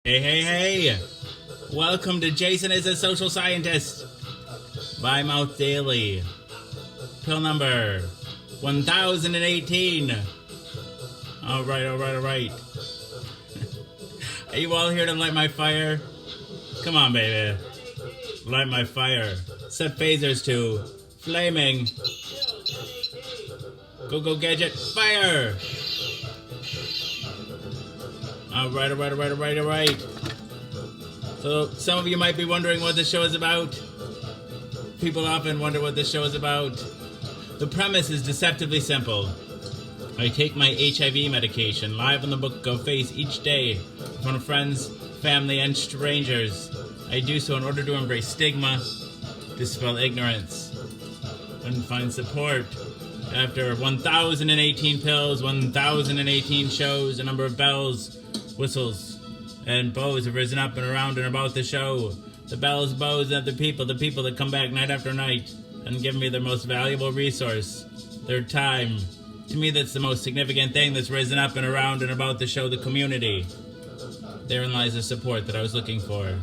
Hey. Welcome to Jason is a Social Scientist. By Mouth Daily. Pill number 1018. Alright. Are you all here to light my fire? Come on, baby. Light my fire. Set phasers to flaming. Go gadget, fire! Alright. So, some of you might be wondering what this show is about. People often wonder what this show is about. The premise is deceptively simple. I take my HIV medication live on the book of face each day in front of friends, family, and strangers. I do so in order to embrace stigma, dispel ignorance, and find support. After 1,018 pills, 1,018 shows, a number of bells, whistles, and bows have risen up and around and about the show. The bells, bows, and the people that come back night after night and give me their most valuable resource, their time. To me, that's the most significant thing that's risen up and around and about the show, the community. Therein lies the support that I was looking for.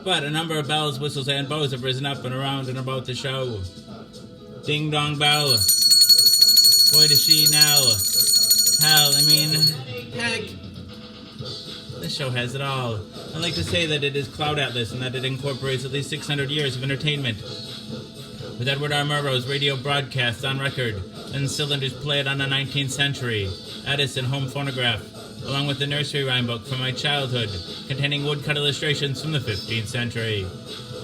But a number of bells, whistles, and bows have risen up and around and about the show. Ding dong bell. Boy does she knell. Heck. This show has it all. I like to say that it is Cloud Atlas and that it incorporates at least 600 years of entertainment. With Edward R. Murrow's radio broadcasts on record and cylinders played on the 19th century, Edison home phonograph, along with the nursery rhyme book from my childhood, containing woodcut illustrations from the 15th century.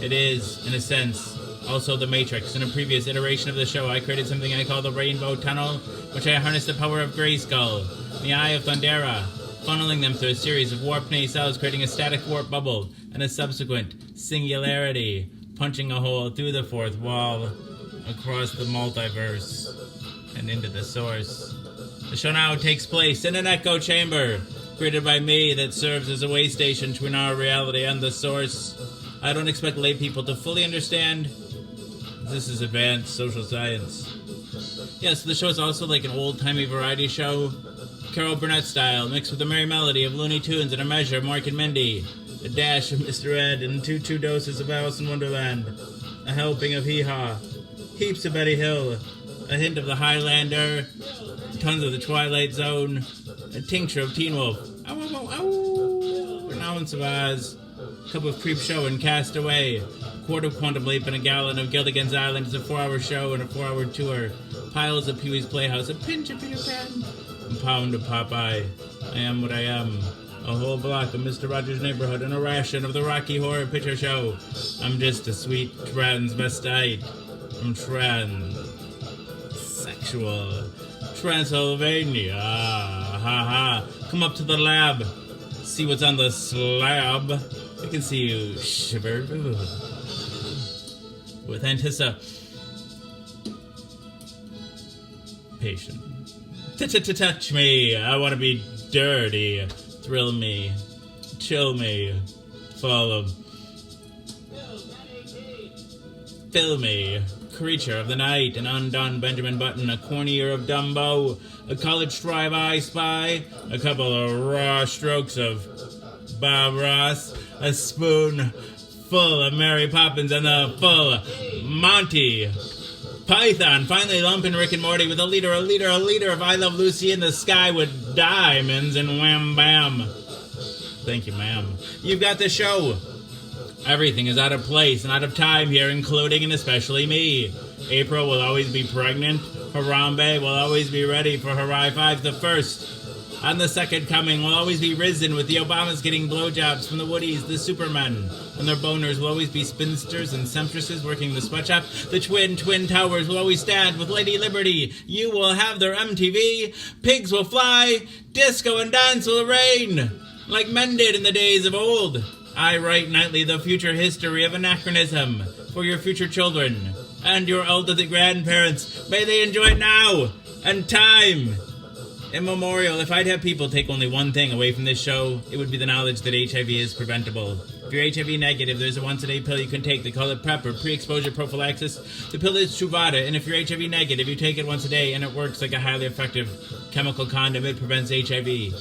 It is, in a sense, also The Matrix. In a previous iteration of the show, I created something I call the Rainbow Tunnel, which I harnessed the power of Grayskull, the Eye of Thundera, funneling them through a series of warped nacelles, creating a static warp bubble, and a subsequent singularity, punching a hole through the fourth wall, across the multiverse, and into the source. The show now takes place in an echo chamber, created by me, that serves as a way station between our reality and the source. I don't expect lay people to fully understand. This is advanced social science. Yes, the show is also like an old-timey variety show, Carol Burnett style, mixed with a merry melody of Looney Tunes and a measure of Mork and Mindy, a dash of Mr. Ed, and two doses of Alice in Wonderland, a helping of Hee-Haw, heaps of Betty Hill, a hint of the Highlander, tons of the Twilight Zone, a tincture of Teen Wolf, an ounce of Oz, a cup of Creep Show and Cast Away, a quart of Quantum Leap and a gallon of Gilligan's Island is a 4-hour show and a 4-hour tour, piles of Pee-wee's Playhouse, a pinch of Peter Pan, a pound of Popeye. I am what I am. A whole block of Mr. Rogers' Neighborhood and a ration of the Rocky Horror Picture Show. I'm just a sweet transvestite from transsexual Transylvania. Come up to the lab. See what's on the slab. I can see you shiver with anticipation. Touch me. I want to be dirty. Thrill me. Chill me. Follow. Fill me. Creature of the night. An undone Benjamin Button. A corny ear of Dumbo. A college drive I spy. A couple of raw strokes of Bob Ross. A spoon full of Mary Poppins and the full Monty Python, finally lumping Rick and Morty with a liter of I Love Lucy in the sky with diamonds and wham bam. Thank you, ma'am. You've got the show. Everything is out of place and out of time here, including and especially me. April will always be pregnant. Harambe will always be ready for her high five. The first and the second coming will always be risen with the Obamas getting blowjobs from the Woodies, the Supermen, and their boners will always be spinsters and sempstresses working the sweatshop. The twin towers will always stand with Lady Liberty. You will have their MTV. Pigs will fly. Disco and dance will reign, like men did in the days of old. I write nightly the future history of anachronism for your future children and your elderly grandparents. May they enjoy it now and time immemorial. If I'd have people take only one thing away from this show, it would be the knowledge that HIV is preventable. If you're HIV negative, there's a once-a-day pill you can take. They call it PrEP, or pre-exposure prophylaxis. The pill is Truvada, and if you're HIV negative, you take it once a day, and it works like a highly effective chemical condom. It prevents HIV.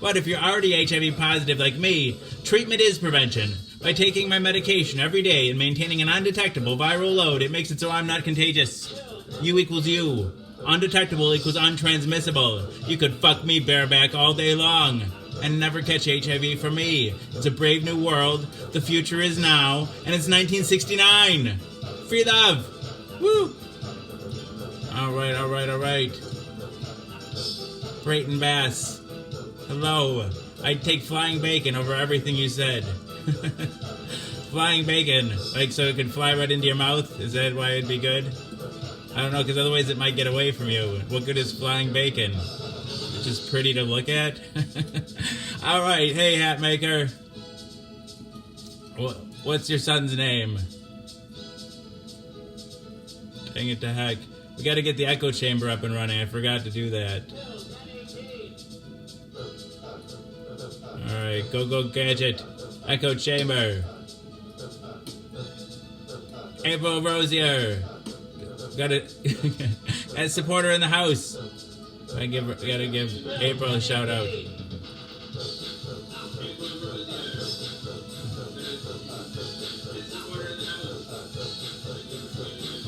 But if you're already HIV positive like me, treatment is prevention. By taking my medication every day and maintaining an undetectable viral load, it makes it so I'm not contagious. U equals you. Undetectable equals untransmissible. You could fuck me bareback all day long and never catch HIV from me. It's a brave new world. The future is now, and it's 1969. Free love. Woo! All right. Brayton Bass. Hello. I'd take flying bacon over everything you said. Flying bacon. Like so it could fly right into your mouth? Is that why it'd be good? I don't know, because otherwise it might get away from you. What good is flying bacon? It's just pretty to look at? Alright, hey Hatmaker. What's your son's name? Dang it to heck. We gotta get the echo chamber up and running. I forgot to do that. Alright, go gadget. Echo chamber. April Rosier. Got a supporter in the house. Gotta give April a shout out.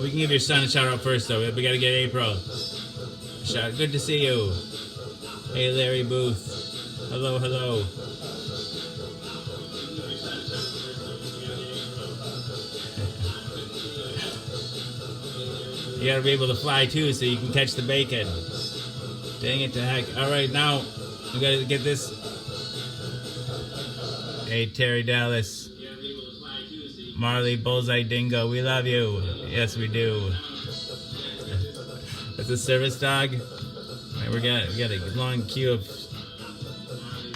We can give your son a shout out first though. We gotta get April. Good to see you. Hey Larry Booth. Hello. You gotta be able to fly too so you can catch the bacon. Dang it to heck. Alright, now we gotta get this. Hey Terry Dallas. Marley Bullseye Dingo, we love you. Yes, we do. That's a service dog. Right, we got a long queue of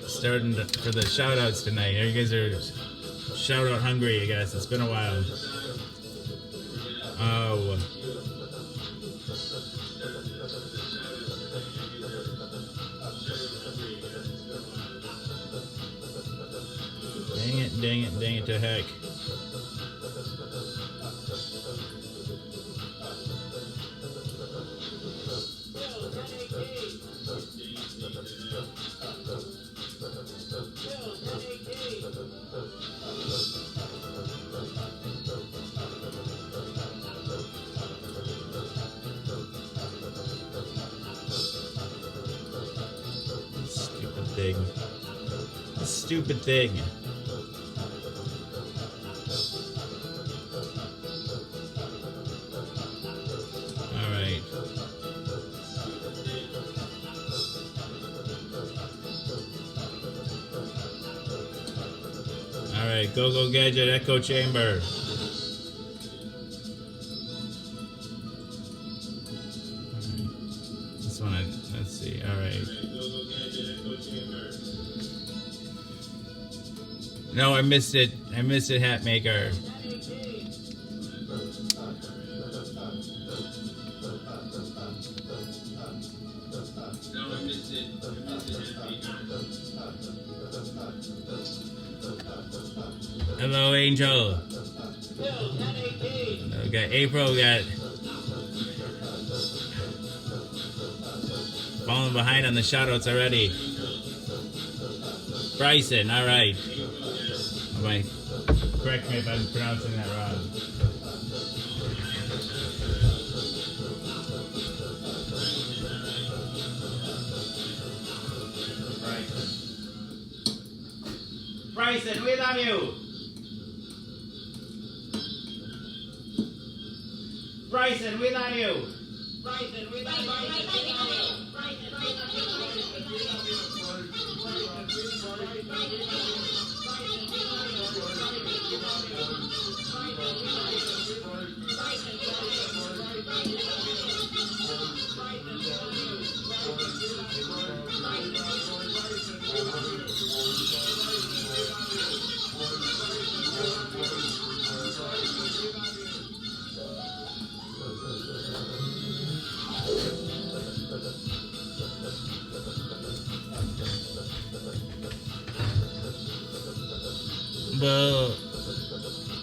starting for the shout outs tonight. You guys are shout out hungry, I guess. It's been a while. Oh. Dang it to heck. Stupid thing. Alright. Alright, go gadget echo chamber. This one, let's see. Alright. No, I missed it. Hatmaker. Hello, Angel. We got April. We got falling behind on the shoutouts already. Bryson, all right. Correct me if I'm pronouncing that wrong. Bryson, we love you. Bryson, we love you. Bryson, we love you.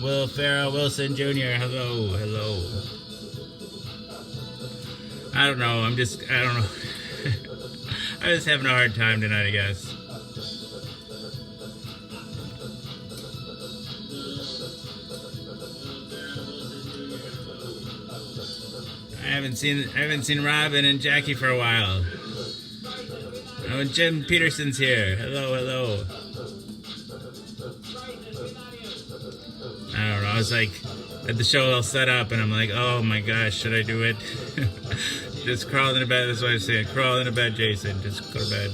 Will Farrell Wilson Jr. Hello. I don't know. I'm just having a hard time tonight, I guess. I haven't seen Robin and Jackie for a while. Oh, Jim Peterson's here. Hello. I don't know. I was like, at the show all set up, and I'm like, oh my gosh, should I do it? Just crawl into bed. That's what I'm saying. Crawl into bed, Jason. Just go to bed.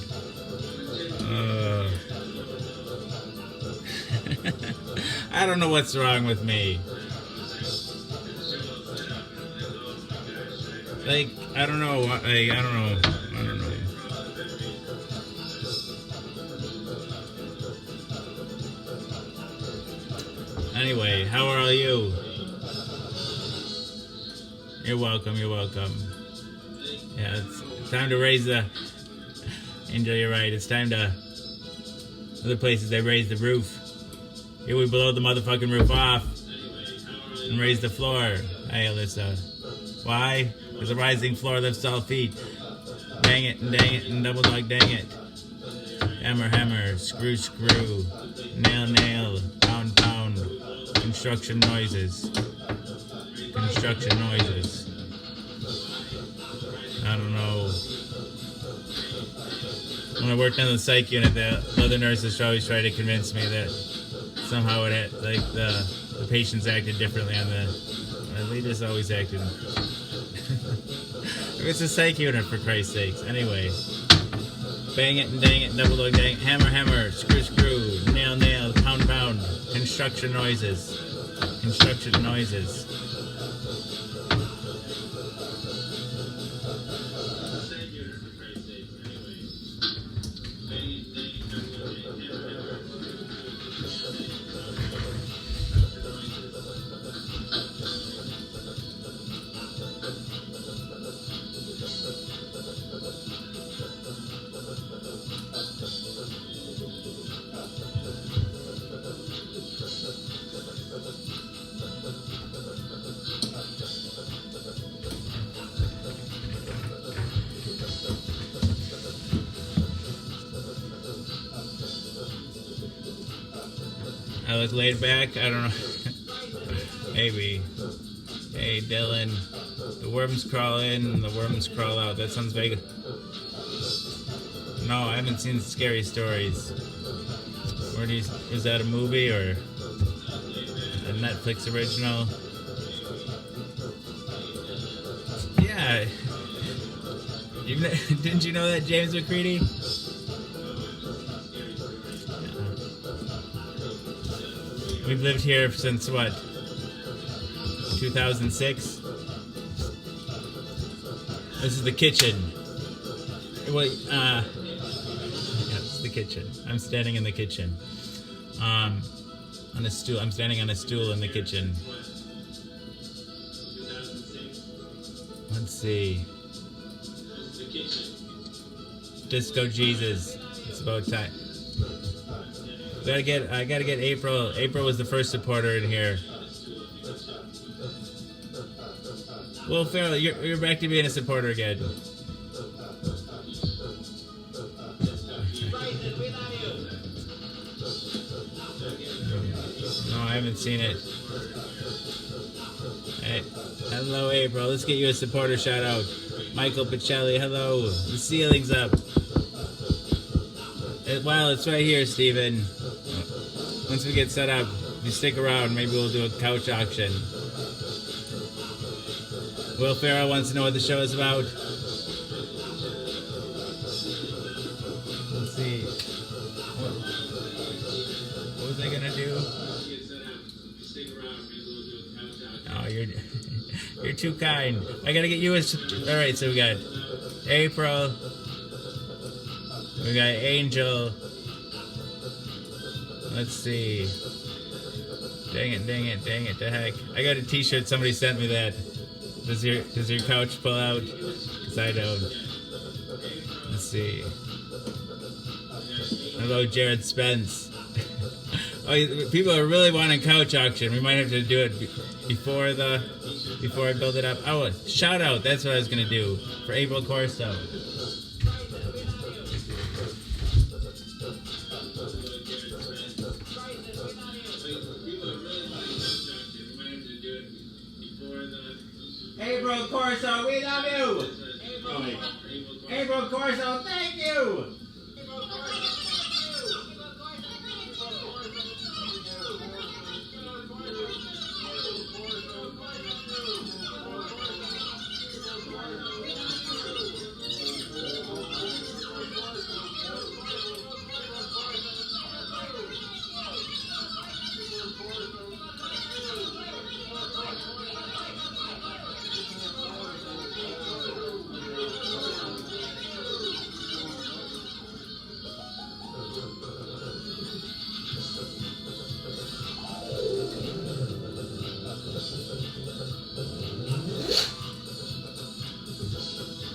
I don't know what's wrong with me. Like, I don't know. I don't know. Anyway, how are all you? You're welcome. Yeah, it's time to raise the... Angel, you're right. It's time to... Other places, they raise the roof. Here we blow the motherfucking roof off and raise the floor. Hey, Alyssa. Why? Because the rising floor lifts all feet. Dang it, and double dog, dang it. Hammer, screw, nail, pound. Construction noises. I don't know. When I worked on the psych unit, the other nurses always try to convince me that somehow it had, like the patients acted differently on the. They just always acted. It's a psych unit, for Christ's sakes. Anyway, bang it and dang it, double dog dang, hammer, screw, nail, pound. Construction noises. I look laid back. I don't know. Maybe. Hey, Dylan. The worms crawl in and the worms crawl out. That sounds vague. No, I haven't seen Scary Stories. Is that a movie or a Netflix original? Yeah. Didn't you know that, James McCready? We've lived here since what? 2006? This is the kitchen. Yeah, it's the kitchen. I'm standing in the kitchen. On a stool. I'm standing on a stool in the kitchen. Let's see. Disco Jesus. It's about time. I gotta get April. April was the first supporter in here. Will Ferrell, you're back to being a supporter again. No, I haven't seen it. Hey, hello, April. Let's get you a supporter shout out. Michael Picelli, hello. The ceiling's up. Well, it's right here, Steven. Once we get set up, if you stick around, maybe we'll do a couch auction. Will Ferrell wants to know what the show is about. Let's see. What was I gonna do? Oh, you're too kind. I gotta get you a. All right, so we got April. We got Angel. Let's see. Dang it, the heck. I got a t-shirt, somebody sent me that. Does your couch pull out? Because I don't. Let's see. Hello, Jared Spence. Oh, people are really wanting couch auction. We might have to do it before I build it up. Oh, shout out. That's what I was going to do for April Corso. April Corso. Corso, we love you. Oh, wait. April Corso, thank you.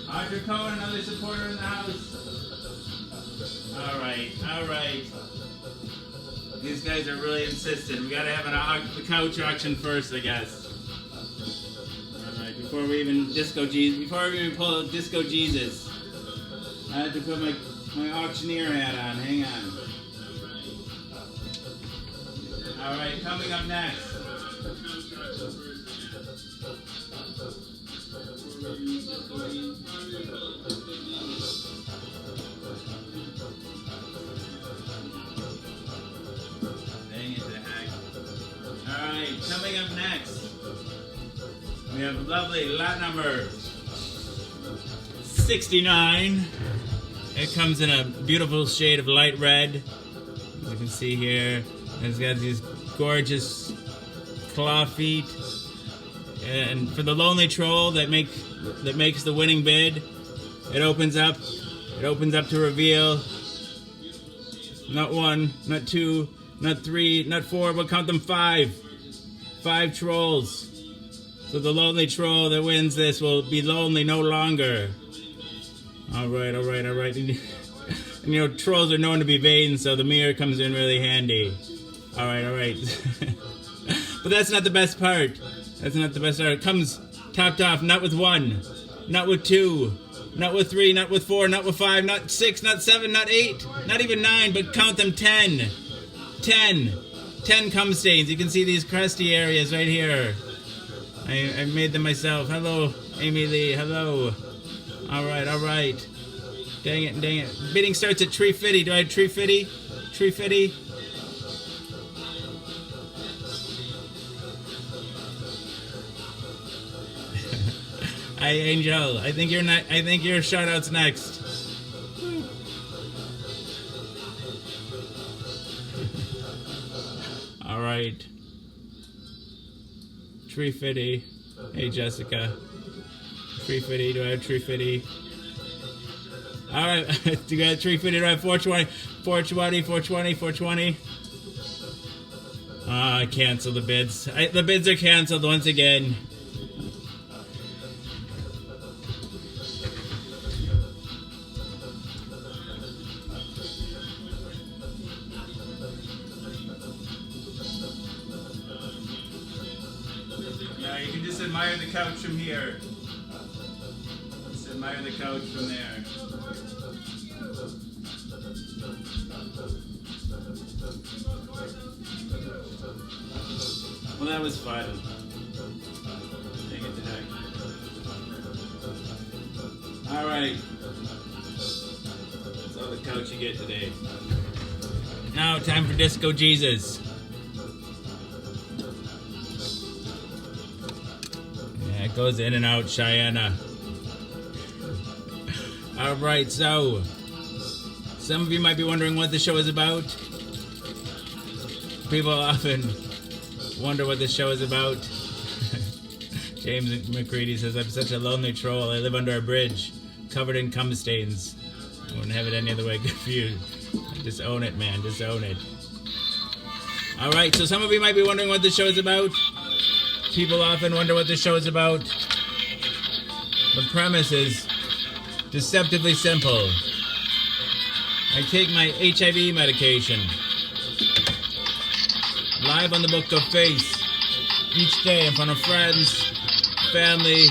Audrey Cohen, another supporter in the house. All right. These guys are really insistent. We gotta have the couch auction first, I guess. All right, before we even pull Disco Jesus, I have to put my auctioneer hat on. Hang on. All right, coming up next. Alright, coming up next, we have lovely lot number 69. It comes in a beautiful shade of light red, as you can see here. It's got these gorgeous claw feet. And for the lonely troll that makes the winning bid, it opens up to reveal not one, not two, not three, not four, but count them five trolls. So the lonely troll that wins this will be lonely no longer. All right. And trolls are known to be vain, so the mirror comes in really handy. All right. But that's not the best part. It comes topped off, not with one, not with two, not with three, not with four, not with five, not six, not seven, not eight, not even nine, but count them 10. 10 cum stains. You can see these crusty areas right here. I made them myself. Hello, Amy Lee. Hello. All right. Dang it. Bidding starts at Tree Fitty. Do I have Tree Fitty? Hi, Angel. I think your shout-out's next. All right. Tree Fitty. Hey, Jessica. Tree Fitty. Do I have Tree Fitty? All right. Do you got Tree Fitty? Do I have 420? I canceled the bids. The bids are canceled once again. You can just admire the couch from here. Just admire the couch from there. Well, that was fun. Dang it, the heck. All right. That's all the couch you get today. Now, time for Disco Jesus. Yeah, it goes in and out, Cheyenne. All right, so some of you might be wondering what the show is about. People often wonder what this show is about. James McCready says, I'm such a lonely troll. I live under a bridge covered in cum stains. I wouldn't have it any other way. Good for you. Just own it, man. Just own it. All right, so some of you might be wondering what this show is about. People often wonder what this show is about. The premise is deceptively simple. I take my HIV medication live on the Book of Face each day in front of friends, family,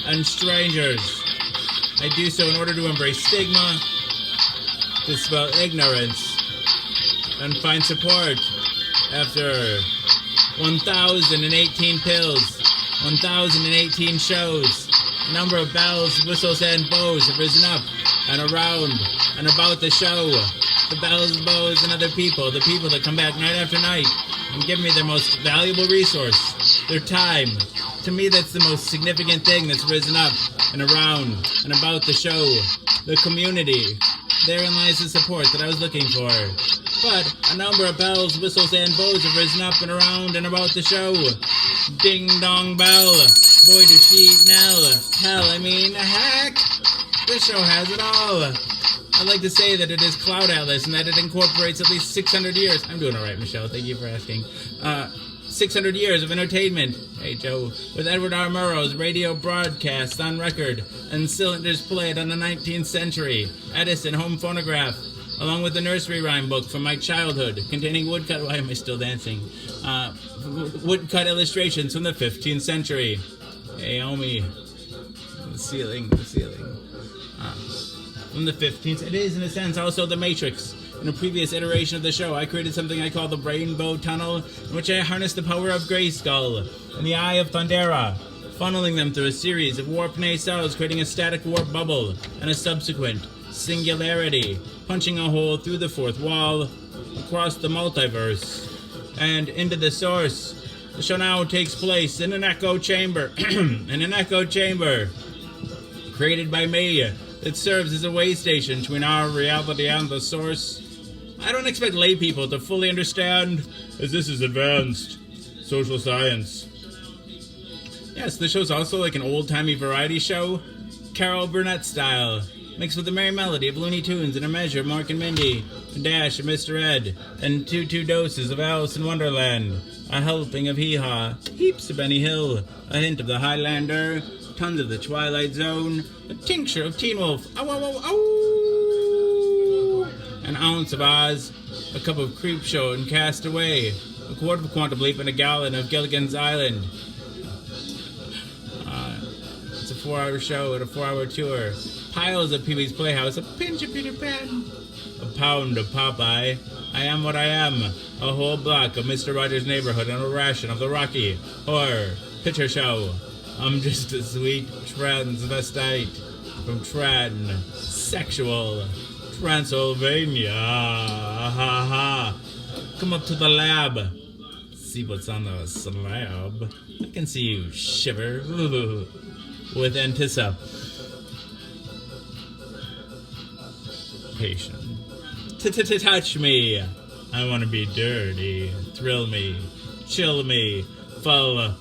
and strangers. I do so in order to embrace stigma, dispel ignorance, and find support after 1,018 pills, 1,018 shows, A number of bells, whistles, and bows have risen up and around and about the show. The bells, bows, and other people, the people that come back night after night and give me their most valuable resource, their time. To me, that's the most significant thing that's risen up and around and about the show. The community. Therein lies the support that I was looking for. But a number of bells, whistles, and bows have risen up and around and about the show. Ding dong bell. Boy, does she knell. Hell, I mean, heck. This show has it all. I'd like to say that it is Cloud Atlas and that it incorporates at least 600 years. I'm doing all right, Michelle. Thank you for asking. 600 years of entertainment. Hey, Joe. With Edward R. Murrow's radio broadcasts on record and cylinders played on the 19th century. Edison home phonograph. Along with the nursery rhyme book from my childhood, containing woodcut. Why am I still dancing? Woodcut illustrations from the 15th century. Hey, Omi. The ceiling. From the 15th. It is, in a sense, also the Matrix. In a previous iteration of the show, I created something I call the Rainbow Tunnel, in which I harnessed the power of Grayskull and the Eye of Thundera, funneling them through a series of warp nacelles, creating a static warp bubble, and a subsequent singularity, punching a hole through the fourth wall, across the multiverse, and into the source. The show now takes place in an echo chamber, created by me, that serves as a way station between our reality and the source. I don't expect lay people to fully understand, as this is advanced social science. Yes, the show's also like an old-timey variety show, Carol Burnett style, mixed with a merry melody of Looney Tunes and a measure of Mork and Mindy, a dash of Mr. Ed, and two doses of Alice in Wonderland, a helping of Hee Haw, heaps of Benny Hill, a hint of the Highlander, tons of the Twilight Zone, a tincture of Teen Wolf, ow, ow, ow, ow, an ounce of Oz, a cup of Creepshow and Castaway, a quart of Quantum Leap, and a gallon of Gilligan's Island. It's a 4-hour show and a 4-hour tour. Piles of Pee-wee's Playhouse, a pinch of Peter Pan, a pound of Popeye. I am what I am, a whole block of Mr. Rogers' Neighborhood, and a ration of the Rocky Horror Picture Show. I'm just a sweet transvestite from transsexual Transylvania. Ha ha. Come up to the lab. See what's on the slab. I can see you shiver with anticipation. Touch me. I want to be dirty. Thrill me. Chill me. Fill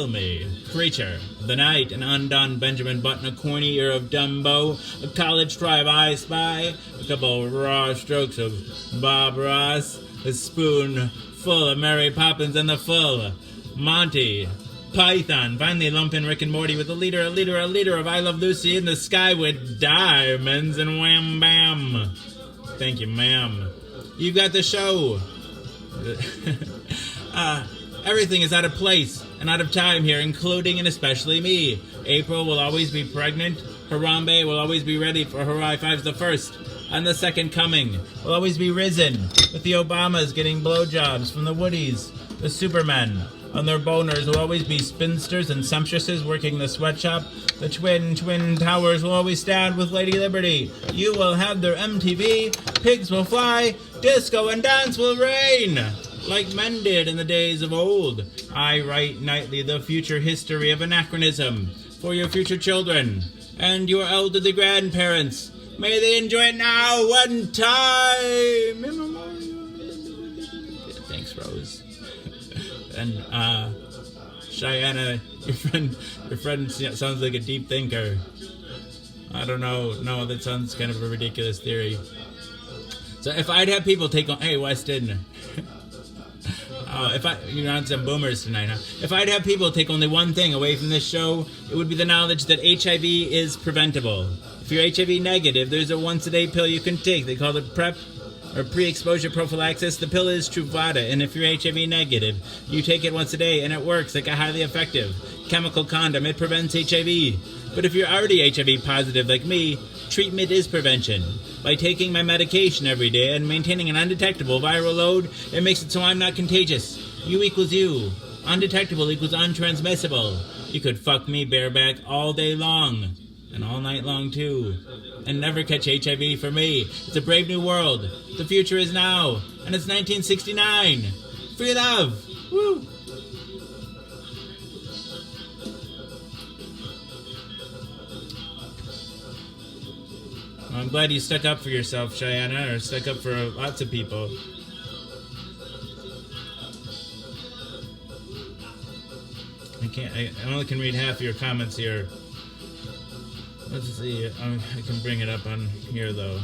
me. Creature of the night, an undone Benjamin Button, a corny ear of Dumbo, a college tribe I spy, a couple raw strokes of Bob Ross, a spoon full of Mary Poppins, and the full Monty Python. Finally lump in Rick and Morty with a liter of I Love Lucy in the sky with diamonds and wham bam. Thank you, ma'am. You've got the show. Everything is out of place and out of time here, including and especially me. April will always be pregnant. Harambe will always be ready for her I-5s the first. And the second coming will always be risen, with the Obamas getting blowjobs from the Woodies, the Supermen. On their boners will always be spinsters and sumptuouses working the sweatshop. The twin towers will always stand with Lady Liberty. You will have their MTV. Pigs will fly. Disco and dance will reign, like men did in the days of old. I write nightly the future history of anachronism for your future children and your elderly grandparents. May they enjoy it now, one time. Thanks, Rose. And Cheyenne, your friend sounds like a deep thinker. I don't know. No, that sounds kind of a ridiculous theory. So if I'd have people take on, hey, Weston. You're on some boomers tonight, huh? If I'd have people take only one thing away from this show, it would be the knowledge that HIV is preventable. If you're HIV negative, there's a once-a-day pill you can take. They call it PrEP, or pre-exposure prophylaxis. The pill is Truvada, and if you're HIV negative, you take it once a day, and it works like a highly effective chemical condom. It prevents HIV. But if you're already HIV positive like me, treatment is prevention. By taking my medication every day and maintaining an undetectable viral load, it makes it so I'm not contagious. You equals you. Undetectable equals untransmissible. You could fuck me bareback all day long. And all night long, too. And never catch HIV for me. It's a brave new world. The future is now. And it's 1969. Free love. Woo! Well, I'm glad you stuck up for yourself, Cheyenne, or stuck up for lots of people. I only can read half of your comments here. Let's see. I can bring it up on here, though.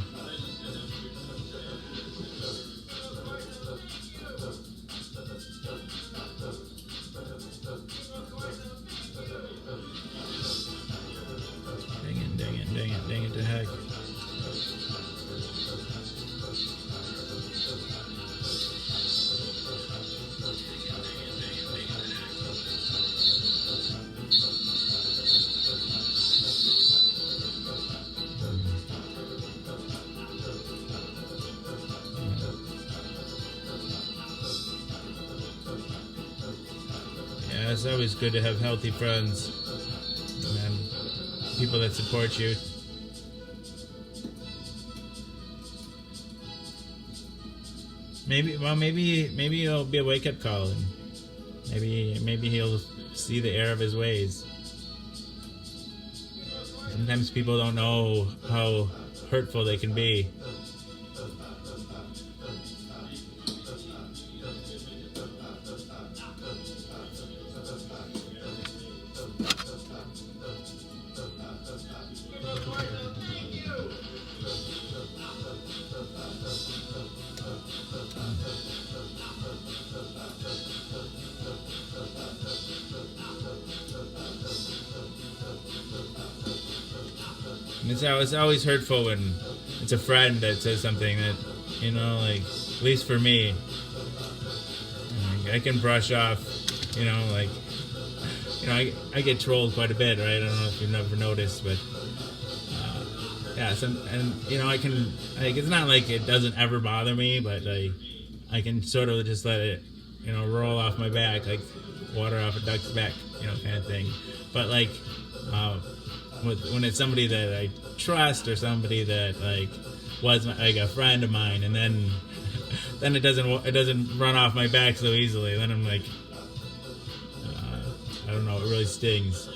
Dang it to heck. Yeah, it's always good to have healthy friends and people that support you. Maybe it'll be a wake-up call, and maybe he'll see the error of his ways. Sometimes people don't know how hurtful they can be. It's always hurtful when it's a friend that says something that, like, at least for me, I can brush off, I get trolled quite a bit, right? I don't know if you've never noticed, but, I can, it's not like it doesn't ever bother me, but I can sort of just let it, roll off my back, like water off a duck's back, kind of thing. But, like, when it's somebody that I trust or somebody that was like a friend of mine, and then it doesn't run off my back so easily. Then I'm like, I don't know, it really stings.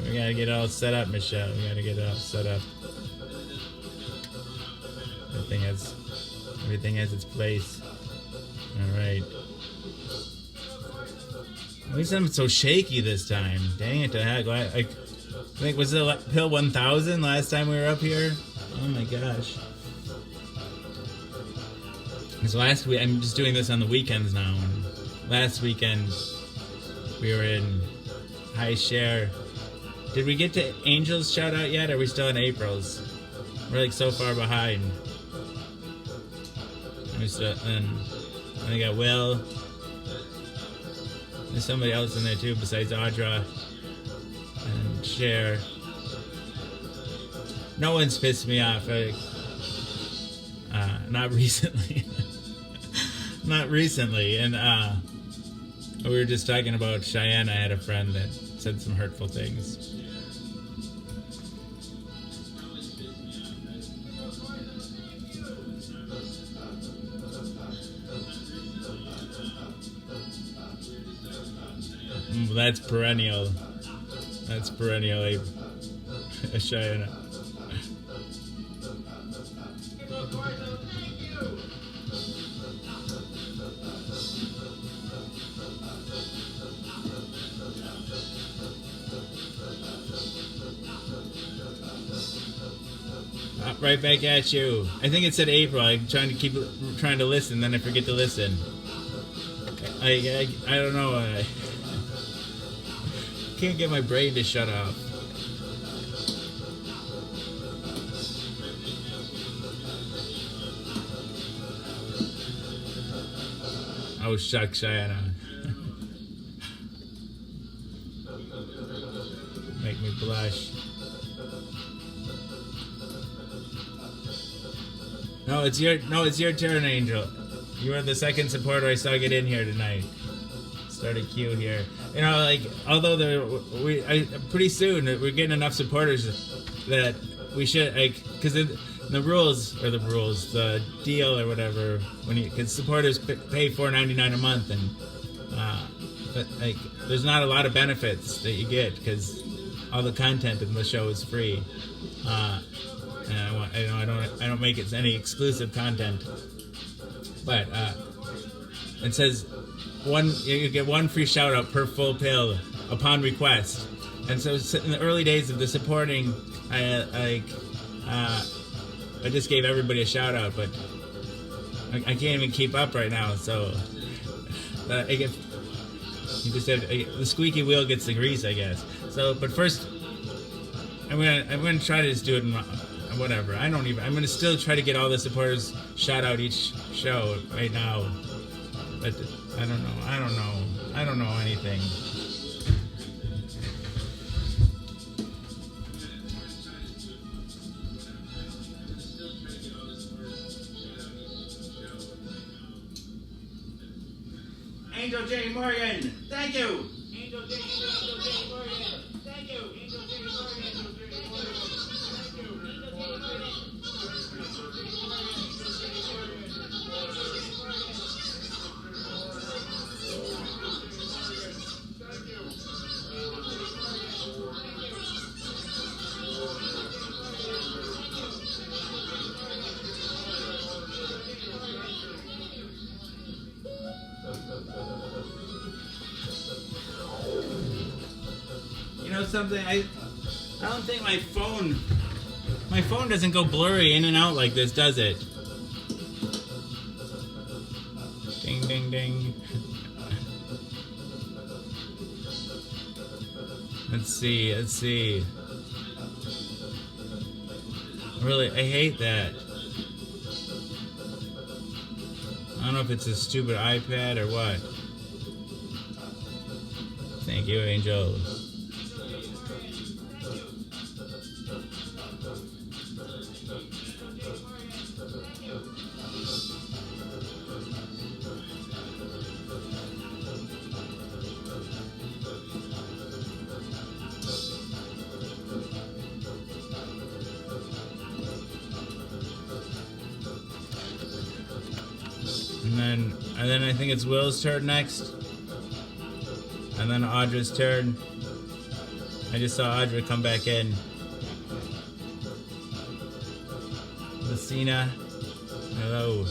We gotta get it all set up, Michelle. We gotta get it all set up. Everything has its place. All right. At least I'm so shaky this time. Dang it to heck. I think, was it Pill 1000 last time we were up here? Oh my gosh. Because last week, I'm just doing this on the weekends now. And last weekend, we were in High Share. Did we get to Angel's shout out yet? Or are we still in April's? We're like so far behind. And I got Will. There's somebody else in there too besides Audra and Cher. No one's pissed me off. Not recently. Not recently. And we were just talking about Cheyenne. I had a friend that said some hurtful things. That's perennial. That's perennially a Cheyenne. Right back at you. I think it said April. I'm trying to listen, then I forget to listen. I don't know. Can't get my brain to shut off. Oh, shucks, Cheyenne. Make me blush. It's your turn, Angel. You are the second supporter I saw get in here tonight. Start a queue here. You know, like although pretty soon we're getting enough supporters that we should like because the rules, the deal or whatever, because supporters pay $4.99 a month, and but like there's not a lot of benefits that you get because all the content in the show is free, and I don't make it any exclusive content, but it says you get one free shout out per full pill upon request, and so in the early days of the supporting, I just gave everybody a shout out, but I can't even keep up right now. So you just have the squeaky wheel gets the grease, I guess. So, but first, I'm gonna try to just do it in whatever. I'm gonna still try to get all the supporters shout out each show right now, but I don't know anything. Angel J. Morgan, thank you. Angel J. Morgan, thank you. Angel J. Morgan, You know something? I don't think my phone doesn't go blurry in and out like this, does it? Ding ding ding. Let's see. Really, I hate that. I don't know if it's a stupid iPad or what. Thank you, Angel. And then I think it's Will's turn next. And then Audra's turn. I just saw Audra come back in. Lucina. Hello.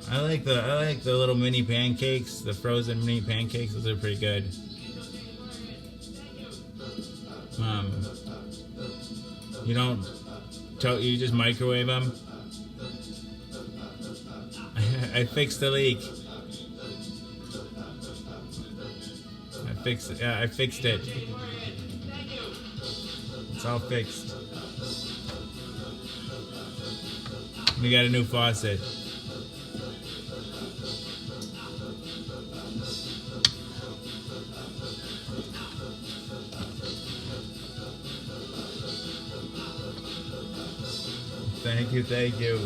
I like the little mini pancakes, the frozen mini pancakes. Those are pretty good. You just microwave them. I fixed the leak. I fixed it. It's all fixed. We got a new faucet. Thank you.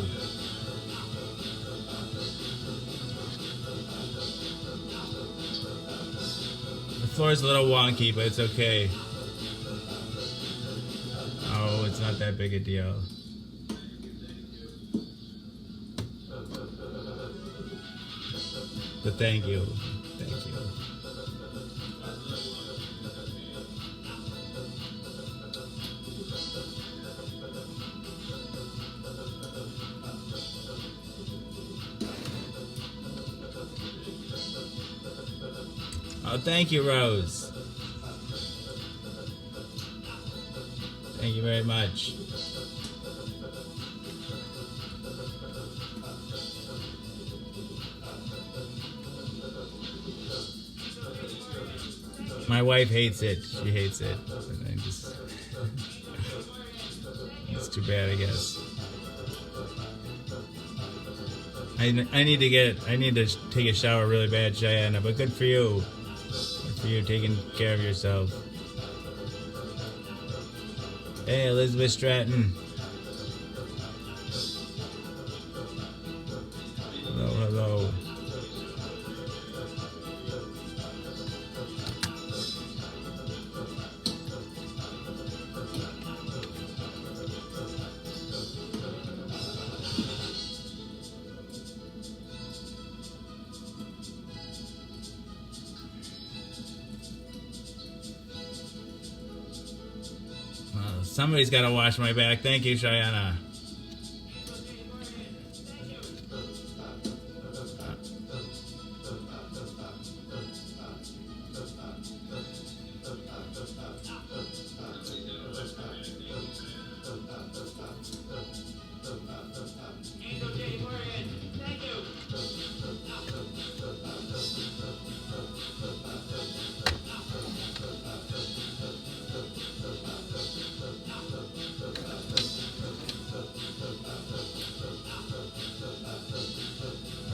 The floor is a little wonky, but it's okay. Oh, it's not that big a deal. But thank you. Oh, thank you, Rose. Thank you very much. My wife hates it. She hates it. It's too bad, I guess. I need to take a shower really bad, Cheyenne, but good for you. Good for you taking care of yourself. Hey, Elizabeth Stratton. Hello, hello. Somebody's got to wash my back. Thank you, Cheyenne.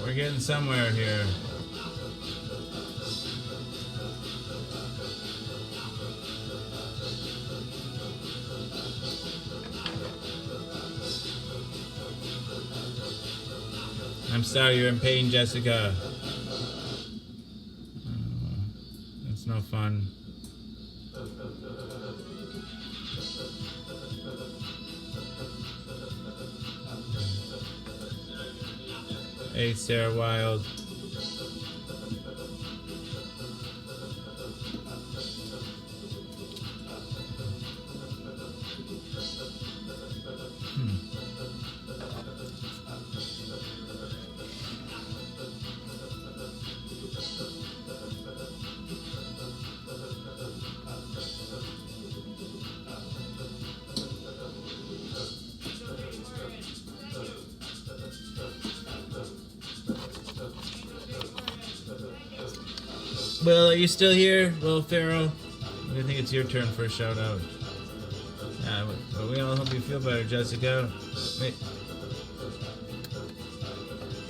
We're getting somewhere here. I'm sorry you're in pain, Jessica. That's no fun. Hey, Sarah Wild. Will, are you still here, Will Farrow? I think it's your turn for a shout out. But we all hope you feel better, Jessica. Wait.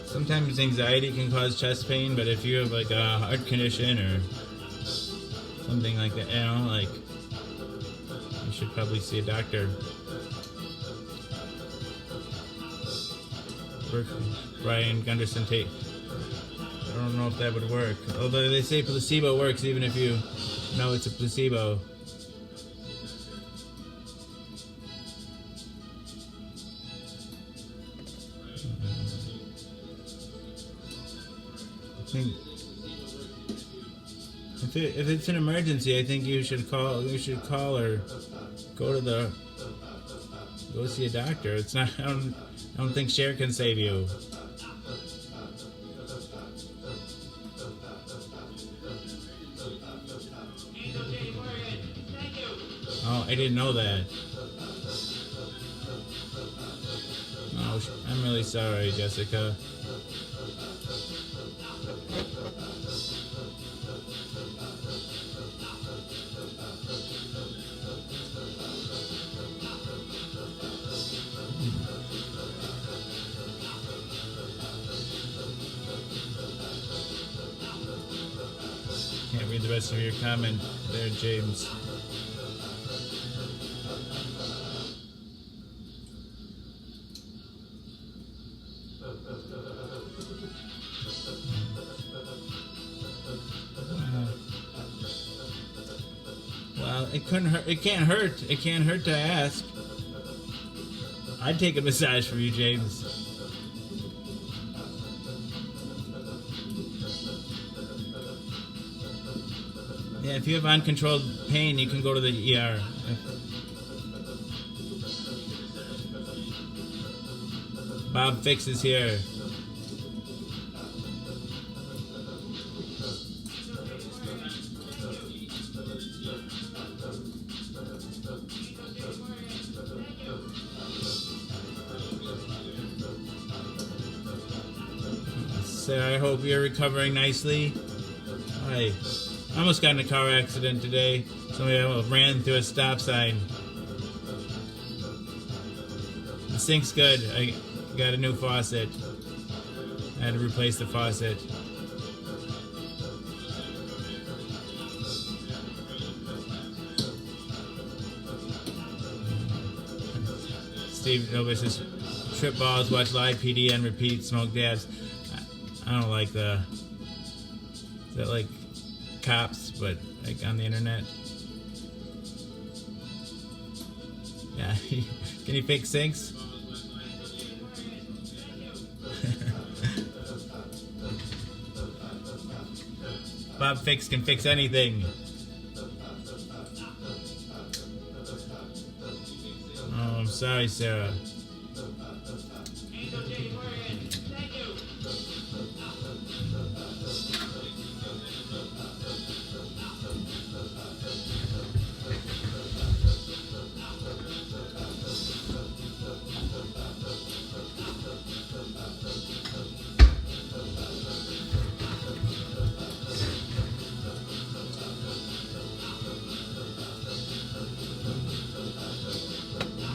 Sometimes anxiety can cause chest pain, but if you have like a heart condition or something like that, you know, like, you should probably see a doctor. Brian Gunderson Tate. I don't know if that would work. Although they say placebo works even if you know it's a placebo. I think if it's an emergency, I think you should call or go see a doctor. It's not. I don't think Cher can save you. Oh, I didn't know that. Oh, I'm really sorry, Jessica. Can't read the rest of your comment there, James. Well, it couldn't hurt. It can't hurt. It can't hurt to ask. I'd take a massage for you, James. Yeah, if you have uncontrolled pain, you can go to the ER. Bob Fix is here. Sarah, I hope you're recovering nicely. I almost got in a car accident today. Somebody ran through a stop sign. The sink's good. I got a new faucet. I had to replace the faucet. Steve Novus says, trip balls, watch live PD and repeat, smoke dabs. I don't like the... Is that like cops, but like on the internet? Yeah. Can you fix sinks? Bob Fix can fix anything. Oh, I'm sorry, Sarah.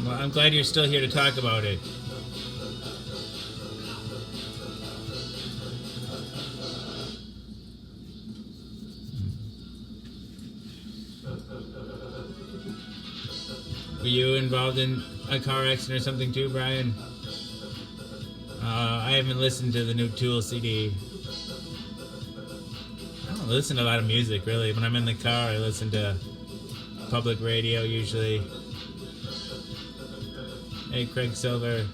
Well, I'm glad you're still here to talk about it. Were you involved in a car accident or something too, Brian? I haven't listened to the new Tool CD. I don't listen to a lot of music, really. When I'm in the car, I listen to public radio usually. Hey, Craig Silver.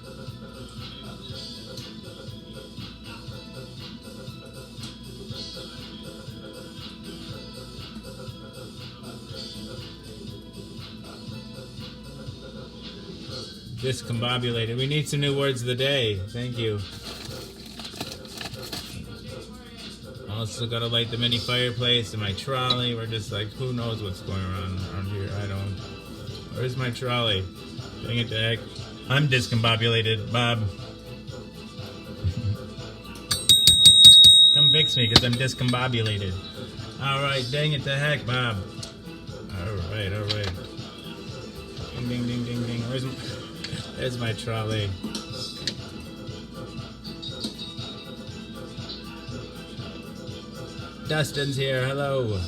Discombobulated. We need some new words of the day. Thank you. Also gotta light the mini fireplace and my trolley. We're just like, who knows what's going on around here? I don't. Where's my trolley? Dang it to heck. I'm discombobulated, Bob. Come fix me, because I'm discombobulated. Alright, dang it to heck, Bob. Alright. Ding, ding, ding, ding, ding. There's my trolley. Dustin's here, hello.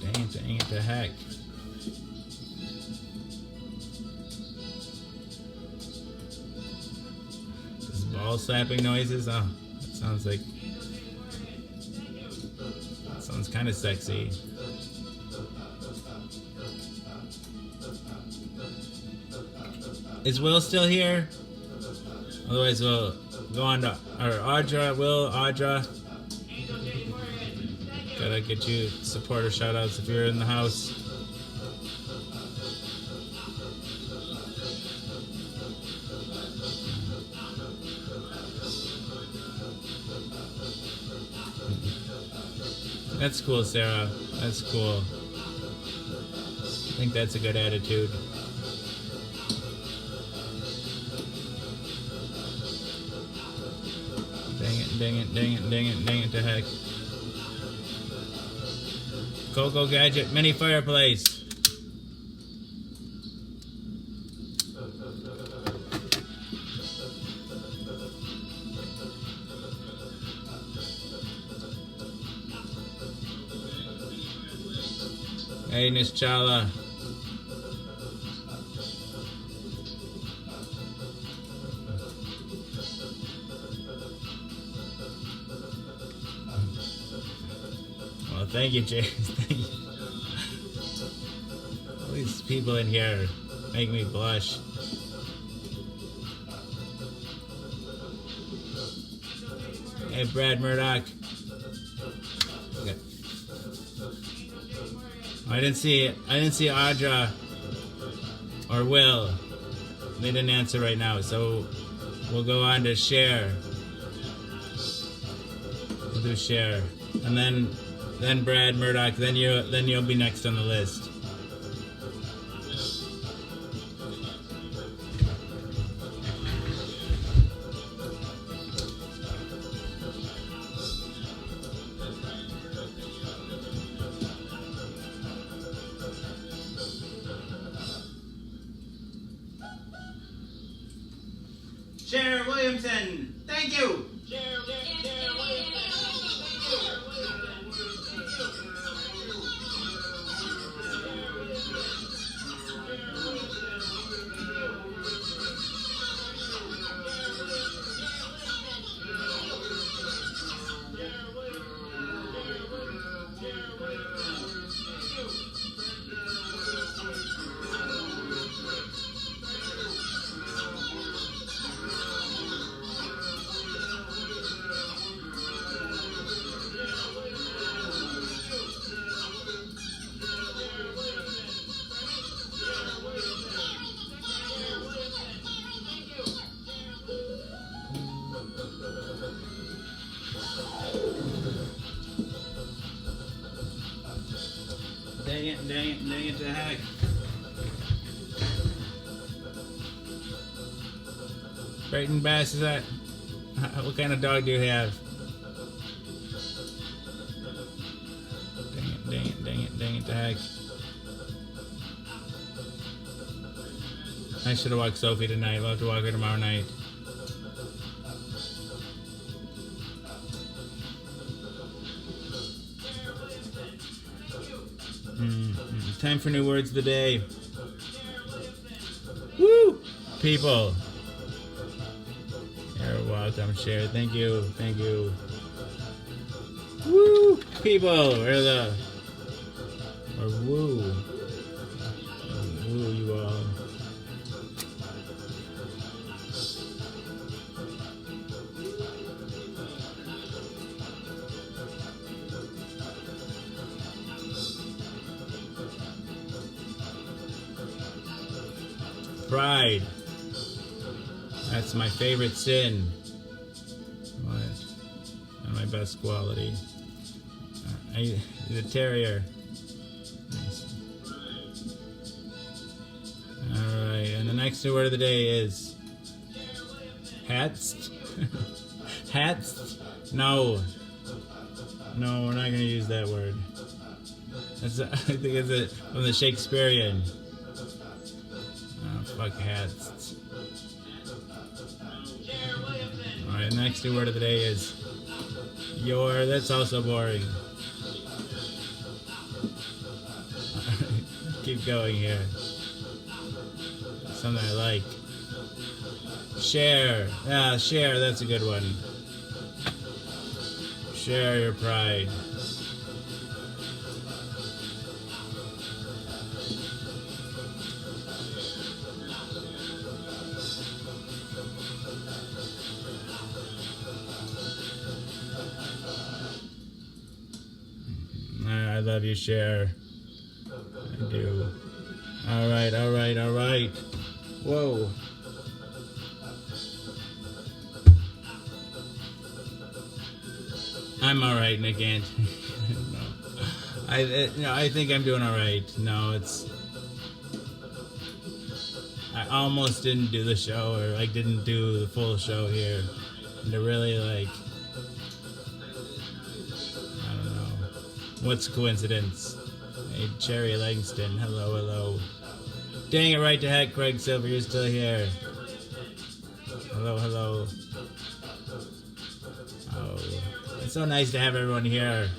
Dang it to heck. Ball slapping noises? Oh, that sounds kind of sexy. Is Will still here? Otherwise we'll go on to Audra. Gotta get you supporter shout outs if you're in the house. That's cool, Sarah. That's cool. I think that's a good attitude. Dang it to heck. Go Gadget mini fireplace. Hey, Nischala. Well, thank you, James. Thank you. All these people in here make me blush. Hey, Brad Murdoch. Okay. I didn't see Audra or Will. They didn't answer right now, so we'll go on to share. We'll do share, and then Brad Murdoch. Then you'll be next on the list. Williamson. Thank you. Dang it to heck. Brayton Bass, is that? What kind of dog do you have? Dang it to heck. I should have walked Sophie tonight. We'll have to walk her tomorrow night. Time for new words of the day. Woo! People. You're welcome, share. Thank you. Woo! People. Where the... Or woo. Woo you all. Pride. That's my favorite sin. What? Not my best quality. The terrier. Nice. Alright, and the next new word of the day is hats. Hats? No. No, we're not going to use that word. That's, I think it's from the Shakespearean. Fuck hats. Alright, next new word of the day is your. That's also boring. Keep going here. Something I like. Share. Yeah, share. That's a good one. Share your pride. I love you, Cher. I do. Alright. Whoa. I'm alright, Nick Ant. No. I think I'm doing alright. No, it's... I almost didn't do the show, or didn't do the full show here. And to really, what's coincidence? Hey, Cherry Langston. Hello. Dang it right to heck, Craig Silver, you're still here. Hello. Oh, it's so nice to have everyone here.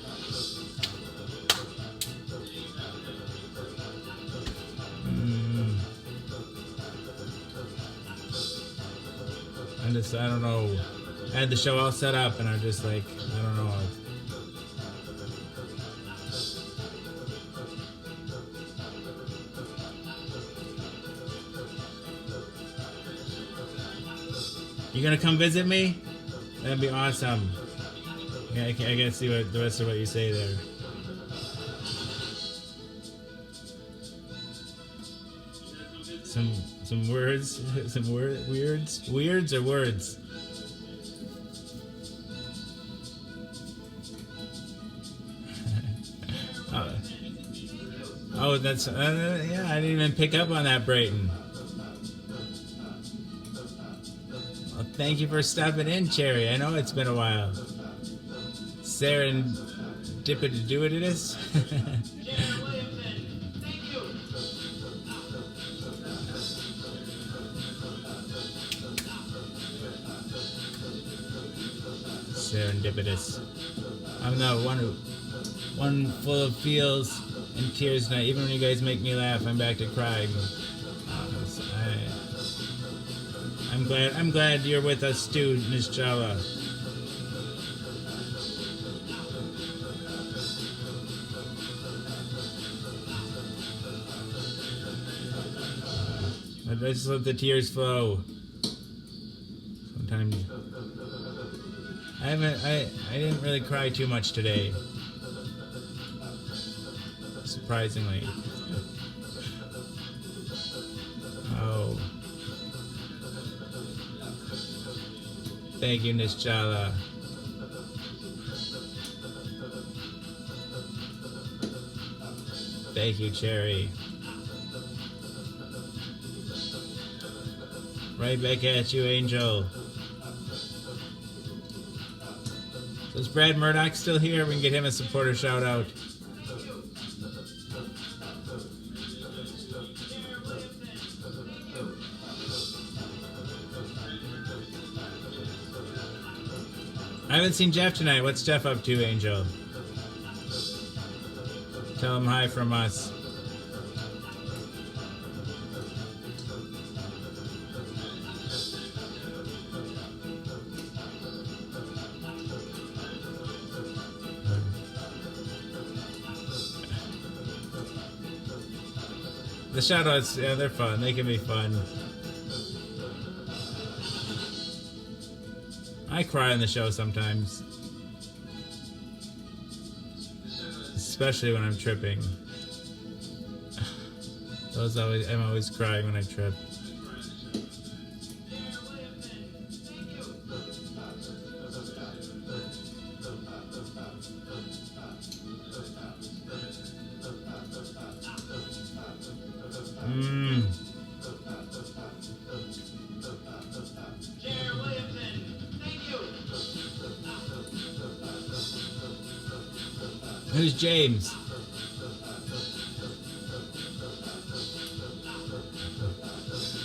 I don't know. I had the show all set up and I'm just I don't know. You gonna come visit me? That'd be awesome. Yeah, I gotta see what the rest of what you say there. Some words, weirds or words. Oh, that's yeah. I didn't even pick up on that, Brayton. Well, thank you for stopping in, Cherry. I know it's been a while. Serendipitous. serendipitous. I'm the one full of feels and tears now. Even when you guys make me laugh, I'm back to crying. I'm glad you're with us too, Nishala. I just let the tears flow. Sometimes I didn't really cry too much today. Surprisingly. Oh. Thank you, Nishala. Thank you, Cherry. Right back at you, Angel. So is Brad Murdoch still here? We can get him a supporter shout out. I haven't seen Jeff tonight. What's Jeff up to, Angel? Tell him hi from us. The shoutouts, yeah, they're fun. They can be fun. I cry on the show sometimes. Especially when I'm tripping. I'm always crying when I trip. Who's James?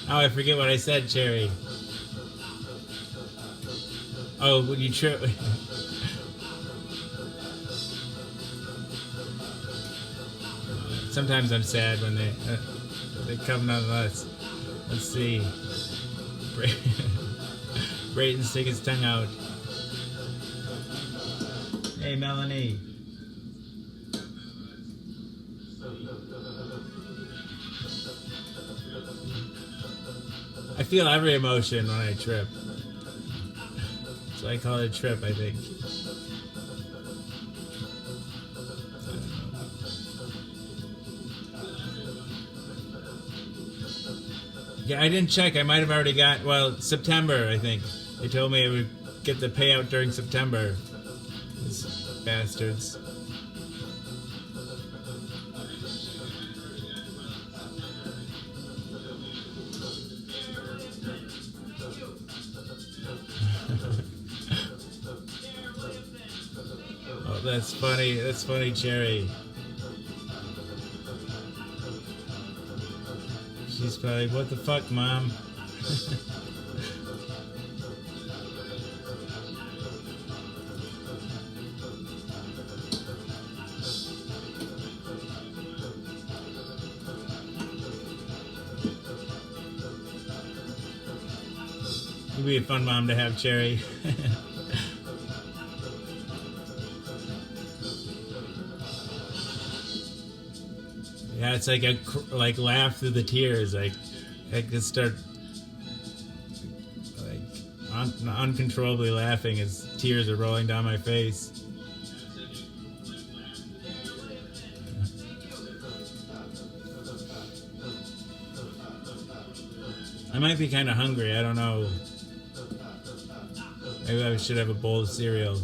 Oh, I forget what I said, Cherry. Oh, when you trip. Sometimes I'm sad when they come nonetheless. Let's see. Brayton stick his tongue out. Hey, Melanie. I feel every emotion when I trip. So I call it a trip, I think. Yeah, I didn't check. I might have already got, well, September, I think. They told me I would get the payout during September. These bastards. Oh, that's funny. That's funny, Cherry. She's probably, what the fuck, Mom? It'd be a fun mom to have, Cherry. Yeah, it's like a laugh through the tears. I could start uncontrollably laughing as tears are rolling down my face. I might be kind of hungry. I don't know. Maybe I should have a bowl of cereal.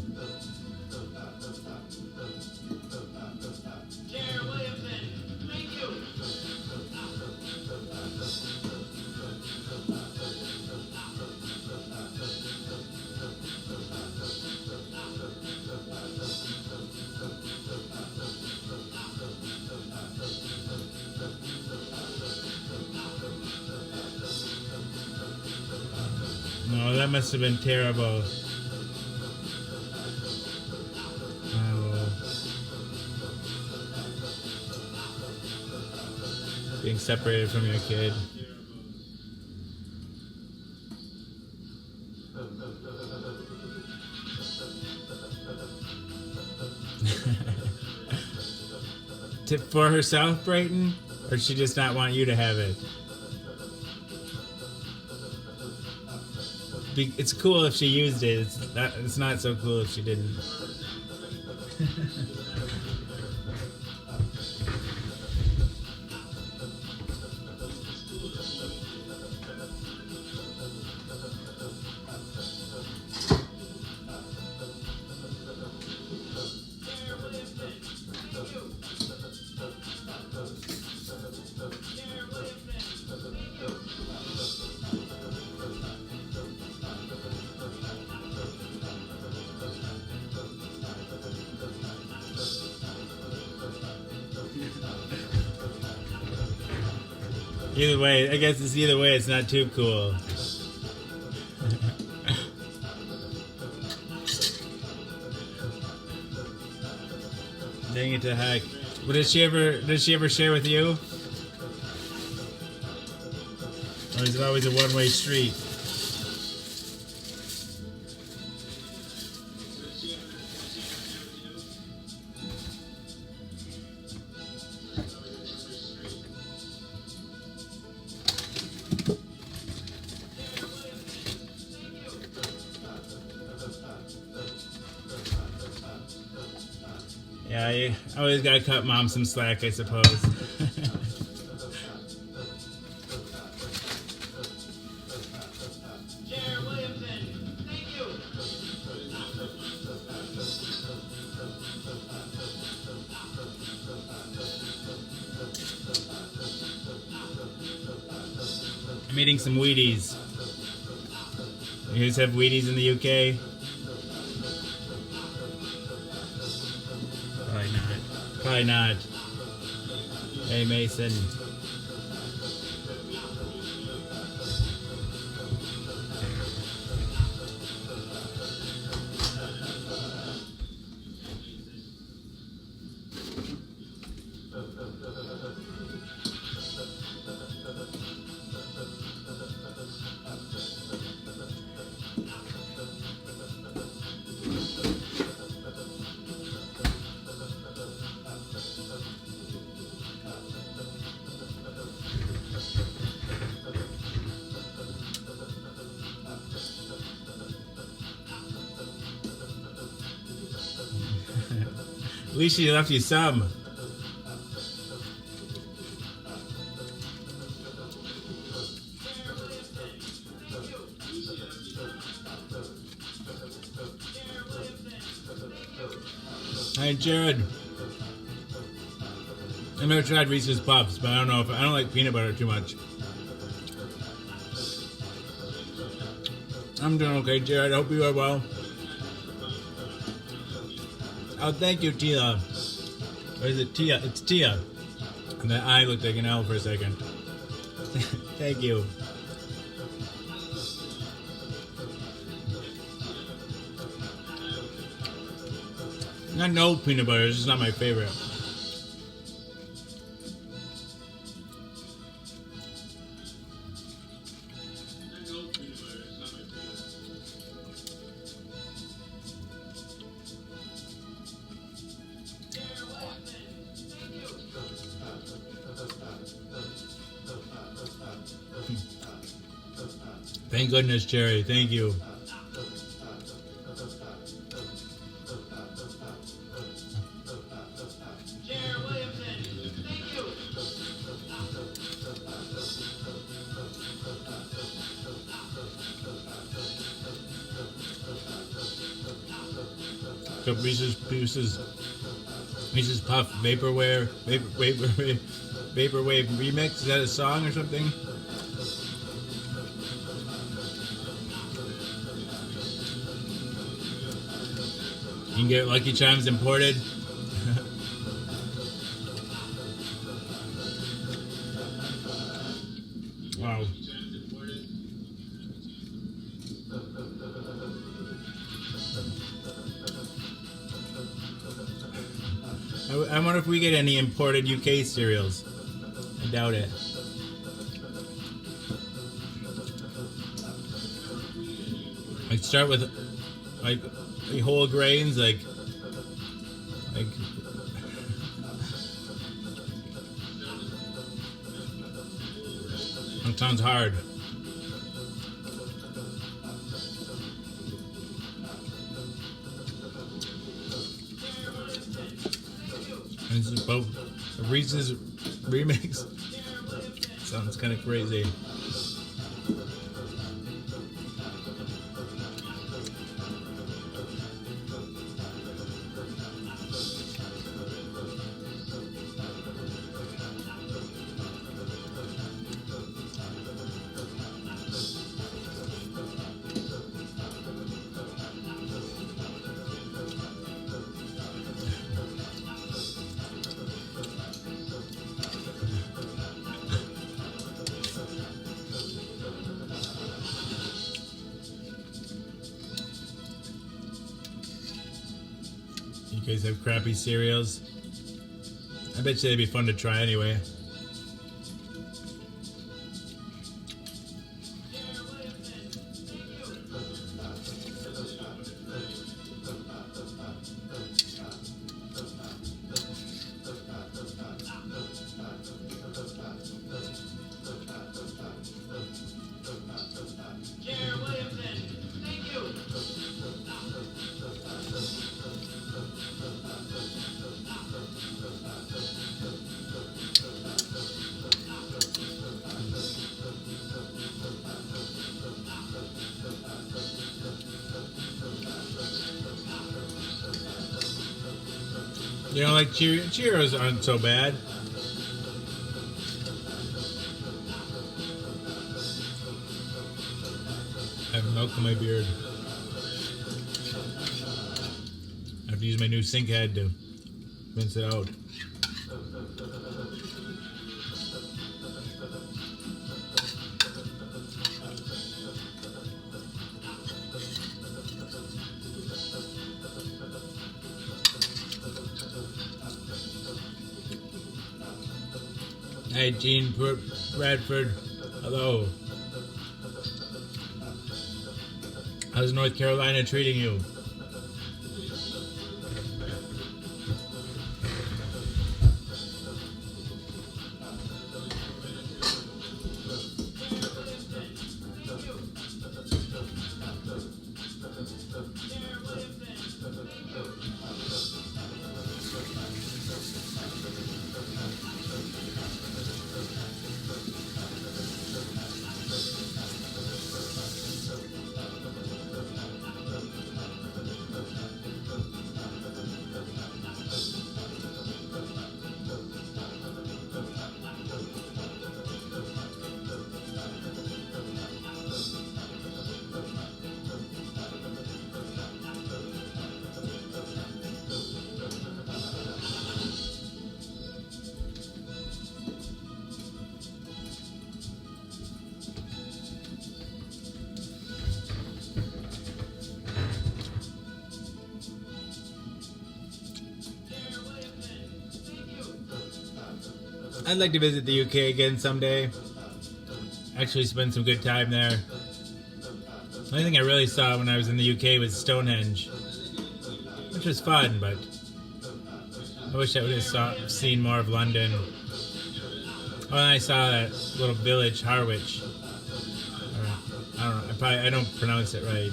No, that must have been terrible. being separated from your kid. For herself, Brayton? Or does she just not want you to have it? It's cool if she used it. It's not so cool if she didn't. Either way, I guess it's not too cool. Dang it to heck. But does she ever share with you? Or is it always a one-way street? Yeah, you always gotta cut mom some slack, I suppose. I'm eating some Wheaties. You guys have Wheaties in the UK? Probably not. Hey, Mason. At least she left you some. Hey, Jared. I've never tried Reese's Puffs, but I don't like peanut butter too much. I'm doing okay, Jared. I hope you are well. Oh, thank you, Tia. Or is it Tia? It's Tia. And that eye looked like an L for a second. Thank you. Not no peanut butter, it's just not my favorite. Thank goodness, Cherry. Thank you. So Reese's Puff Vaporwave remix. Is that a song or something? You can get Lucky Charms imported. Wow. I wonder if we get any imported UK cereals. I doubt it. I'd start with like whole grains, like that sounds hard. And this is both a Reese's remix. Sounds kind of crazy. You guys have crappy cereals? I bet you they'd be fun to try anyway. You know, like Cheerios aren't so bad. I have milk in my beard. I have to use my new sink head to rinse it out. Hey, Gene Bradford. Hello. How's North Carolina treating you? I'd like to visit the UK again someday. Actually spend some good time there. The only thing I really saw when I was in the UK was Stonehenge, which was fun, but I wish I would have seen more of London. Oh, and I saw that little village, Harwich. I don't know. I don't pronounce it right.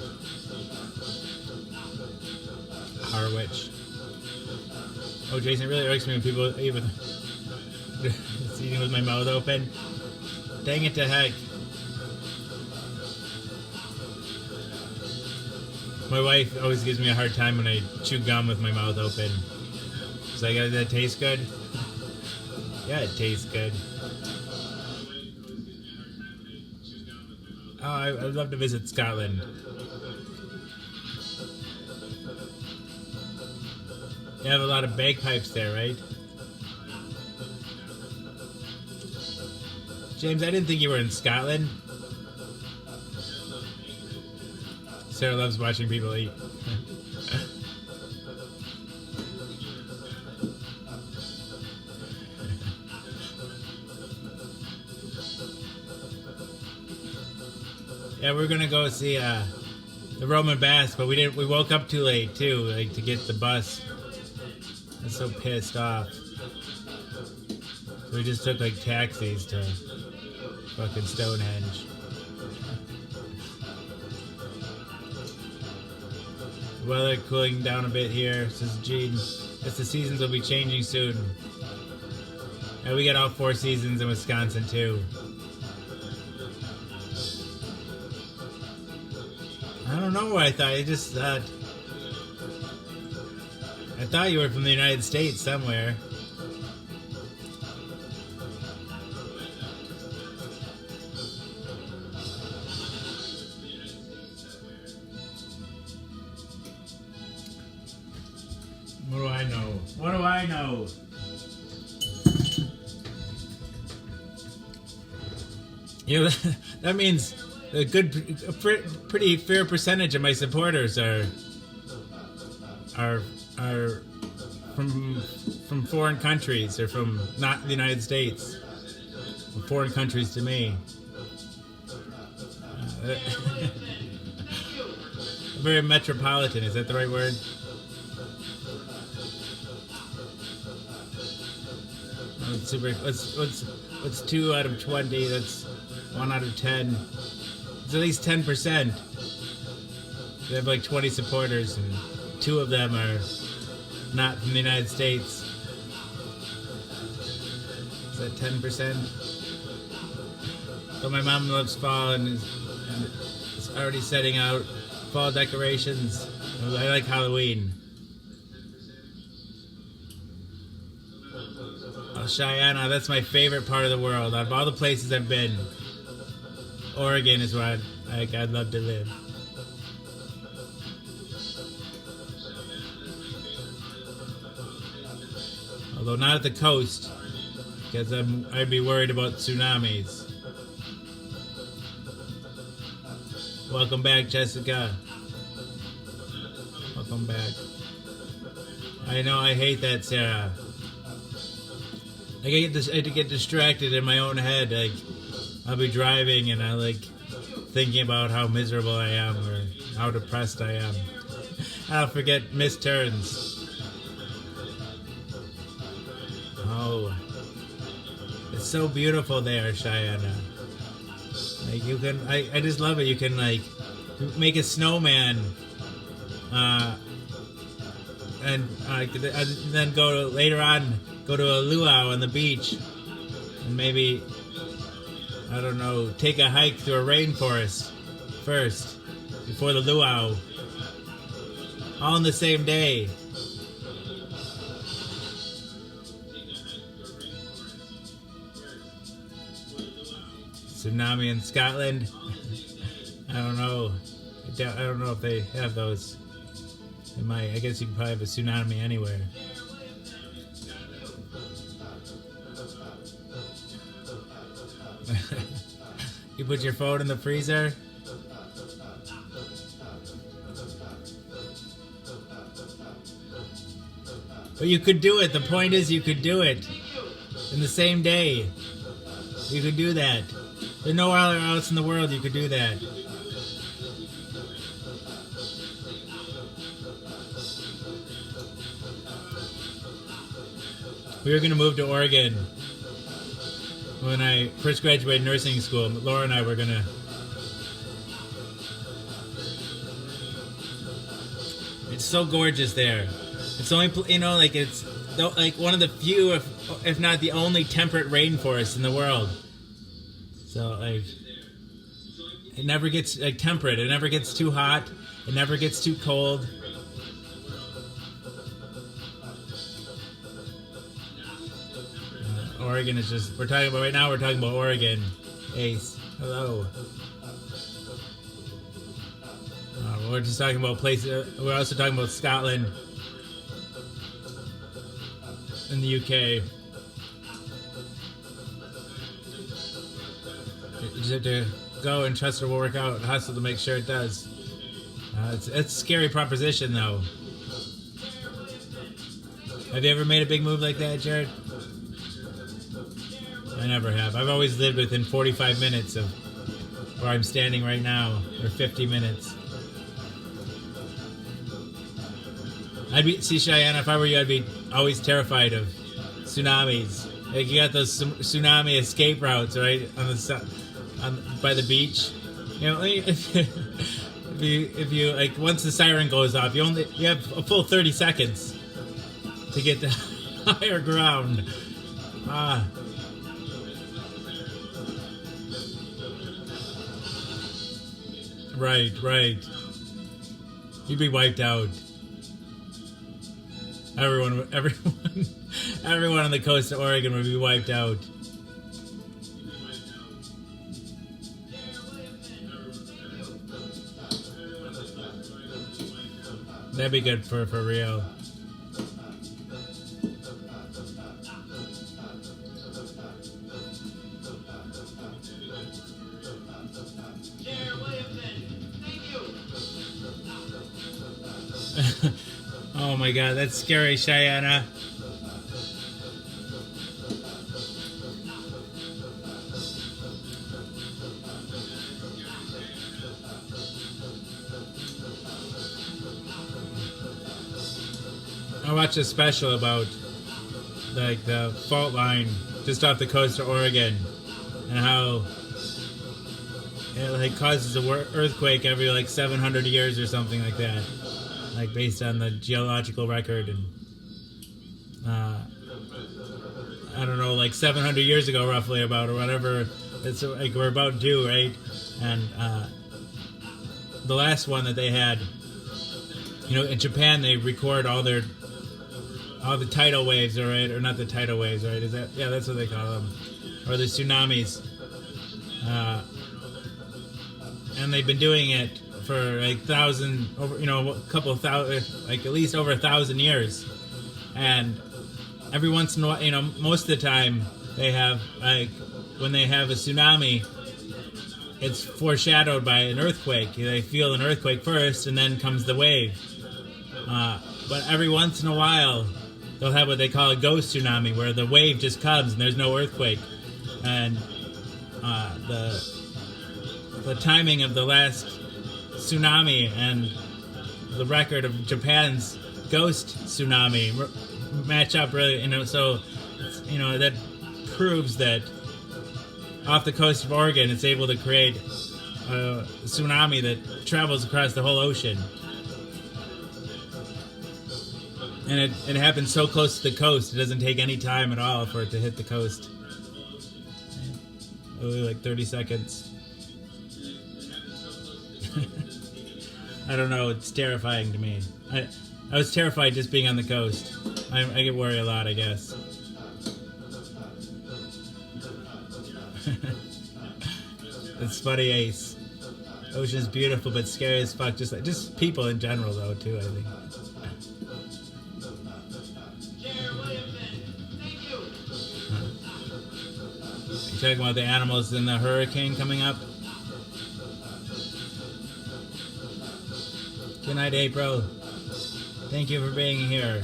Harwich. Oh, Jason, it really irks me when people even eating with my mouth open. Dang it to heck. My wife always gives me a hard time when I chew gum with my mouth open. She's like, does that taste good? Yeah, it tastes good. Oh, I'd love to visit Scotland. You have a lot of bagpipes there, right? James, I didn't think you were in Scotland. Sarah loves watching people eat. Yeah, we're gonna go see the Roman Baths, but we didn't. We woke up too late too, like to get the bus. I'm so pissed off. So we just took like taxis to fucking Stonehenge. Weather cooling down a bit here, says Gene. Guess the seasons will be changing soon. And we get all 4 seasons in Wisconsin too. I don't know what I thought. I just thought. I thought you were from the United States somewhere. What do I know? What do I know? You know, that means a pretty fair percentage of my supporters are from foreign countries or from not the United States. From foreign countries to me. Very metropolitan. Is that the right word? Super. What's 2 out of 20? That's 1 out of 10. It's at least 10%. They have like 20 supporters, and 2 of them are not from the United States. Is that 10%? So my mom loves fall and is already setting out fall decorations. I like Halloween. Cheyenne, that's my favorite part of the world. Out of all the places I've been, Oregon is where I'd love to live. Although not at the coast, because I'd be worried about tsunamis. Welcome back, Jessica. Welcome back. I know, I hate that, Sarah. I get distracted in my own head. Like, I'll be driving and I like thinking about how miserable I am or how depressed I am. I'll forget missed turns. Oh, it's so beautiful there, Cheyenne. Like you can, I just love it. You can like make a snowman, and then later on. Go to a luau on the beach and maybe, I don't know, take a hike through a rainforest first before the luau. All in the same day. Tsunami in Scotland? I don't know. I don't know if they have those. They might. I guess you can probably have a tsunami anywhere. You put your phone in the freezer? But you could do it. The point is you could do it. In the same day. You could do that. There's nowhere else in the world you could do that. We were going to move to Oregon when I first graduated nursing school. Laura and I were gonna. It's so gorgeous there. It's only, like it's like one of the few, if not the only, temperate rainforest in the world. So like, it never gets like temperate. It never gets too hot. It never gets too cold. Oregon is just, we're talking about Oregon. Ace, hello. We're just talking about places, we're also talking about Scotland and the UK. You just have to go and trust it will work out and hustle to make sure it does. It's a scary proposition though. Have you ever made a big move like that, Jared? I never have. I've always lived within 45 minutes of where I'm standing right now for 50 minutes. See, Cheyenne, if I were you, I'd be always terrified of tsunamis. Like, you got those tsunami escape routes, right, by the beach. You know, if you like, once the siren goes off, you have a full 30 seconds to get to higher ground. Right. You'd be wiped out. Everyone on the coast of Oregon would be wiped out. That'd be good for real. Oh my god, that's scary, Cheyenne. I watched a special about like the fault line just off the coast of Oregon and how it like causes an earthquake every like 700 years or something like that, like based on the geological record. And I don't know, like 700 years ago roughly, about, or whatever it's like we're about due, right? And the last one that they had, you know, in Japan, they record all the tidal waves, right? Or not the tidal waves, right? Is that, yeah, that's what they call them, or the tsunamis. And they've been doing it for like a couple of thousand, like at least over 1,000 years. And every once in a while, you know, most of the time they have, like, when they have a tsunami, it's foreshadowed by an earthquake. They feel an earthquake first, and then comes the wave. But every once in a while, they'll have what they call a ghost tsunami, where the wave just comes and there's no earthquake. And the timing of the last tsunami and the record of Japan's ghost tsunami match up really, you know. So, you know, that proves that off the coast of Oregon, it's able to create a tsunami that travels across the whole ocean. And it happens so close to the coast, it doesn't take any time at all for it to hit the coast. Only like 30 seconds. I don't know, it's terrifying to me. I was terrified just being on the coast. I get worried a lot, I guess. It's funny, Ace. Ocean's beautiful but scary as fuck. Just people in general, though, too, I think. You talking about the animals in the hurricane coming up? Good night, April. Thank you for being here.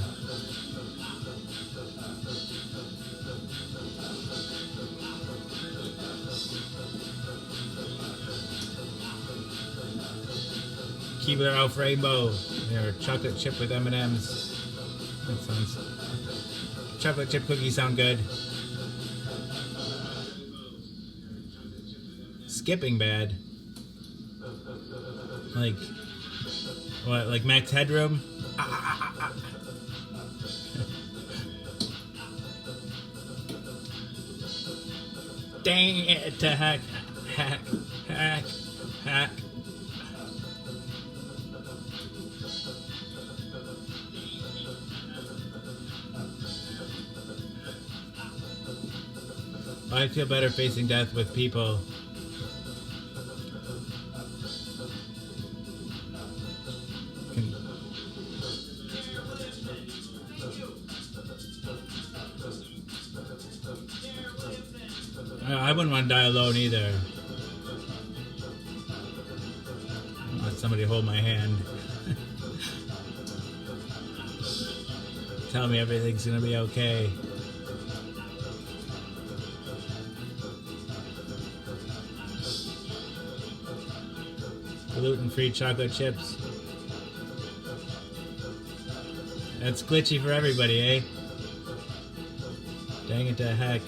Keebler Elf Rainbow. There, chocolate chip with M&Ms. That sounds... Chocolate chip cookies sound good. Skipping bad. Like... What, like Max Headroom? Dang it, to hack. I feel better facing death with people. I wouldn't want to die alone either. I'll let somebody hold my hand. Tell me everything's gonna be okay. gluten-free chocolate chips. That's glitchy for everybody, eh? Dang it to heck.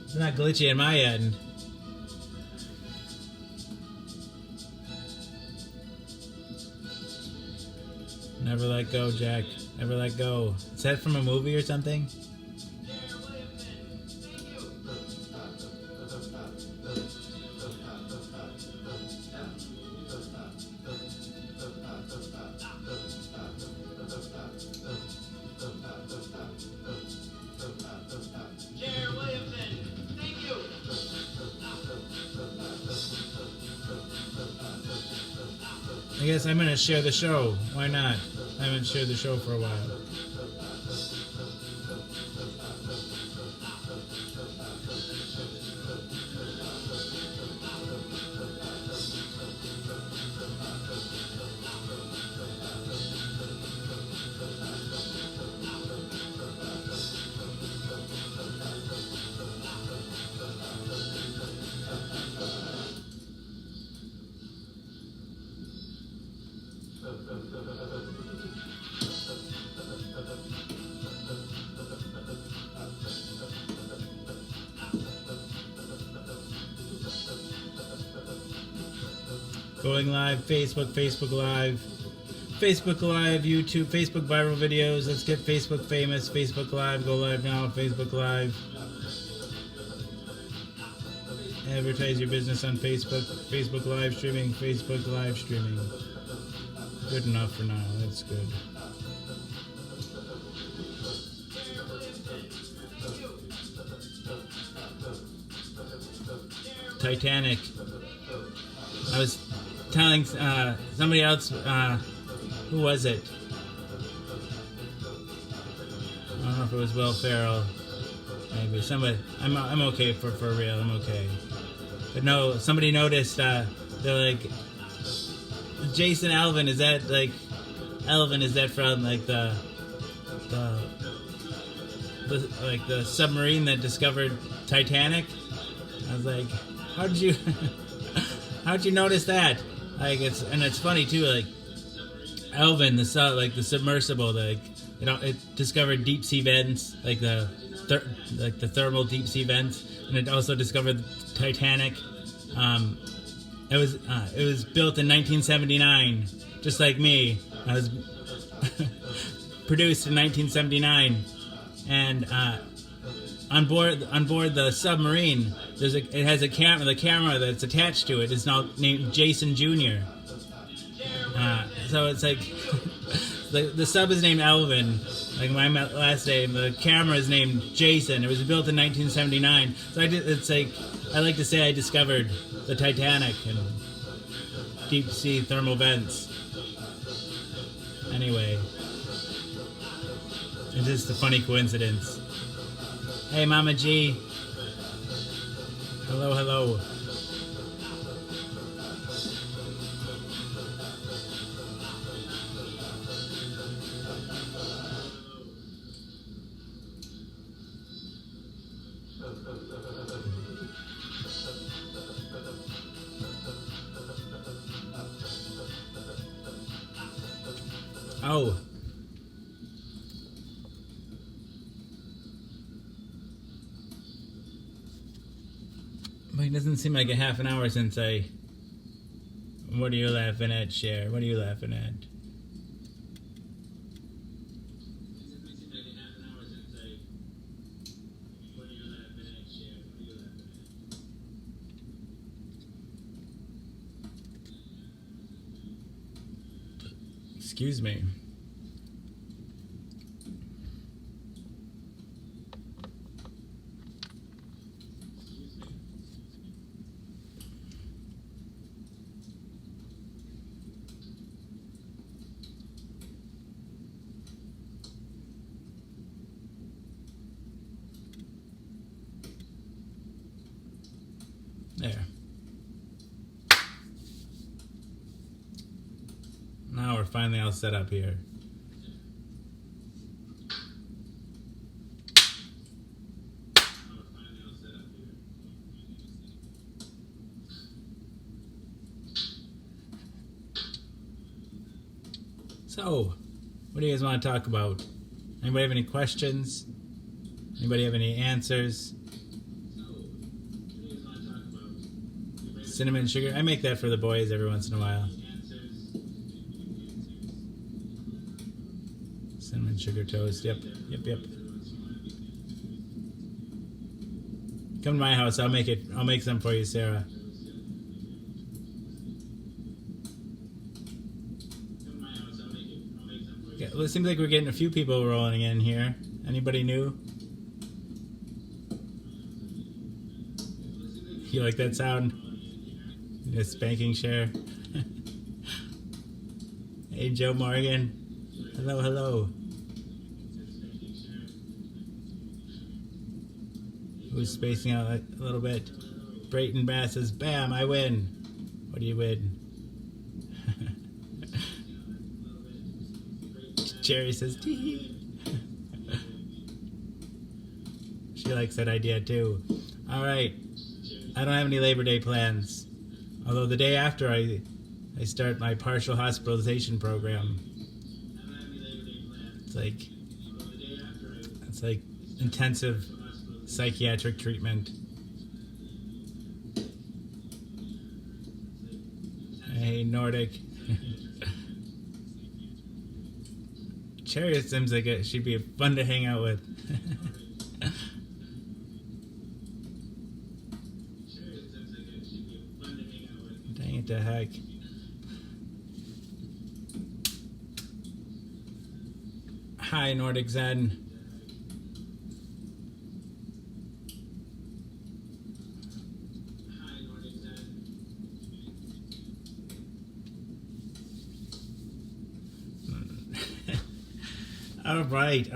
It's not glitchy in my end. Never let go, Jack. Never let go. Is that from a movie or something? I guess I'm gonna share the show. Why not? I haven't shared the show for a while. Going live, Facebook Live, YouTube, Facebook viral videos. Let's get Facebook famous. Facebook Live, go live now. Facebook Live. Advertise your business on Facebook. Facebook live streaming. Facebook live streaming. Good enough for now. That's good. Titanic. I was telling somebody else, who was it? I don't know if it was Will Ferrell. Maybe somebody. I'm okay for real. I'm okay. But no, somebody noticed. They're like, Jason Elvin. Is that like Elvin? Is that from like the submarine that discovered Titanic? I was like, how'd you notice that? Like it's funny too. Like Elvin, the submersible, it discovered deep sea vents, like the thermal deep sea vents, and it also discovered Titanic. It was built in 1979, just like me. I was produced in 1979, and on board the submarine, it has a camera. The camera that's attached to it is now named Jason Jr. So it's like the sub is named Elvin, like my last name. The camera is named Jason. It was built in 1979. So it's like I like to say I discovered the Titanic and deep sea thermal vents. Anyway, it's just a funny coincidence. Hey, Mama G. Hello, hello. Oh. It doesn't seem like a half an hour since I... What are you laughing at, Cher? What are you laughing at? Excuse me. There. Now we're finally all set up here. So, what do you guys want to talk about? Anybody have any questions? Anybody have any answers? Cinnamon sugar. I make that for the boys every once in a while. Cinnamon sugar toast. Yep. Come to my house. I'll make some for you, Sarah. Yeah, well, it seems like we're getting a few people rolling in here. Anybody new? You like that sound? A spanking share. Hey, Joe Morgan. Hello. Who's spacing out a little bit? Brayton Bass says, "Bam! I win." What do you win? Jerry says, "Tee." She likes that idea too. All right. I don't have any Labor Day plans. Although the day after I start my partial hospitalization program. It's like intensive psychiatric treatment. Hey, Nordic. Cherry seems like she'd be fun to hang out with. Dang it to heck. Hi, Nordic Zen. All right.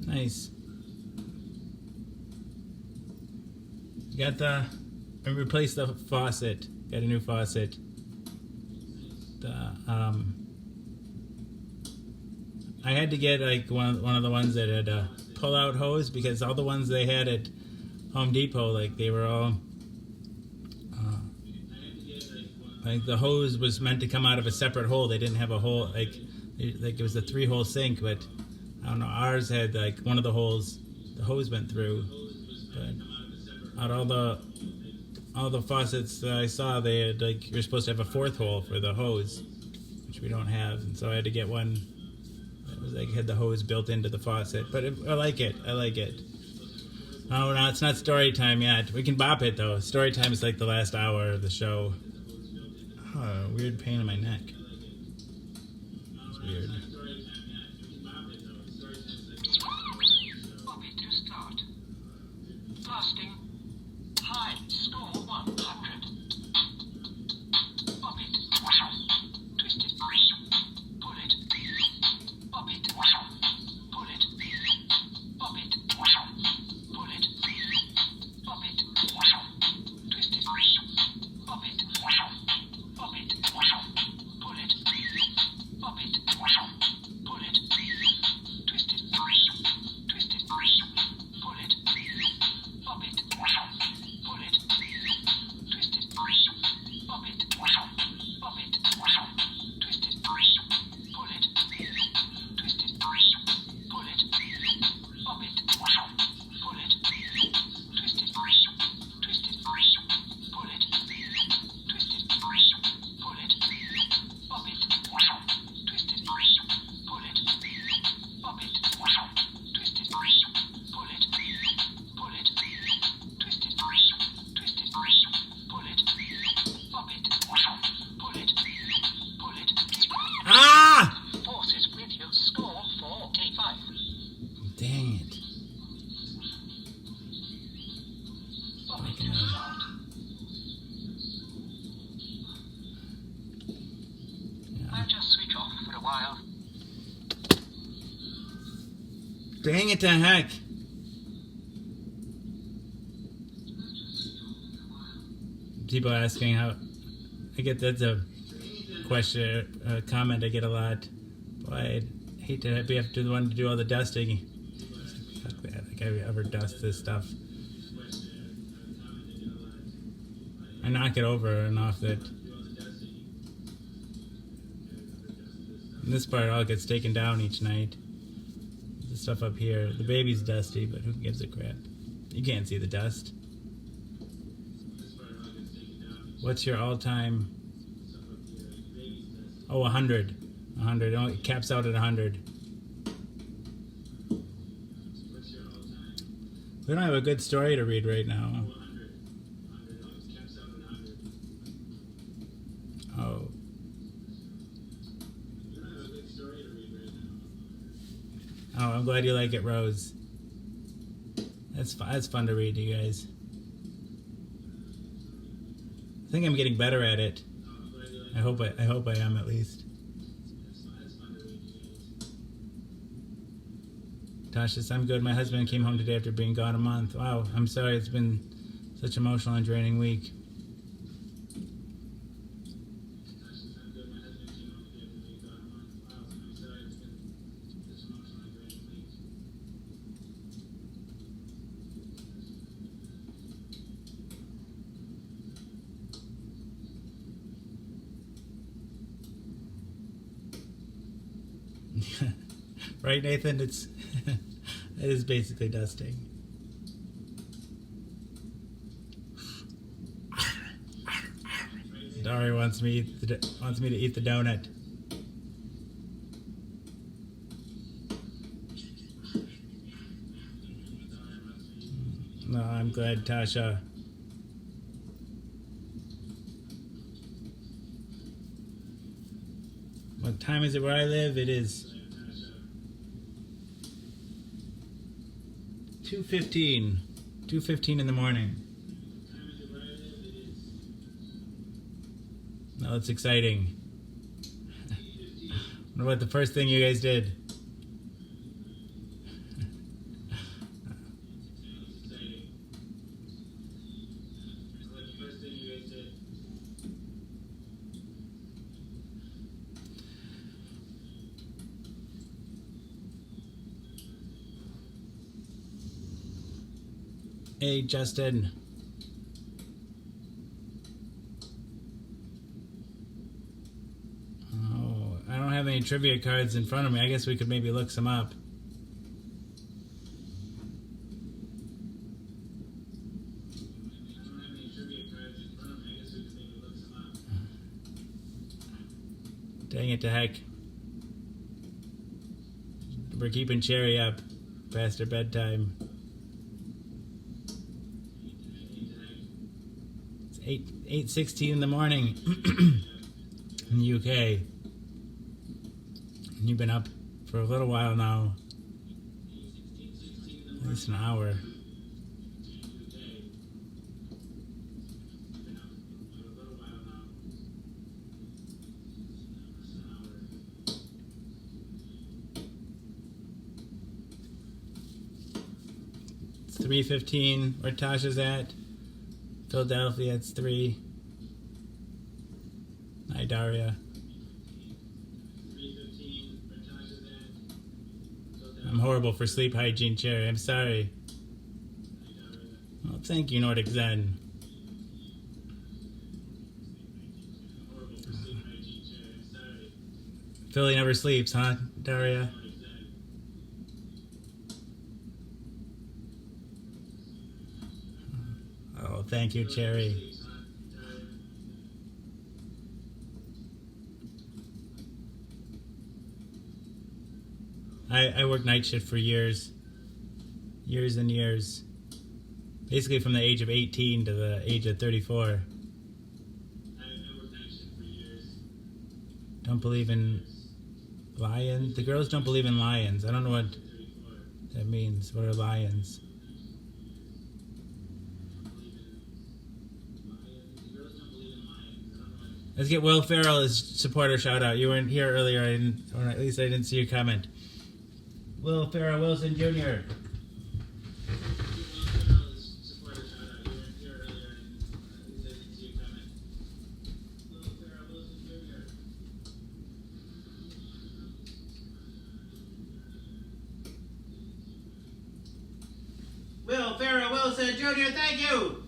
Nice. I replaced the faucet. Got a new faucet. I had to get like one of the ones that had a pull-out hose because all the ones they had at Home Depot, like they were all like the hose was meant to come out of a separate hole. They didn't have a hole like it was a 3-hole sink, but I don't know. Ours had like one of the holes the hose went through, but out all the faucets that I saw, they had like you're supposed to have a 4th hole for the hose, which we don't have, and so I had to get one that was like had the hose built into the faucet. But I like it. Oh no, it's not story time yet. We can bop it though. Story time is like the last hour of the show. Oh, weird pain in my neck. It's weird. Blasting. High. Score 100. Pop it. Twist it. Pull it. Pop it. Pull it. Pop it. Pull it. Pop it. Twist it. Pop it. Pop it. Pull it. Pop it. Pull it. Twist it. Twist it. Pull it. Pop it. Pull it. Twist it. Pop it. Pop it. Twist it. Pull it. Twist it. Pull it. Pop it. Pull it. Twist it. Twist it. Pull it. Twist it. Pull it. Pop it. Twist it. Pull it. Pop it. Twist it. Pull it. Pull it. Twist it. Twist it. Pull it. Pop it. Pull it. Pull it. Ah! Forces with you. Score 4-5. Dang it. Pop it to start. I'll just switch off for a while. Dang it to heck. People asking how I get that's a question, a comment I get a lot. Boy, I'd hate to be have to the one to do all the dusting. Fuck that. Like I ever dust this stuff. I knock it over and off that. And this part all gets taken down each night. The stuff up here. The baby's dusty, but who gives a crap? You can't see the dust. What's your all-time? Oh, 100. 100. Oh, it caps out at 100. We don't have a good story to read right now. Oh. Oh, I'm glad you like it, Rose. That's fun. That's fun to read, you guys. I think I'm getting better at it. I hope I am at least. Tasha says, I'm good. My husband came home today after being gone a month. Wow, I'm sorry. It's been such an emotional and draining week. Right, Nathan? It is basically dusting. Dari wants me to eat the donut. No, I'm glad, Tasha. What time is it where I live? It is 2:15. 2:15 in the morning. No, it's exciting. Wonder what the first thing you guys did. 'Hey, Justin. Oh, I don't have any trivia cards in front of me. I guess we could maybe look some up. Dang it to heck. We're keeping Cherry up past her bedtime. It's 8:16 in the morning in the UK. And you've been up for a little while now. At least an hour. It's 3:15 where Tasha's at. Philadelphia, it's 3. Hi, Daria. I'm horrible for sleep hygiene, Cherry. I'm sorry. Well, thank you, Nordic Zen. Philly never sleeps, huh, Daria? Oh, thank you, Cherry. I worked night shift for years. Years and years. Basically from the age of 18 to the age of 34. I worked night shift for years. Don't believe in lions? The girls don't believe in lions. I don't know what that means. What are lions? Let's get Will Ferrell as supporter shout out. You weren't here earlier, or at least I didn't see your comment. Will Ferrell Wilson Jr. Wilson Jr., thank you!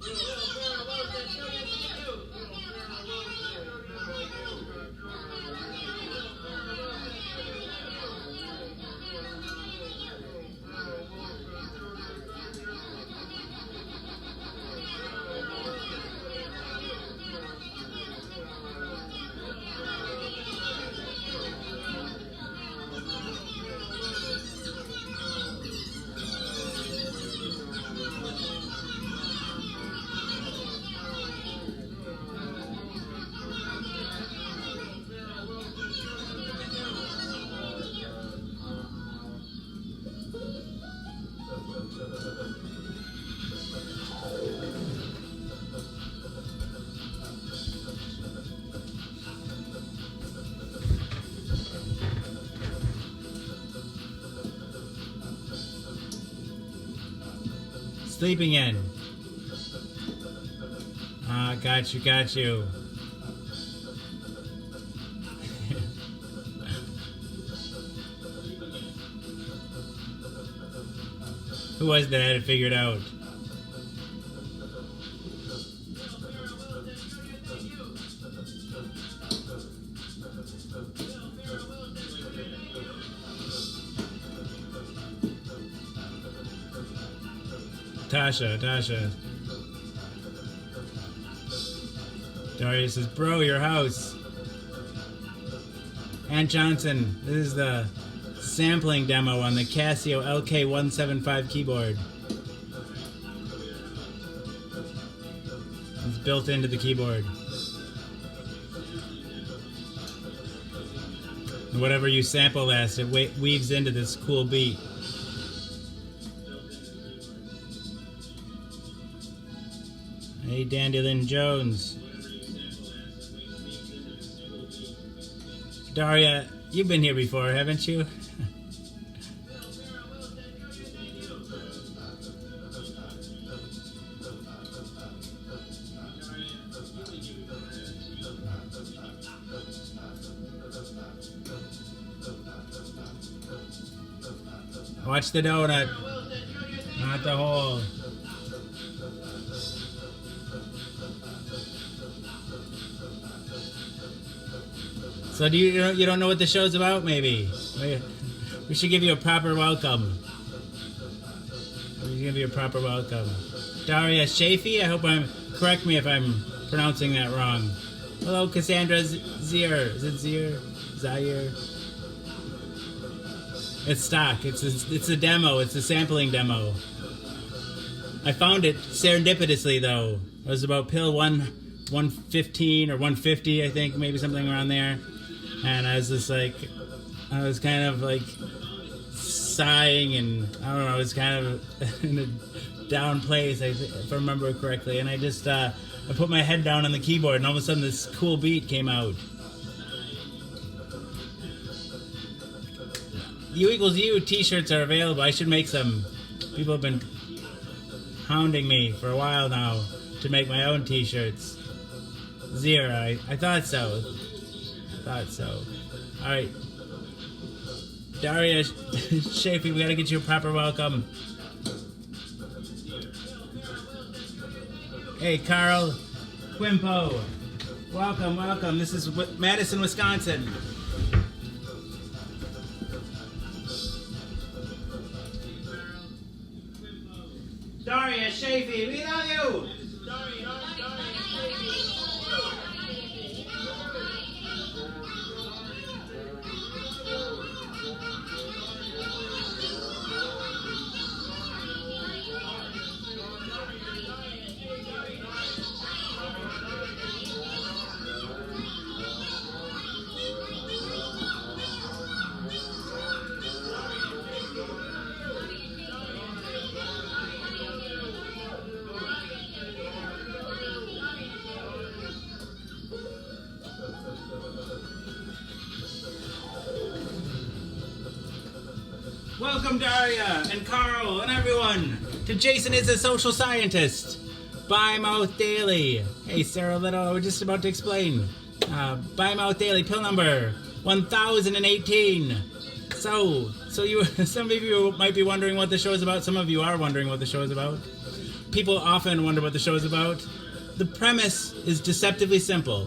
Sleeping in. Ah, got you, got you. Who was that I had it figured out? Tasha. Daria says, bro, your house. Aunt Johnson, this is the sampling demo on the Casio LK175 keyboard. It's built into the keyboard. And whatever you sample last, it weaves into this cool beat. Hey, Dandelion Jones. Daria, you've been here before, haven't you? Watch the donut, not the hole. So do you don't know what the show's about? Maybe we should give you a proper welcome. We should give you a proper welcome. Daria Shafee. I hope correct me if I'm pronouncing that wrong. Hello, Cassandra Zier. Is it Zier? Zaire? It's stock. It's a demo. It's a sampling demo. I found it serendipitously though. It was about pill 115 or 150, I think, maybe something around there. And I was just like, I was kind of like sighing, and I don't know, I was kind of in a down place, if I remember correctly. And I just, I put my head down on the keyboard, and all of a sudden this cool beat came out. U equals U t-shirts are available. I should make some. People have been hounding me for a while now to make my own t-shirts. Zero, I thought so. Alright. Daria Shafee, we gotta get you a proper welcome. Hey, Carl Quimpo. Welcome. This is Madison, Wisconsin. Daria Shafee, we love you! Welcome, Daria and Carl and everyone to Jason is a Social Scientist By Mouth Daily. Hey, Sarah Little, we're just about to explain. By Mouth Daily, pill number 1018. So you, some of you might be wondering what the show is about. Some of you are wondering what the show is about. people often wonder what the show is about. The premise is deceptively simple.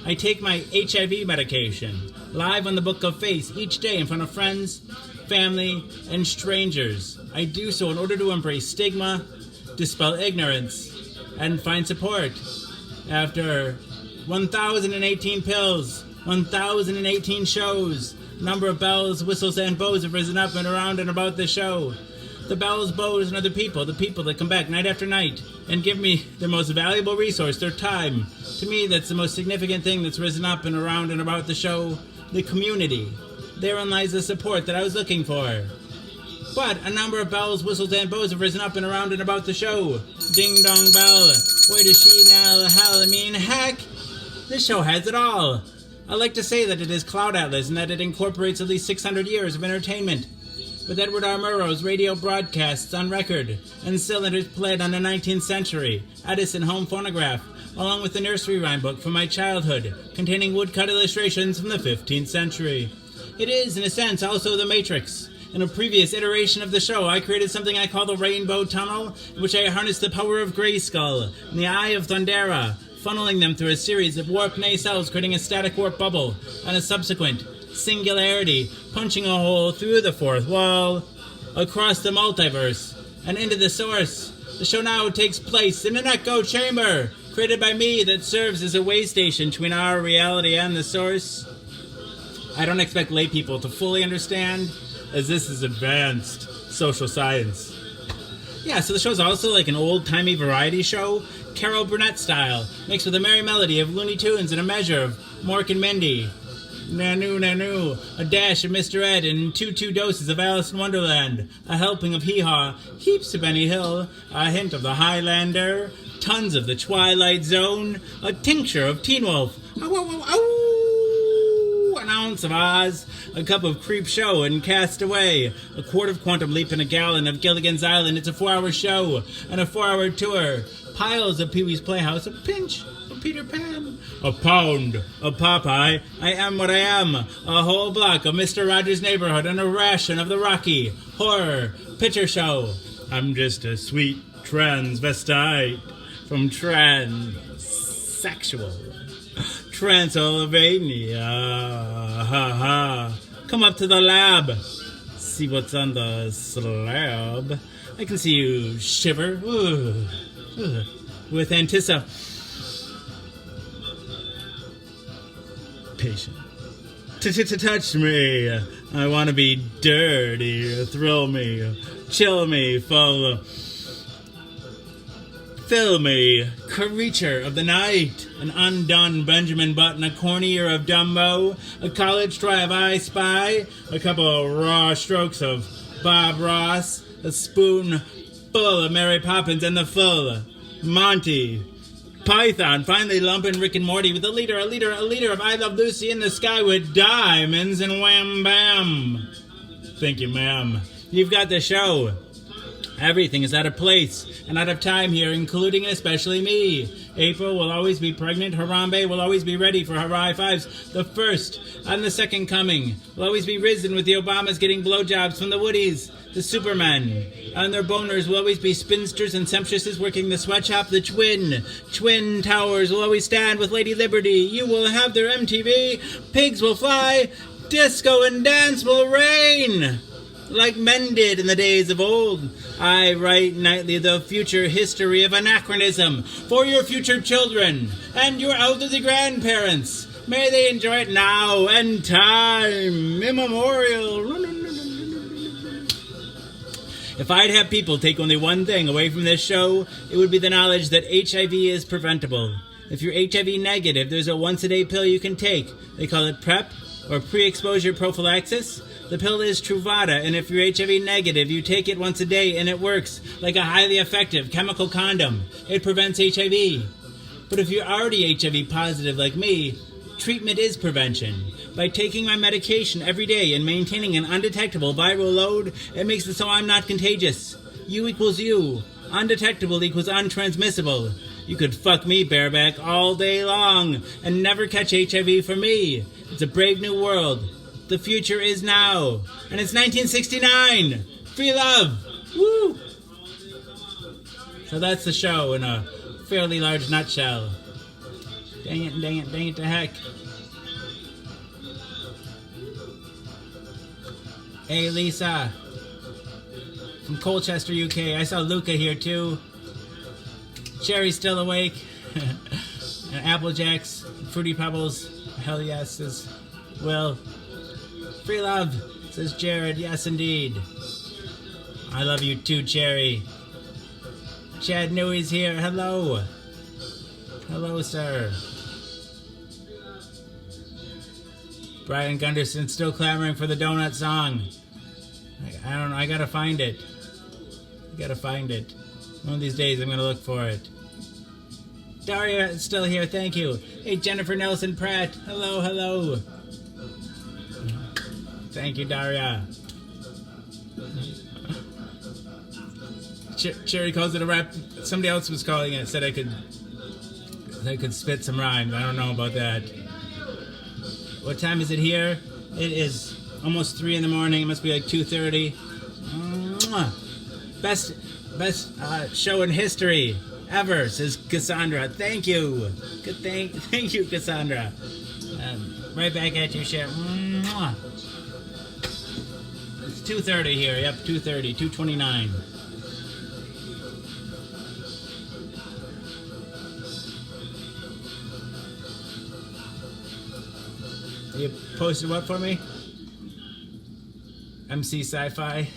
I take my HIV medication live on the Book of Face each day in front of friends, family, and strangers. I do so in order to embrace stigma, dispel ignorance, and find support. After 1,018 pills, 1,018 shows, number of bells, whistles, and bows have risen up and around and about the show. The bells, bows, and other people, the people that come back night after night and give me their most valuable resource, their time. To me, that's the most significant thing that's risen up and around and about the show, the community. Therein lies the support that I was looking for. But a number of bells, whistles, and bows have risen up and around and about the show. Ding dong bell, where does she now hell? I mean, heck, this show has it all. I like to say that it is Cloud Atlas and that it incorporates at least 600 years of entertainment. With Edward R. Murrow's radio broadcasts on record and cylinders played on the 19th century, Edison home phonograph, along with the nursery rhyme book from my childhood, containing woodcut illustrations from the 15th century. It is, in a sense, also The Matrix. In a previous iteration of the show, I created something I call the Rainbow Tunnel, in which I harnessed the power of Grayskull and the Eye of Thundera, funneling them through a series of warp nacelles, creating a static warp bubble, and a subsequent singularity, punching a hole through the fourth wall, across the multiverse, and into the source. The show now takes place in an echo chamber, created by me, that serves as a way station between our reality and the source. I don't expect lay people to fully understand, as this is advanced social science. Yeah, so the show's also like an old-timey variety show, Carol Burnett style, mixed with a merry melody of Looney Tunes and a measure of Mork and Mindy. Nanu, nanu, a dash of Mr. Ed, and two doses of Alice in Wonderland, a helping of Hee-Haw, heaps of Benny Hill, a hint of the Highlander, tons of the Twilight Zone, a tincture of Teen Wolf, an ounce of Oz, a cup of Creep Show and Cast Away, a quart of Quantum Leap and a gallon of Gilligan's Island. It's a 4-hour show and a 4-hour tour. Piles of Pee-wee's Playhouse, a pinch of Peter Pan, a pound of Popeye, I Am What I Am, a whole block of Mr. Rogers' Neighborhood, and a ration of the Rocky Horror Picture Show. I'm just a sweet transvestite from transsexual Transylvania. Ha ha. Come up to the lab. See what's on the slab. I can see you shiver. Ooh. With anticipation. Touch me. I want to be dirty. Thrill me. Chill me. Fill me. Creature of the night. An undone Benjamin Button. A corny ear of Dumbo. A college try of I Spy. A couple of raw strokes of Bob Ross. A spoon full of Mary Poppins and the full Monty Python, finally lumping Rick and Morty with a liter of I Love Lucy in the Sky with diamonds and wham bam. Thank you, ma'am. You've got the show. Everything is out of place and out of time here, including and especially me. April will always be pregnant. Harambe will always be ready for her high fives. The first and the second coming will always be risen with the Obamas getting blowjobs from the Woodies. The Supermen and their boners will always be spinsters and sumptuouses working the sweatshop. The Twin Towers will always stand with Lady Liberty. You will have their MTV. Pigs will fly. Disco and dance will reign, like men did in the days of old. I write nightly the future history of anachronism for your future children and your elderly grandparents. May they enjoy it now and time immemorial. If I'd have people take only one thing away from this show, it would be the knowledge that HIV is preventable. If you're HIV negative, there's a once-a-day pill you can take. They call it PrEP, or pre-exposure prophylaxis. The pill is Truvada, and if you're HIV negative, you take it once a day, and it works like a highly effective chemical condom. It prevents HIV. But if you're already HIV positive like me, treatment is prevention. By taking my medication every day and maintaining an undetectable viral load, it makes it so I'm not contagious. U equals U. Undetectable equals untransmissible. You could fuck me bareback all day long and never catch HIV from me. It's a brave new world. The future is now. And it's 1969. Free love. Woo! So that's the show in a fairly large nutshell. Dang it, dang it, dang it to heck. Hey, Lisa. From Colchester, UK. I saw Luca here, too. Cherry's still awake. And Apple Jacks, Fruity Pebbles. Hell yes, says Will. Free love, says Jared. Yes, indeed. I love you too, Cherry. Chad Newey's here. Hello. Hello, sir. Brian Gunderson still clamoring for the donut song. I don't know. I gotta find it. One of these days I'm gonna look for it. Daria is still here. Thank you. Hey, Jennifer Nelson Pratt. Hello, hello. Thank you, Daria. Cherry calls it a rap. Somebody else was calling it. Said I could spit some rhymes. I don't know about that. What time is it here? It is almost 3 in the morning. It must be like 2:30. Best show in history ever, says Cassandra. Thank you. Thank you, Cassandra. Right back at you, Cher. It's 2:30 here. Yep, 2:30, 2:29. You posted what for me? MC Sci-Fi.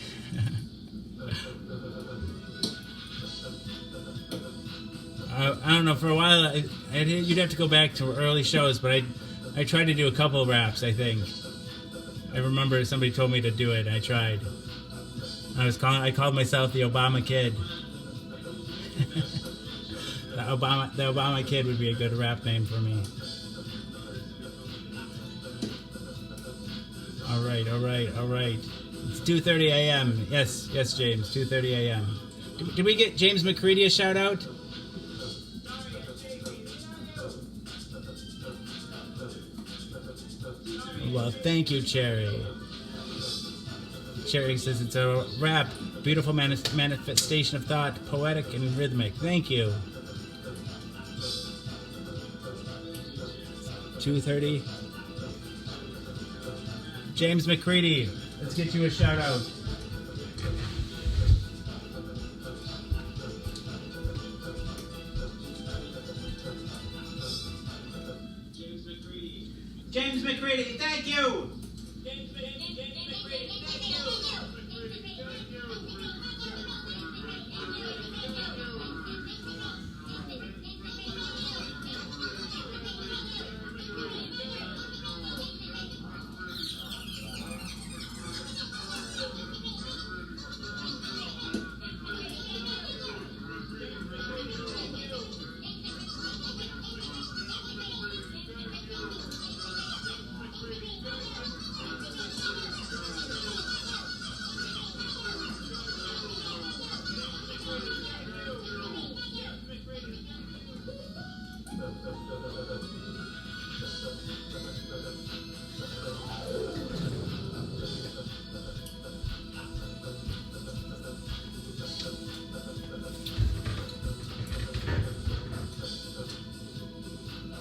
I don't know. For a while, you'd have to go back to early shows, but I tried to do a couple of raps. I think I remember somebody told me to do it. I tried. I called myself the Obama Kid. the Obama Kid would be a good rap name for me. All right. It's 2:30 a.m. Yes, James. 2:30 a.m. Did we get James McCready a shout out? Well, thank you, Cherry. Cherry says it's a rap, beautiful manifestation of thought, poetic and rhythmic. Thank you. 2:30. James McCready, let's get you a shout out. James McCready, thank you. James McCready, thank you.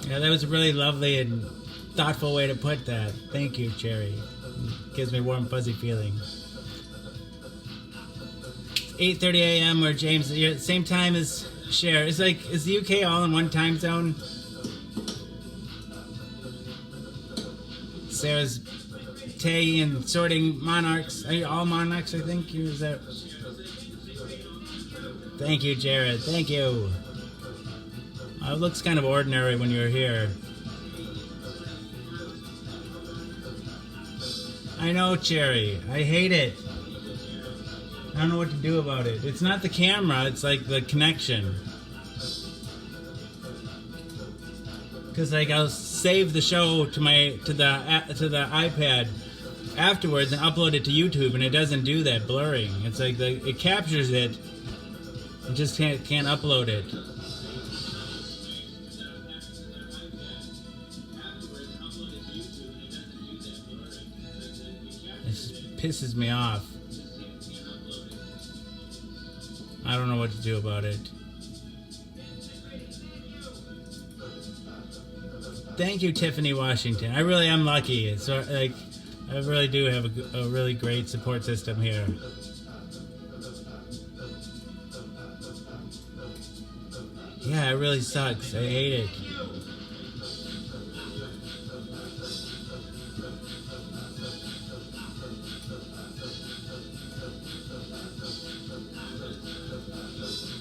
Yeah, that was a really lovely and thoughtful way to put that. Thank you, Cherry. It gives me a warm, fuzzy feeling. It's 8:30 a.m. where James, you're at the same time as Cher. Is the UK all in one time zone? Sarah's Tay and sorting monarchs. Are you all monarchs, I think? Is that... Thank you, Jared. Thank you. It looks kind of ordinary when you're here. I know, Cherry. I hate it. I don't know what to do about it. It's not the camera, it's like the connection. Because I'll save the show to the iPad afterwards and upload it to YouTube, and it doesn't do that blurring. It's like it captures it, it just can't upload it. Pisses me off. I don't know what to do about it. thank you, Tiffany Washington. I really am lucky. It's like I really do have a really great support system here. Yeah, it really sucks. I hate it.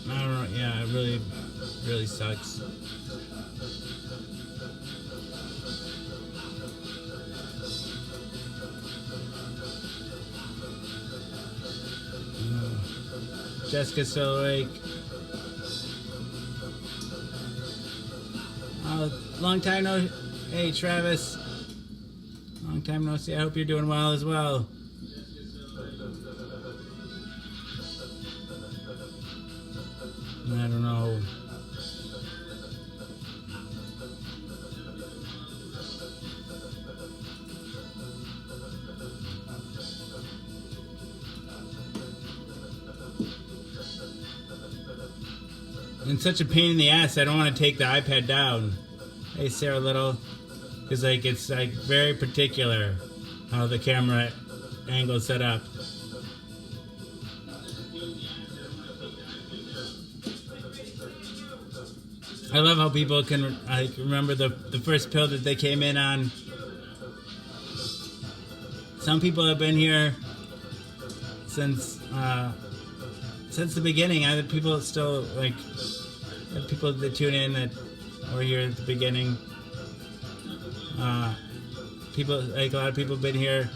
I don't know. Yeah, it really sucks. Jessica's still awake. Long time no... Hey, Travis. Long time no see. I hope you're doing well as well. I don't know. It's such a pain in the ass. I don't want to take the iPad down. Hey, Sarah Little, because like it's like very particular how the camera angle is set up. I love how people can like remember the first pill that they came in on. Some people have been here since the beginning. I have people still like people that tune in that were here at the beginning. People like a lot of people have been here.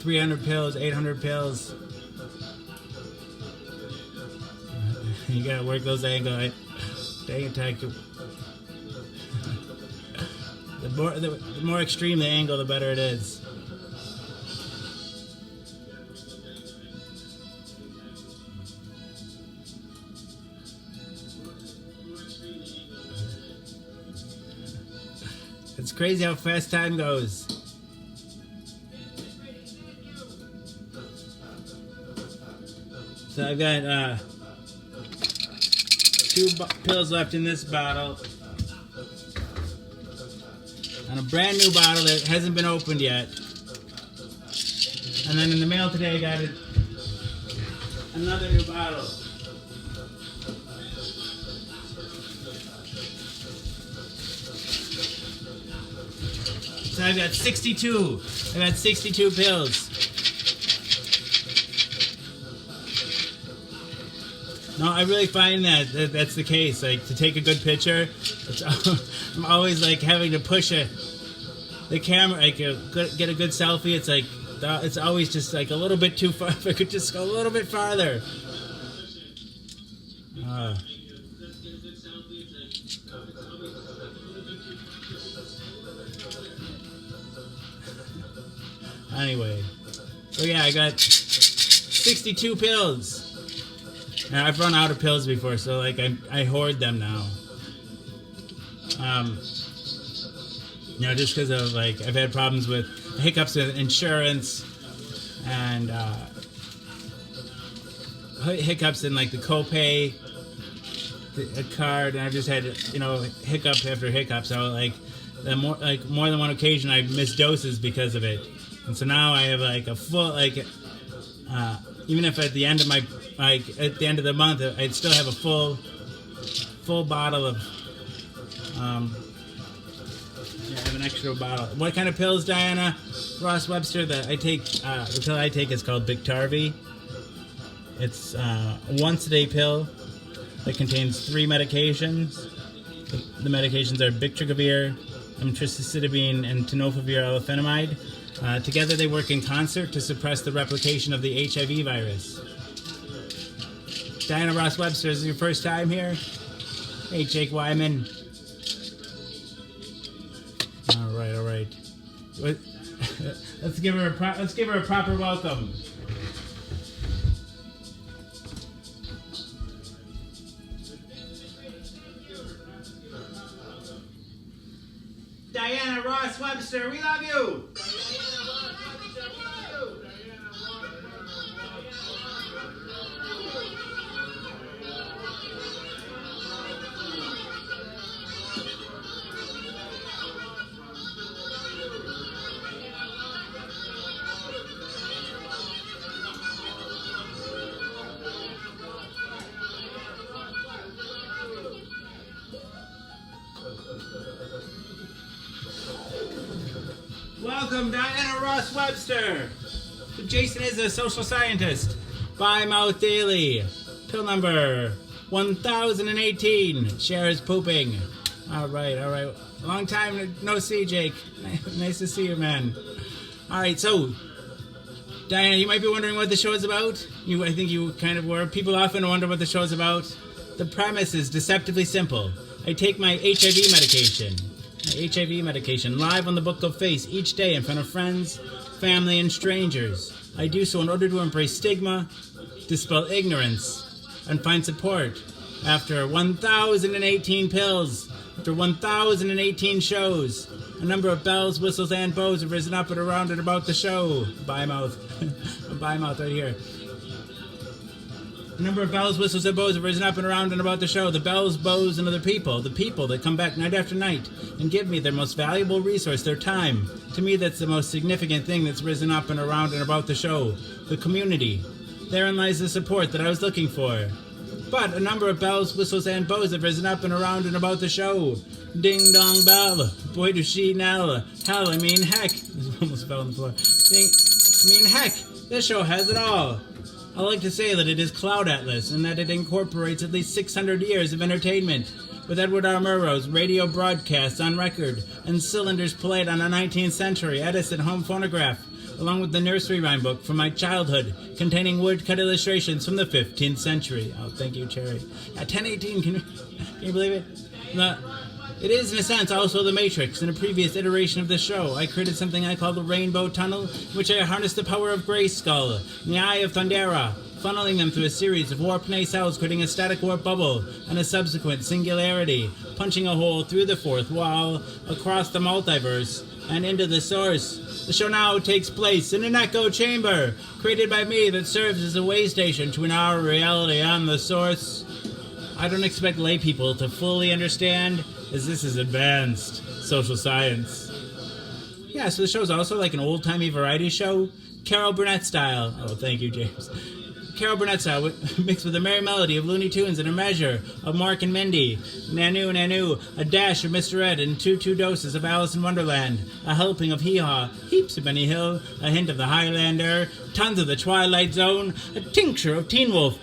300 pills, 800 pills. You gotta work those angles. Dang it, the more extreme the angle, the better it is. It's crazy how fast time goes. So I've got 2 pills left in this bottle, and a brand new bottle that hasn't been opened yet. And then in the mail today I got another new bottle. So I've got 62. I got 62 pills. No, I really find that's the case. Like, to take a good picture, I'm always like having to push the camera, like get a good selfie. It's like it's always just like a little bit too far. If I could just go a little bit farther. Anyway, so yeah, I got 62 pills. And I've run out of pills before, so like I hoard them now. You know, just because of like I've had problems with hiccups with insurance and hiccups in like the copay, the card, and I've just had hiccup after hiccup. So like more than one occasion I missed doses because of it, and so now I have like a full even if at the end of at the end of the month, I'd still have a full bottle of, I have an extra bottle. What kind of pills, Diana? Ross Webster, the pill I take is called Biktarvy. It's a once-a-day pill that contains 3 medications. The medications are Bictegravir, emtricitabine, and tenofovir alafenamide. Together they work in concert to suppress the replication of the HIV virus. Diana Ross Webster, is this your first time here? Hey, Jake Wyman. All right. Let's give her a proper welcome. Diana Ross Webster, we love you. welcome Diana Ross Webster. Jason is a social scientist. By Mouth Daily. Pill number 1018. Cher is pooping. All right. Long time no see, Jake. Nice to see you, man. All right, so Diana, you might be wondering what the show is about. I think you kind of were. People often wonder what the show is about. The premise is deceptively simple. I take my HIV medication live on the Book of Face each day in front of friends, family, and strangers. I do so in order to embrace stigma, dispel ignorance, and find support. After 1,018 pills, after 1,018 shows, a number of bells, whistles, and bows have risen up and around and about the show. By mouth. By mouth right here. A number of bells, whistles, and bows have risen up and around and about the show. The bells, bows, and other people. The people that come back night after night and give me their most valuable resource, their time. To me, that's the most significant thing that's risen up and around and about the show. The community. Therein lies the support that I was looking for. But a number of bells, whistles, and bows have risen up and around and about the show. Ding dong bell. Boy, does she knell. Hell, I mean heck. This almost fell on the floor. Heck. This show has it all. I like to say that it is Cloud Atlas and that it incorporates at least 600 years of entertainment, with Edward R. Murrow's radio broadcasts on record and cylinders played on a 19th century Edison home phonograph, along with the nursery rhyme book from my childhood, containing woodcut illustrations from the 15th century. Oh, thank you, Cherry. 1018, can you believe it? It is, in a sense, also The Matrix. In a previous iteration of the show, I created something I call the Rainbow Tunnel, in which I harnessed the power of Grayskull, and the Eye of Thundera, funneling them through a series of warp nacelles, creating a static warp bubble, and a subsequent singularity, punching a hole through the fourth wall, across the multiverse, and into the source. The show now takes place in an echo chamber, created by me, that serves as a way station between our reality and the source. I don't expect lay people to fully understand, as this is advanced social science. Yeah, so the show's also like an old-timey variety show, Carol Burnett style. Oh, thank you, James. Carol Burnett style, mixed with a merry melody of Looney Tunes and a measure of Mark and Mindy. Nanu, nanu, a dash of Mr. Ed, and two doses of Alice in Wonderland. A helping of Hee-Haw, heaps of Benny Hill, a hint of the Highlander, tons of the Twilight Zone, a tincture of Teen Wolf,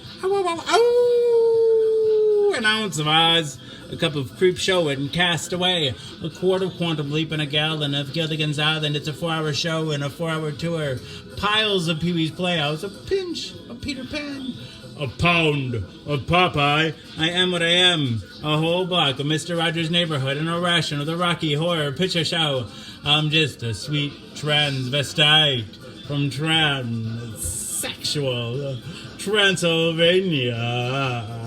an ounce of Oz, a cup of Creep Show and Cast Away, a quart of Quantum Leap and a gallon of Gilligan's Island. It's a 4-hour show and a 4-hour tour. Piles of Pee-wee's Playhouse, a pinch of Peter Pan, a pound of Popeye. I am what I am. A whole block of Mr. Rogers' Neighborhood and a ration of the Rocky Horror Picture Show. I'm just a sweet transvestite from transsexual Transylvania.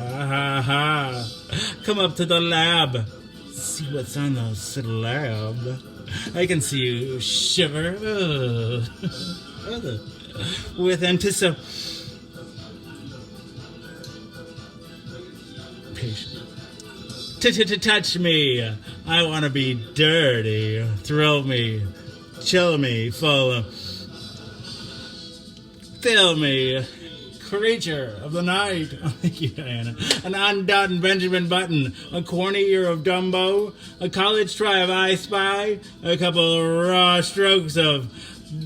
Come up to the lab. See what's on the slab. I can see you shiver with anticipation. Touch me. I want to be dirty. Thrill me. Chill me. Fill me. Creature of the night. Oh, thank you, Diana. An undone Benjamin Button, a corny ear of Dumbo, a college try of I Spy, a couple of raw strokes of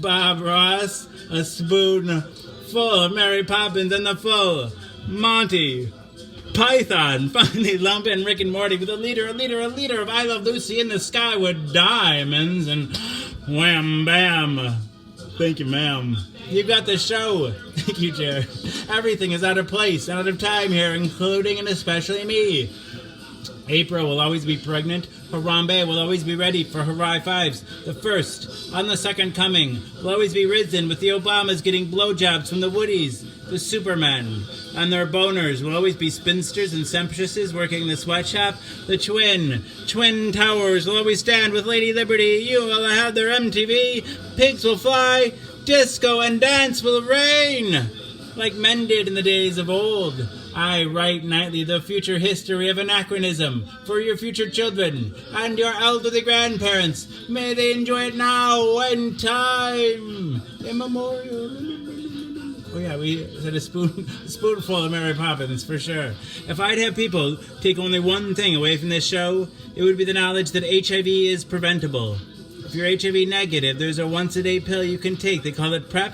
Bob Ross, a spoon full of Mary Poppins, and the full Monty Python. Finally lump in Rick and Morty with a liter of I Love Lucy in the sky with diamonds, and wham bam. Thank you, ma'am. You got the show. Thank you, Jared. Everything is out of place, out of time here, including and especially me. April will always be pregnant. Harambe will always be ready for her high fives. The first, on the second coming, will always be risen with the Obamas getting blowjobs from the Woodies, the Supermen, and their boners will always be spinsters and sempstresses working the sweatshop. The Twin Towers will always stand with Lady Liberty. You will have their MTV. Pigs will fly. Disco and dance will reign, like men did in the days of old. I write nightly the future history of anachronism for your future children and your elderly grandparents. May they enjoy it now and time immemorial. Oh yeah, we said a spoonful of Mary Poppins for sure. If I'd have people take only one thing away from this show, it would be the knowledge that HIV is preventable. If you're HIV negative, there's a once-a-day pill you can take. They call it PrEP,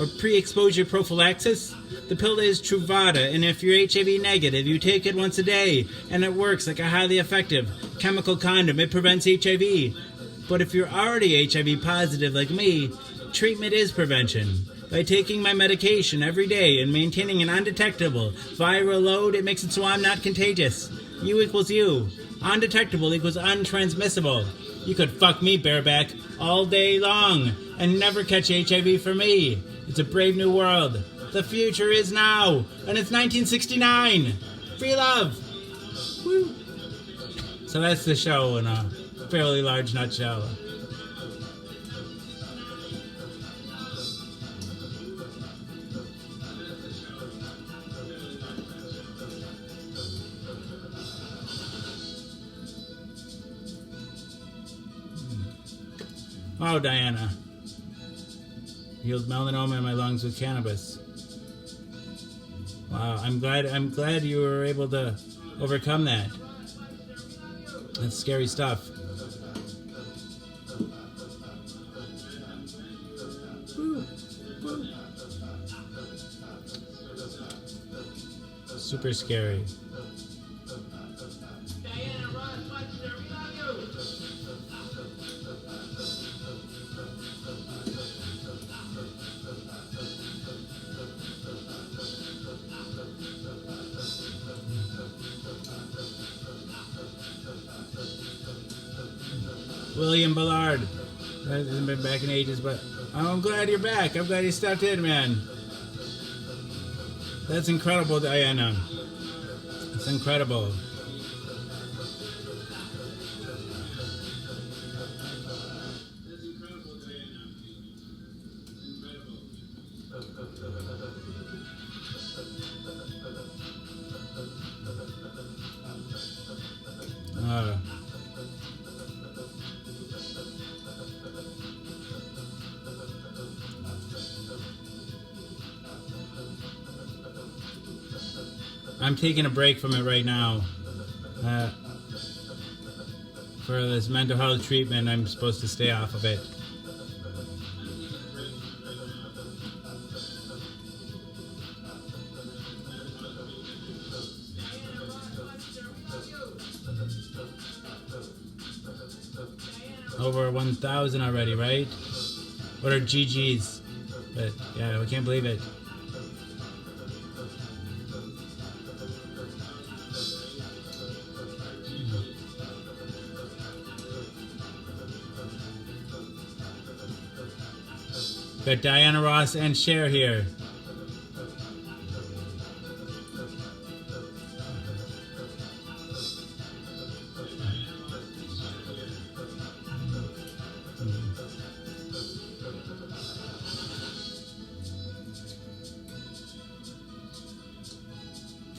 or pre-exposure prophylaxis. The pill is Truvada, and if you're HIV negative, you take it once a day, and it works like a highly effective chemical condom. It prevents HIV. But if you're already HIV positive like me, treatment is prevention. By taking my medication every day and maintaining an undetectable viral load, it makes it so I'm not contagious. U equals U. Undetectable equals untransmissible. You could fuck me bareback all day long and never catch HIV from me. It's a brave new world. The future is now, and it's 1969. Free love. Woo. So that's the show in a fairly large nutshell. Oh, Diana. Healed melanoma in my lungs with cannabis. Wow, I'm glad you were able to overcome that. That's scary stuff. Woo. Woo. Super scary. William Ballard. That hasn't been back in ages, but I'm glad you're back. I'm glad you stepped in, man. That's incredible, Diana. It's incredible. I'm taking a break from it right now. For this mental health treatment, I'm supposed to stay off of it. Over 1,000 already, right? What are GGs? But yeah, I can't believe it. Got Diana Ross and Cher here.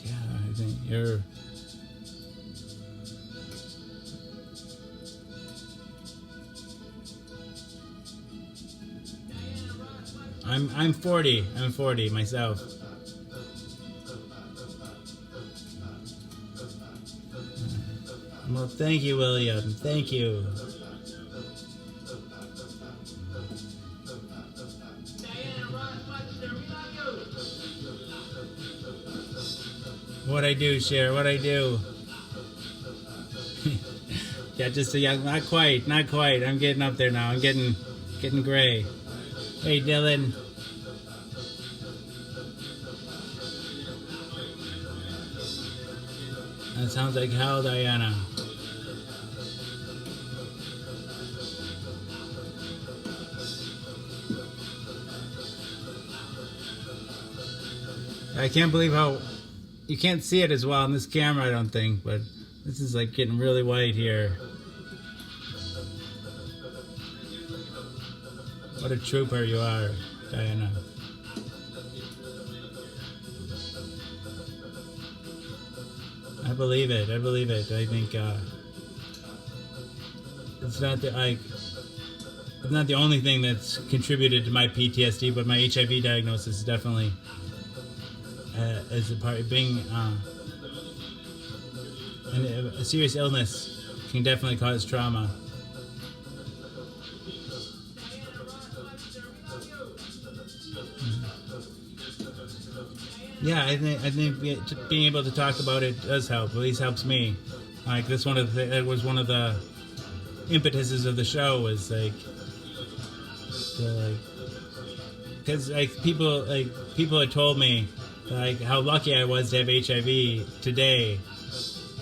Yeah, I think you're... I'm 40. I'm 40 myself. Well, thank you, William. Thank you. What I do, Cher? What I do? Yeah, just a young. Not quite. Not quite. I'm getting up there now. I'm getting gray. Hey, Dylan. That sounds like hell, Diana. I can't believe how... You can't see it as well on this camera, I don't think, but this is like getting really white here. What a trooper you are, Diana. I believe it. I believe it. I think it's not the only thing that's contributed to my PTSD, but my HIV diagnosis is definitely as a part of being a serious illness can definitely cause trauma. Yeah, I think being able to talk about it does help. At least helps me. Like that's that was one of the impetuses of the show was like to like because people had told me like how lucky I was to have HIV today,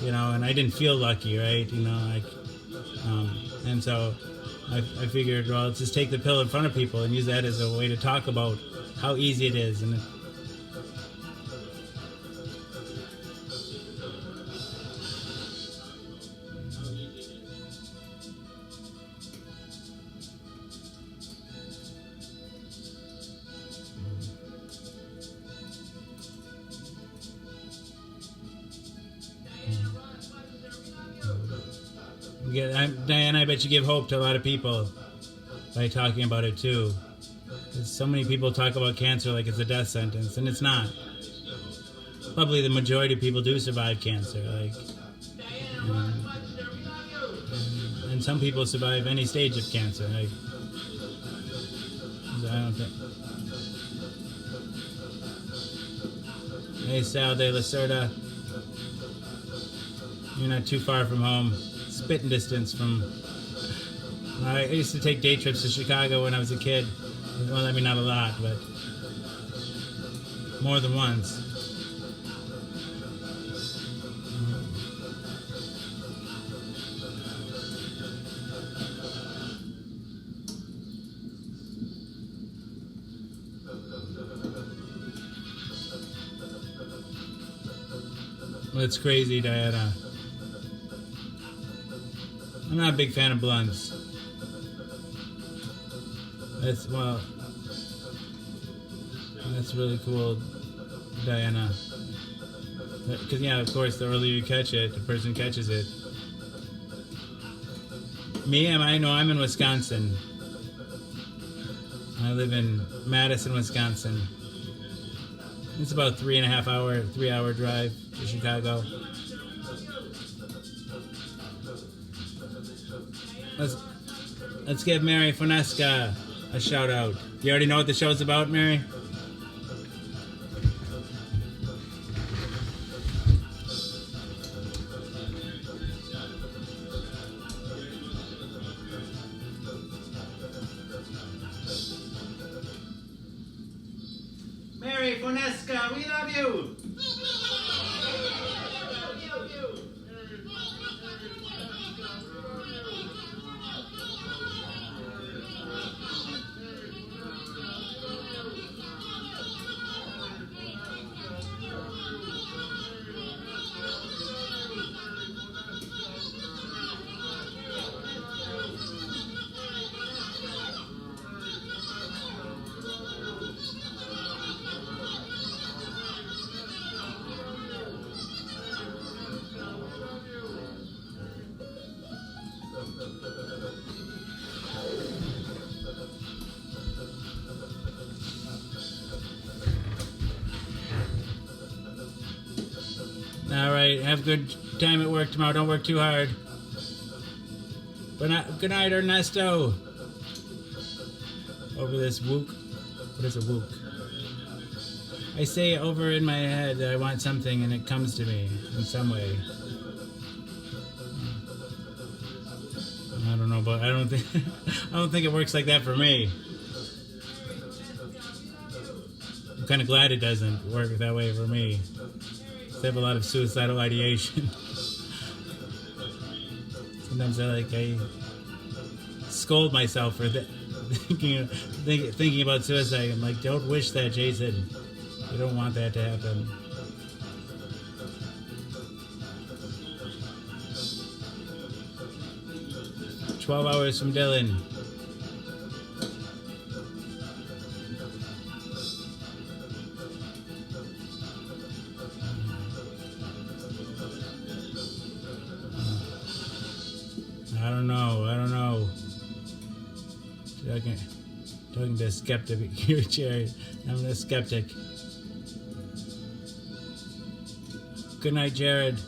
and I didn't feel lucky, right? And so I figured, well, let's just take the pill in front of people and use that as a way to talk about how easy it is. And Diana, I bet you give hope to a lot of people by talking about it too. Because so many people talk about cancer like it's a death sentence, and it's not. Probably the majority of people do survive cancer, and some people survive any stage of cancer. I don't think. Hey, Sal de la Cerda, you're not too far from home. Spitting distance from. I used to take day trips to Chicago when I was a kid. Well, I mean, not a lot, but more than once. Well, it's crazy, Diana. I'm not a big fan of blunts. That's really cool, Diana. Because, yeah, of course, the earlier you catch it, the person catches it. Me, I'm in Wisconsin. I live in Madison, Wisconsin. It's about 3-hour drive to Chicago. Let's give Mary Fonesca a shout out. You already know what the show's about, Mary? Mary Fonesca, we love you! All right, have a good time at work tomorrow. Don't work too hard. Good night, Ernesto. Over this wook. What is a wook? I say over in my head that I want something and it comes to me in some way. I don't know, but I don't think it works like that for me. I'm kind of glad it doesn't work that way for me. I have a lot of suicidal ideation. Sometimes I scold myself for thinking about suicide. I'm like, don't wish that, Jason. You don't want that to happen. "12 hours from Dylan." I don't know. Talking to a skeptic here, Jared. I'm a skeptic. Good night, Jared.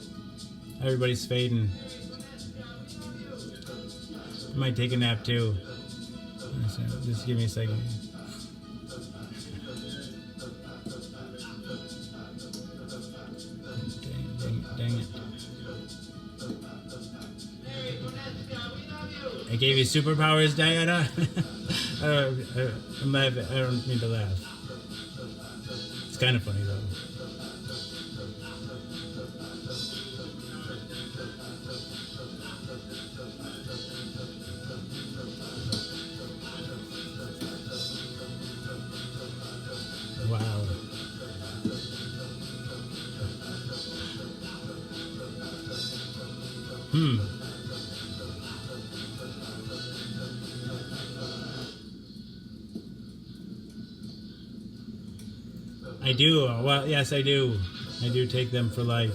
Everybody's fading. I might take a nap too. Just give me a second. gave you superpowers, Diana? I don't mean to laugh. It's kind of funny though. Wow. I do. Well, yes, I do. I do take them for life.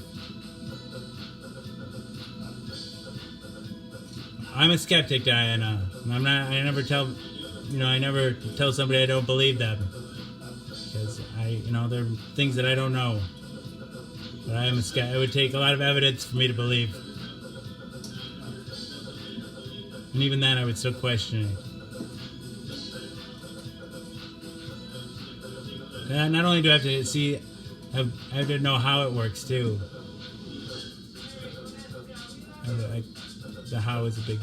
I'm a skeptic, Diana. I'm not. I never tell. I never tell somebody I don't believe them because there are things that I don't know. But I am a skeptic. It would take a lot of evidence for me to believe, and even then, I would still question it. Not only do I have to see, I have to know how it works too. The how is a big.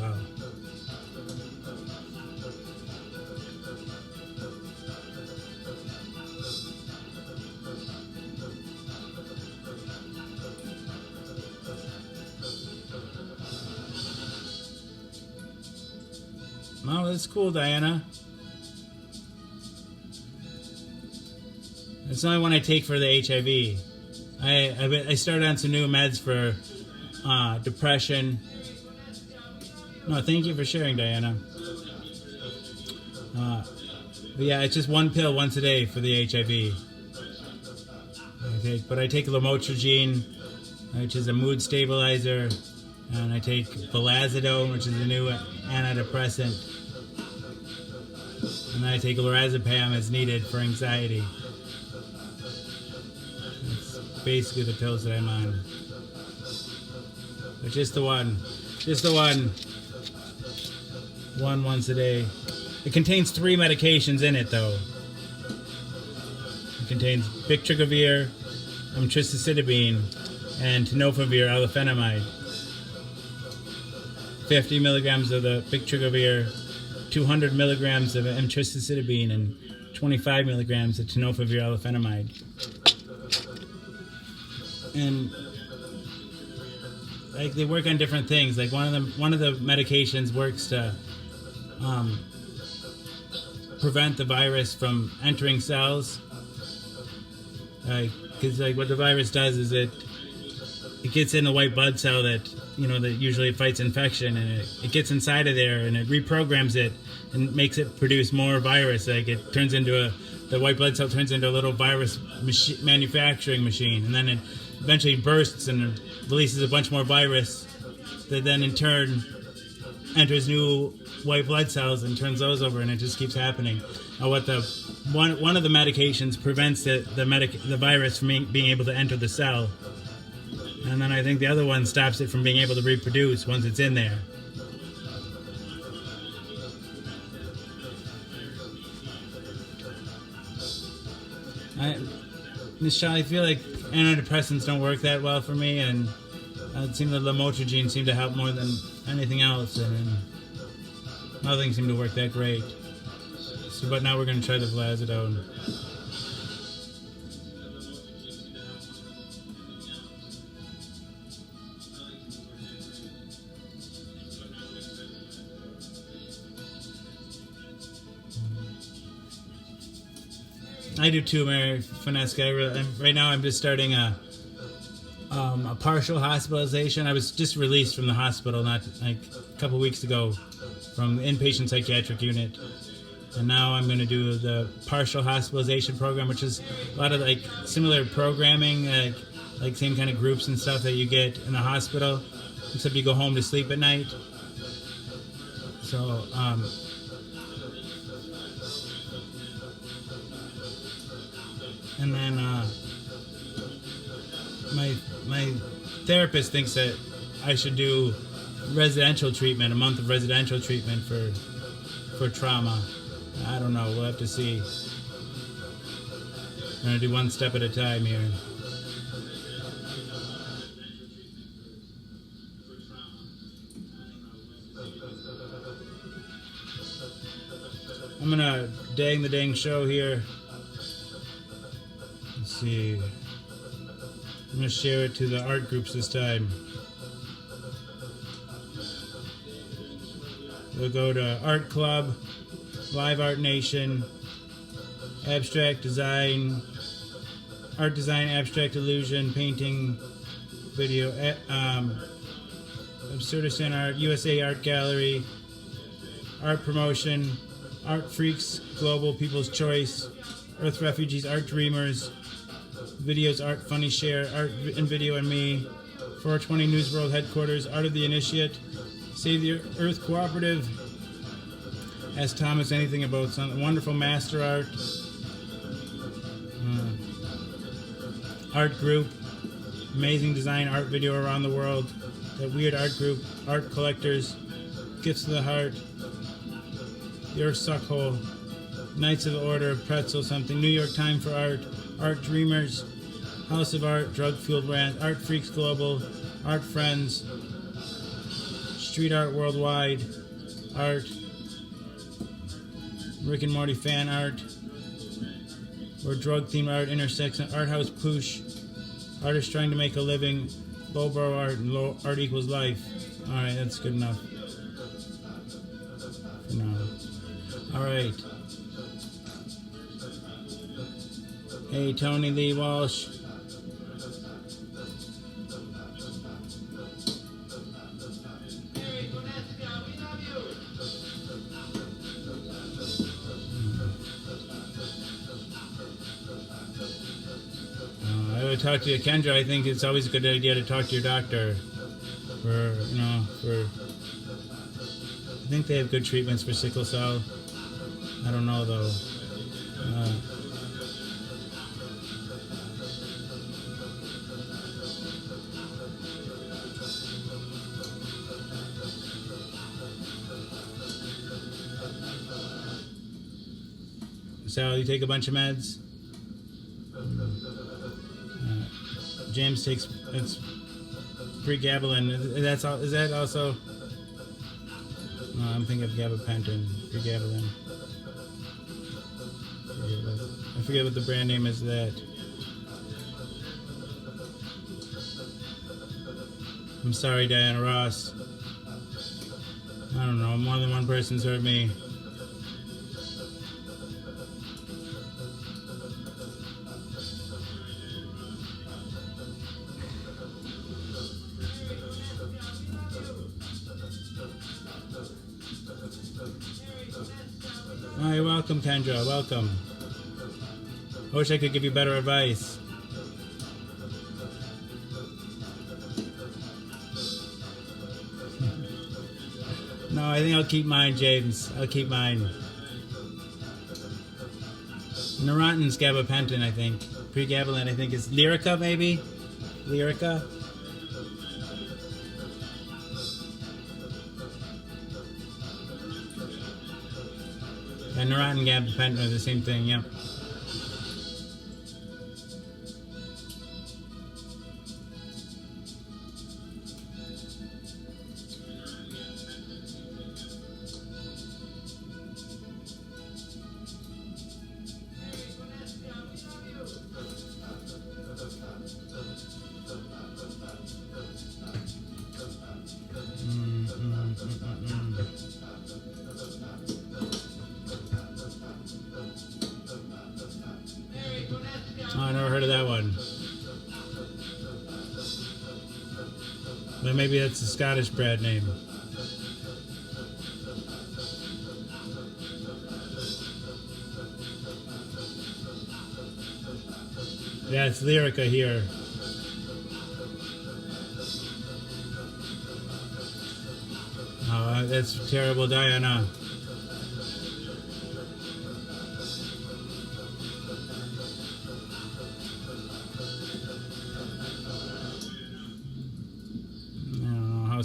Wow. Oh, that's cool, Diana. It's the only one I take for the HIV. I started on some new meds for depression. No, thank you for sharing, Diana. But yeah, it's just one pill once a day for the HIV. I take Lamotrigine, which is a mood stabilizer, and I take Vilazodone, which is a new antidepressant, and then I take Lorazepam as needed for anxiety. That's basically the pills that I'm on. But just the one. One once a day. It contains 3 medications in it, though. It contains Bictegravir, Amtricitabine, and Tenofovir alafenamide. 50 milligrams of the Bictegravir, 200 milligrams of Amtricitabine, and 25 milligrams of Tenofovir alafenamide. And they work on different things. Like one of the medications works to prevent the virus from entering cells. Because what the virus does is it gets in the white blood cell that that usually fights infection, and it gets inside of there and it reprograms it and makes it produce more virus. It turns into the white blood cell turns into a little virus manufacturing machine, and then it eventually bursts and releases a bunch more virus that then in turn enters new white blood cells and turns those over, and it just keeps happening. One of the medications prevents the virus from being able to enter the cell, and then I think the other one stops it from being able to reproduce once it's in there. Michelle, I feel like antidepressants don't work that well for me, and it seemed that Lamotrigine seemed to help more than anything else, and nothing seemed to work that great. But now we're going to try the Vilazodone. I do too, Mary Finesca. Right now I'm just starting a partial hospitalization. I was just released from the hospital not a couple weeks ago from the inpatient psychiatric unit. And now I'm going to do the partial hospitalization program, which is a lot of similar programming, like same kind of groups and stuff that you get in the hospital, except you go home to sleep at night. So, and then my therapist thinks that I should do residential treatment, a month of residential treatment for trauma. I don't know. We'll have to see. I'm gonna do one step at a time here. I'm gonna dang the dang show here. Let's see. I'm gonna share it to the art groups this time. We'll go to Art Club, Live Art Nation, Abstract Design, Art Design, Abstract Illusion, Painting, Video, Absurdistan Art, USA Art Gallery, Art Promotion, Art Freaks, Global, People's Choice, Earth Refugees, Art Dreamers, Videos, Art Funny Share, Art and Video and Me, 420 News World Headquarters, Art of the Initiate, Save the Earth Cooperative, Ask Thomas Anything About Something, Wonderful Master Art, Art Group, Amazing Design Art Video Around the World, That Weird Art Group, Art Collectors, Gifts of the Heart, The Earth Suckhole, Knights of the Order, Pretzel Something, New York Time for Art, Art Dreamers, House of Art, Drug Fueled Rant, Art Freaks Global, Art Friends, Street Art Worldwide, Art, Rick and Morty Fan Art, or Drug Themed Art, Intersex, Art House Poosh, Artists Trying to Make a Living, Lowbrow Art, and Low Art Equals Life. Alright, that's good enough for now. Alright. Hey, Tony Lee Walsh. I would talk to Kendra. I think it's always a good idea to talk to your doctor. I think they have good treatments for sickle cell. I don't know though. So you take a bunch of meds. James takes it's pregabalin. That's all. Is that also? No, I'm thinking of gabapentin. Pregabalin. I forget what the brand name is. That. I'm sorry, Diana Ross. I don't know. More than one person's heard me. Oh, you're welcome, Kendra. Welcome. I wish I could give you better advice. No, I think I'll keep mine, James. I'll keep mine. Neurontin's gabapentin, I think. Pregabalin, I think, is Lyrica, maybe? Lyrica? And Neurontin and gabapentin are the same thing, yep. Oh, I never heard of that one. But maybe that's a Scottish brand name. Yeah, it's Lyrica here. Oh, that's terrible, Diana.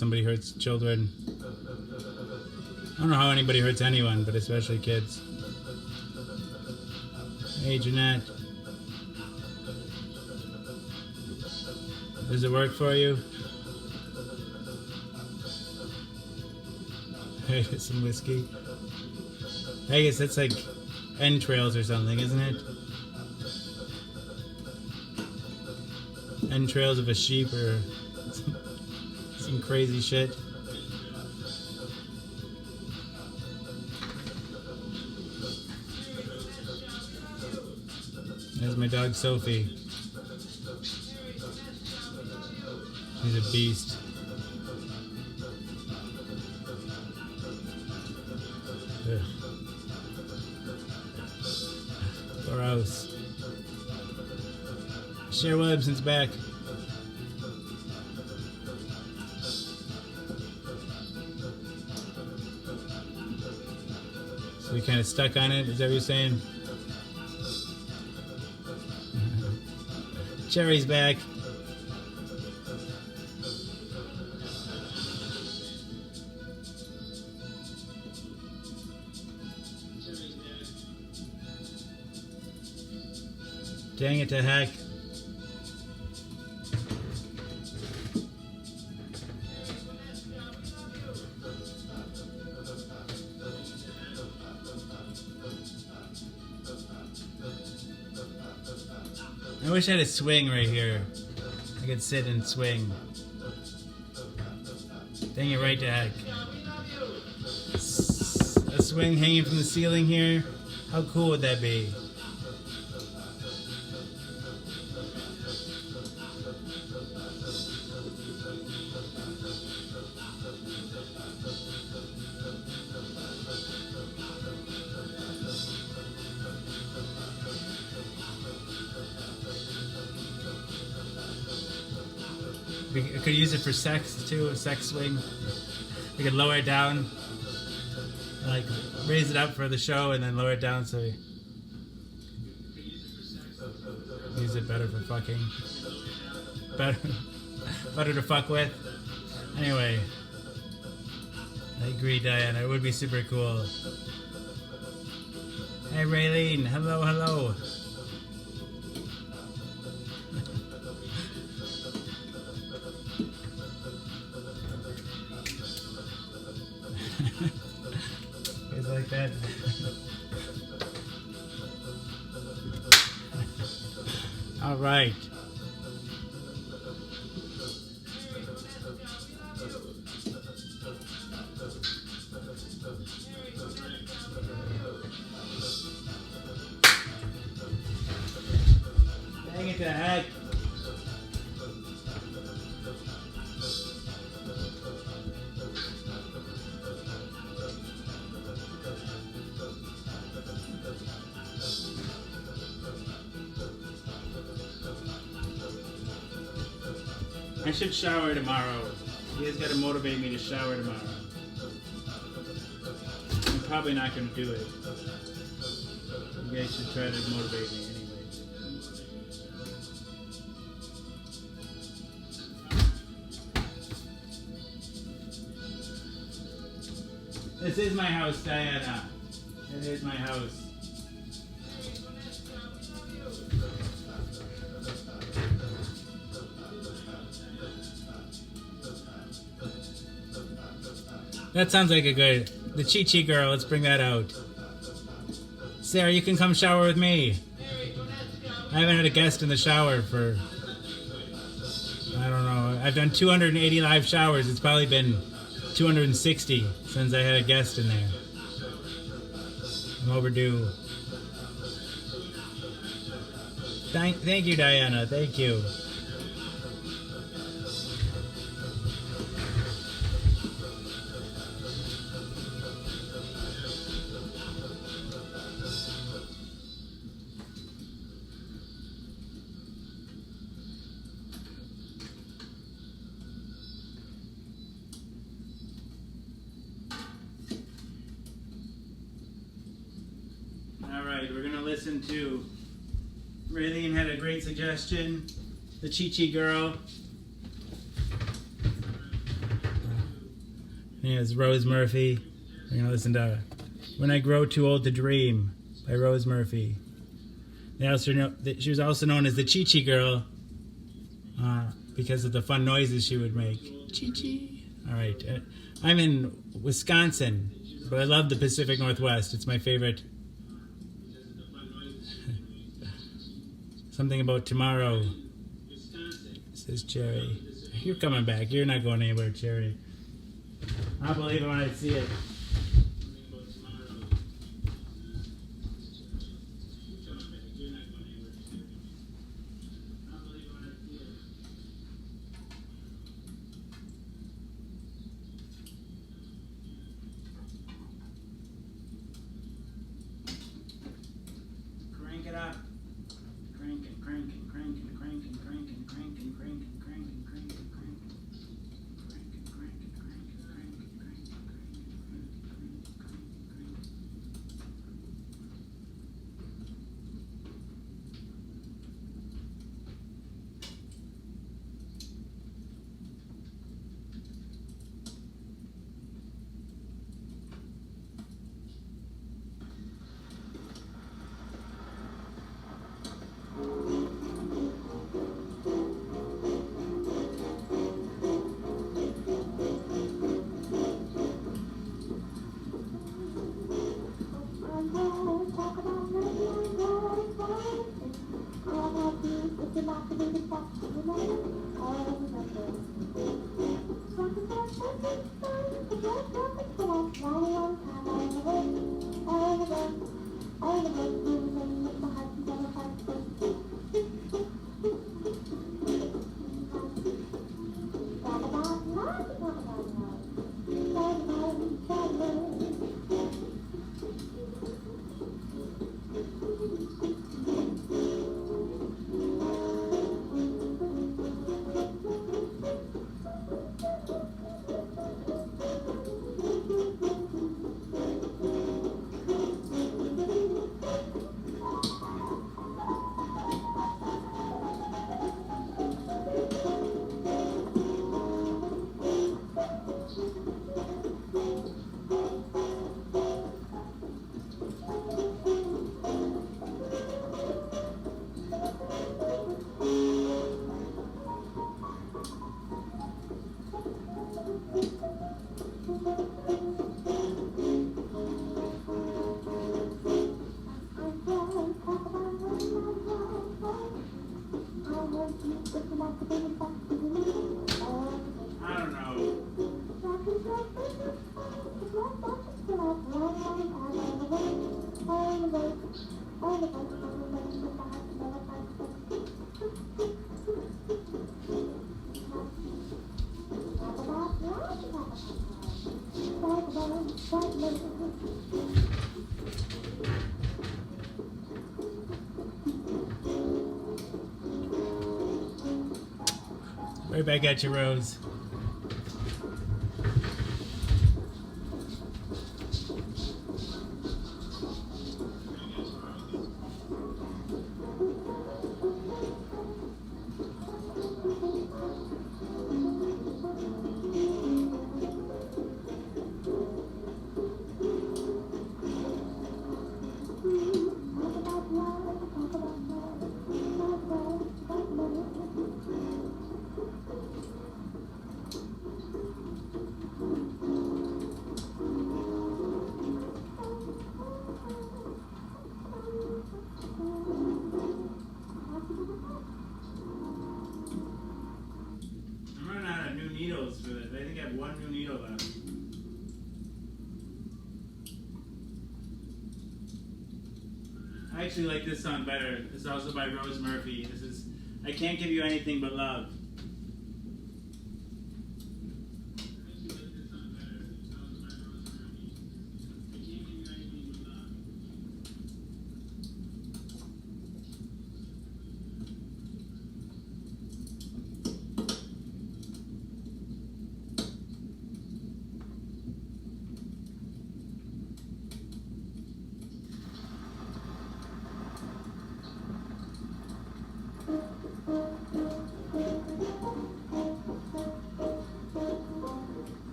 somebody hurts children. I don't know how anybody hurts anyone, but especially kids. Hey, Jeanette. Does it work for you? Hey, some whiskey. I guess that's like entrails or something, isn't it? Entrails of a sheep or some crazy shit. There's my dog Sophie. She's a beast. Ugh. Gross. Cher Williamson's back. So we kind of stuck on it, is that what you're saying? Cherry's back. Dang it to heck. I wish I had a swing right here. I could sit and swing. Dang it right to heck. A swing hanging from the ceiling here. How cool would that be? I could use it for sex too, a sex swing. I could lower it down, like raise it up for the show and then lower it down so we use it better for fucking. Better to fuck with. Anyway, I agree, Diana. It would be super cool. Hey, Raylene. Hello, hello. It's like that. All right. Dang it to heck. I should shower tomorrow. You guys gotta motivate me to shower tomorrow. I'm probably not gonna do it. You guys should try to motivate me anyway. This is my house, Diana. It is my house. That sounds like a good... The Chi Chi girl, let's bring that out. Sarah, you can come shower with me. I haven't had a guest in the shower for... I don't know. I've done 280 live showers. It's probably been 260 since I had a guest in there. I'm overdue. Thank you, Diana. Thank you. We're going to listen to... Raylene had a great suggestion. The Chi Chi girl. Yeah, it's Rose Murphy. We're gonna listen to "When I Grow Too Old to Dream" by Rose Murphy. They also know that she was also known as the Chi Chi Girl because of the fun noises she would make. Chi Chi. All right, I'm in Wisconsin, but I love the Pacific Northwest. It's my favorite. Something about tomorrow, says Cherry. You're coming back. You're not going anywhere, Cherry. I'll believe it when I see it. Crank it up. Cranking, cranking, cranking, cranking, cranking, cranking, cranking, cranking, cranking, cranking. Cranking, cranking, cranking, cranking, cranking, cranking, cranking, cranking. I don't know. Right back at you, Rose. I'm running out of new needles for this. I think I have one new needle left. I actually like this song better. It's also by Rose Murphy. This is "I Can't Give You Anything But Love."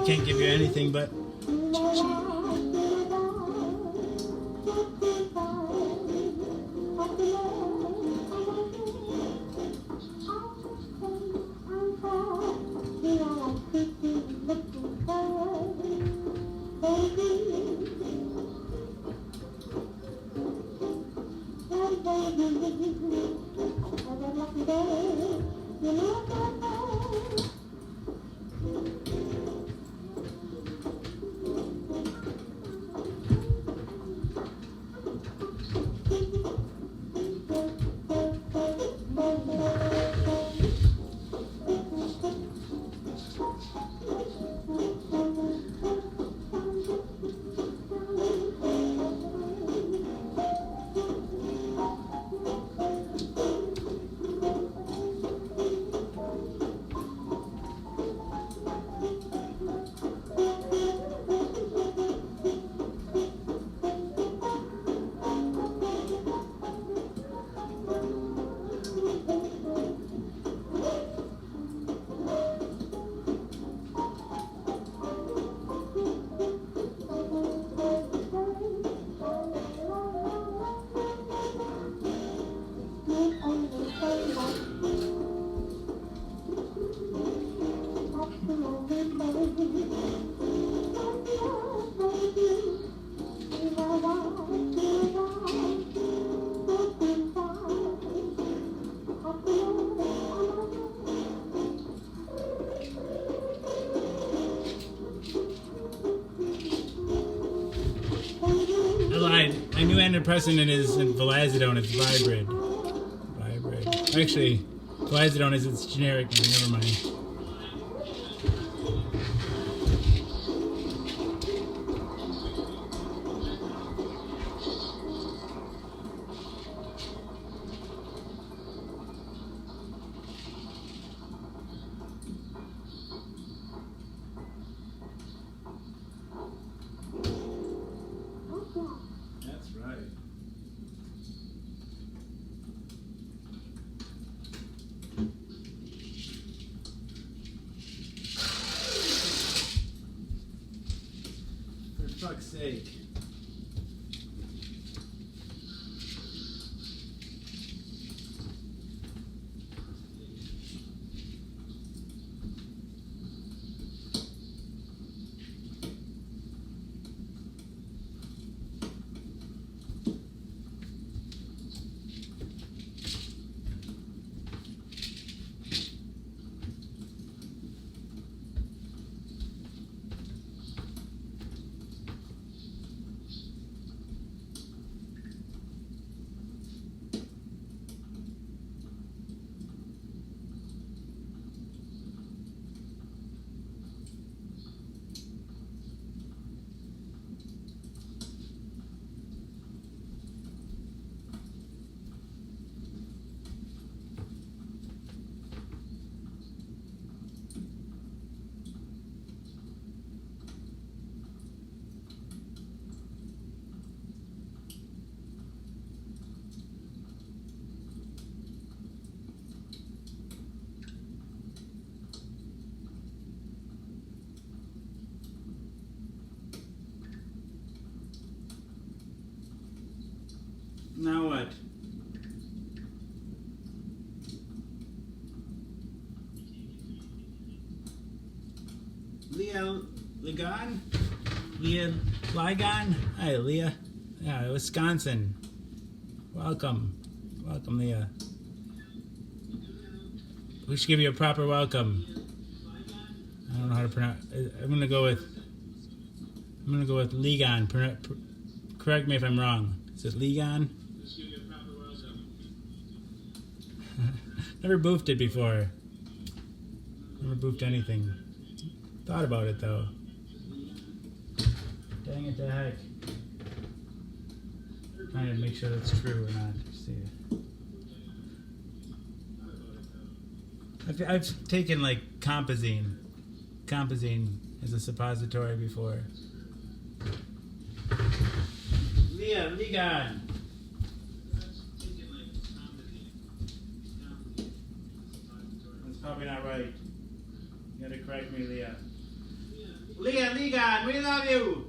I can't give you anything but. My new antidepressant is Vilazodone. It's Vibrad. Actually, Vilazodone is its generic name. Never mind. That's right. For fuck's sake. Now what? Leah Ligon? Leah Ligon? Hi, Leah. Yeah, Wisconsin. Welcome. Welcome, Leah. We should give you a proper welcome. I don't know how to pronounce. I'm gonna go with Ligon. Correct me if I'm wrong. Is it Ligon? Never boofed it before. Never boofed anything. Thought about it though. Dang it to heck. Trying to make sure that's true or not. See. I've taken like Compazine as a suppository before. Leah, Ligon. That's probably not right. You gotta correct me, Leah. Leah, Legon, we love you.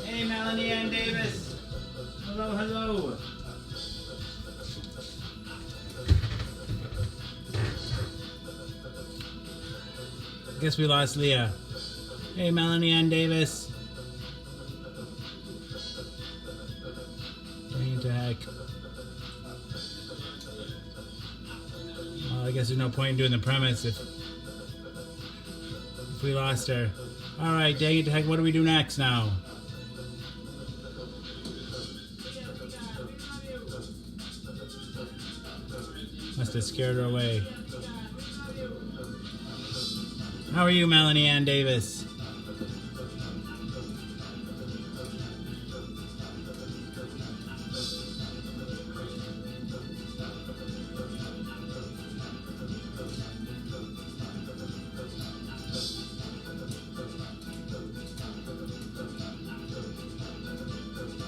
Hey, Melanie Ann Davis. Hello, hello. Guess we lost Leah. Hey, Melanie Ann Davis. Dang to heck. Well, I guess there's no point in doing the premise if we lost her. Alright, dang it to heck, what do we do next now? Must have scared her away. How are you, Melanie Ann Davis?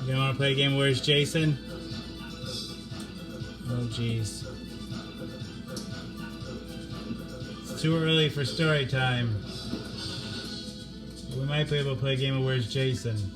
You want to play a game of Where's Jason? Oh, jeez. It's too early for story time. We might be able to play a game of Where's Jason.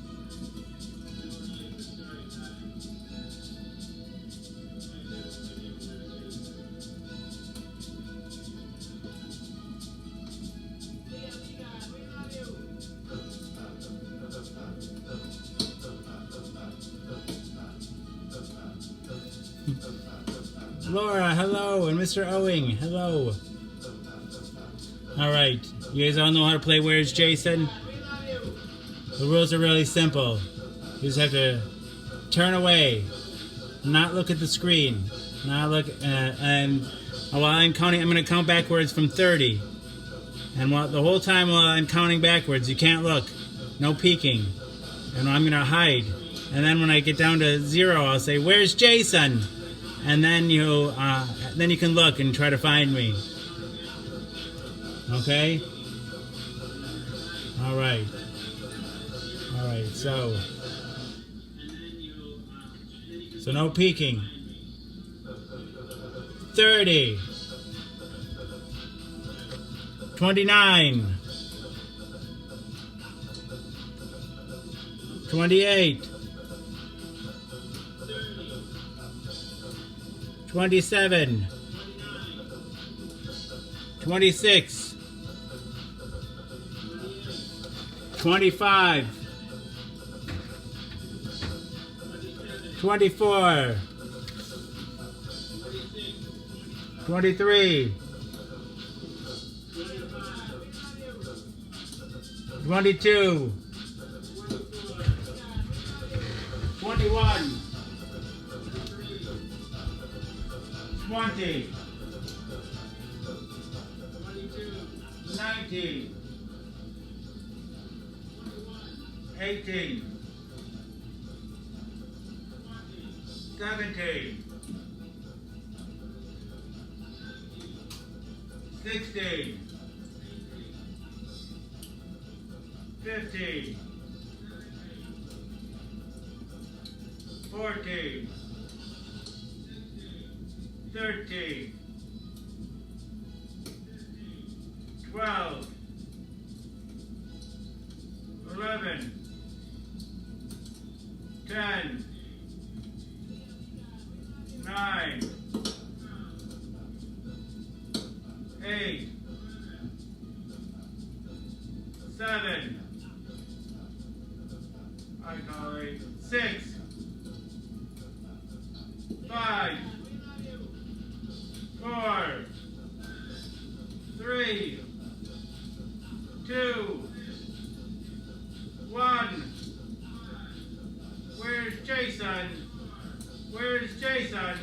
Laura, hello, and Mr. Owing, hello. Alright, you guys all know how to play Where's Jason? The rules are really simple. You just have to turn away, not look at the screen, not look, and while I'm counting, I'm going to count backwards from 30. And the whole time while I'm counting backwards, you can't look, no peeking. And I'm going to hide. And then when I get down to 0, I'll say, "Where's Jason?" And then you can look and try to find me. Okay? Alright. Alright, so no peeking. 30. 29. 28. 27, 26, 25, 24, 23, 22, 21, 20, 19, 18, 17, 16, 15, 14, 13, 12, 11, 10, 9, 8, 7, I call it 6, Jason? Where's Jason?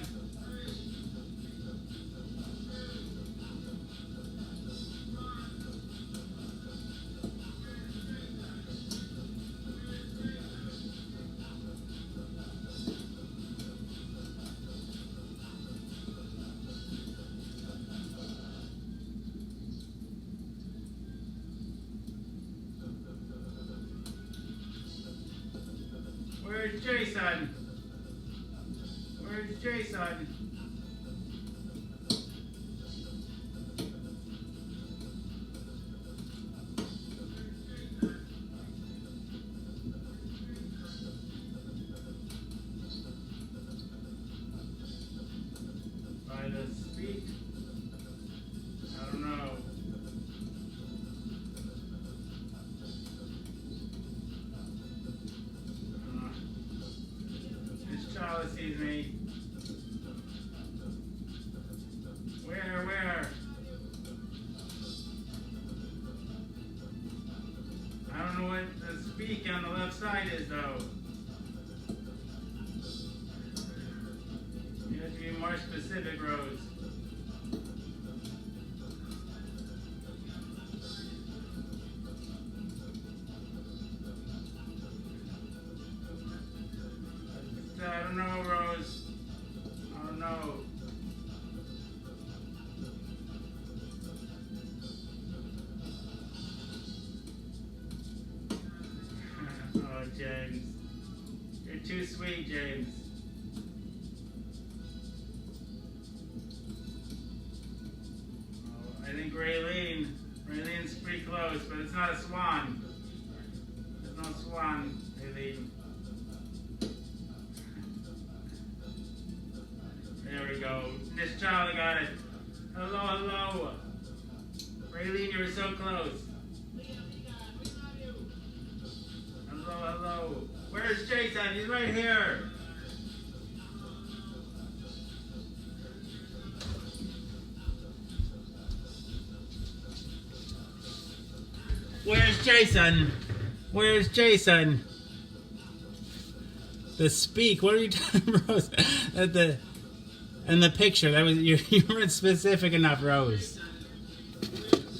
Where's Jason? Where's Jason? By the speak? I don't know. Charlie sees me. Where? I don't know what the speak on the left side is, though. You have to be more specific, Rose. I don't know, Rose. I don't know. Oh, James. You're too sweet, James. Oh, I think Raylene's pretty close, but it's not a swan. There's no swan, Raylene. There we go. Miss Charlie got it. Hello. Raylene, you were so close. Hello. Where's Jason? He's right here. Where's Jason? Where's Jason? The speak. What are you talking about? And the picture, that was you weren't specific enough, Rose.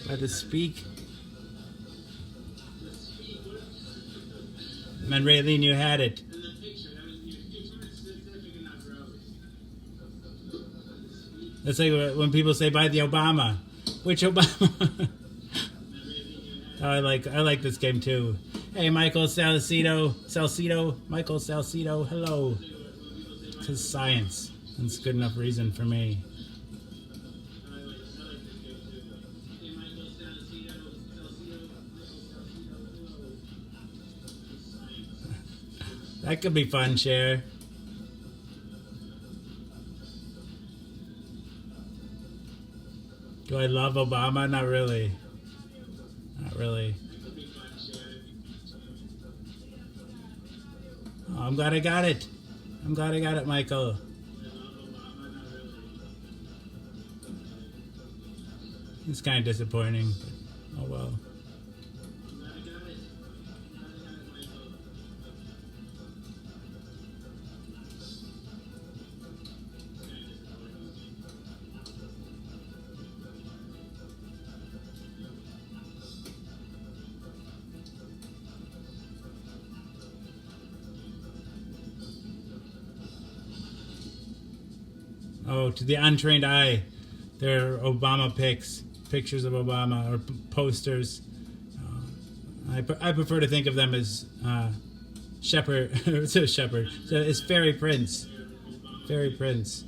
By the speak. And Raylene, you had it. That's like when people say by the Obama. Which Obama? Oh, I like this game too. Hey, Michael Salcido, hello. Because science. That's good enough reason for me. That could be fun, Cher. Do I love Obama? Not really. Not really. Oh, I'm glad I got it. Michael. It's kind of disappointing, but oh well. Oh, to the untrained eye, there are Obama pictures of Obama, or posters. I prefer to think of them as shepherd. It's a shepherd. So it's fairy prince. Fairy prince.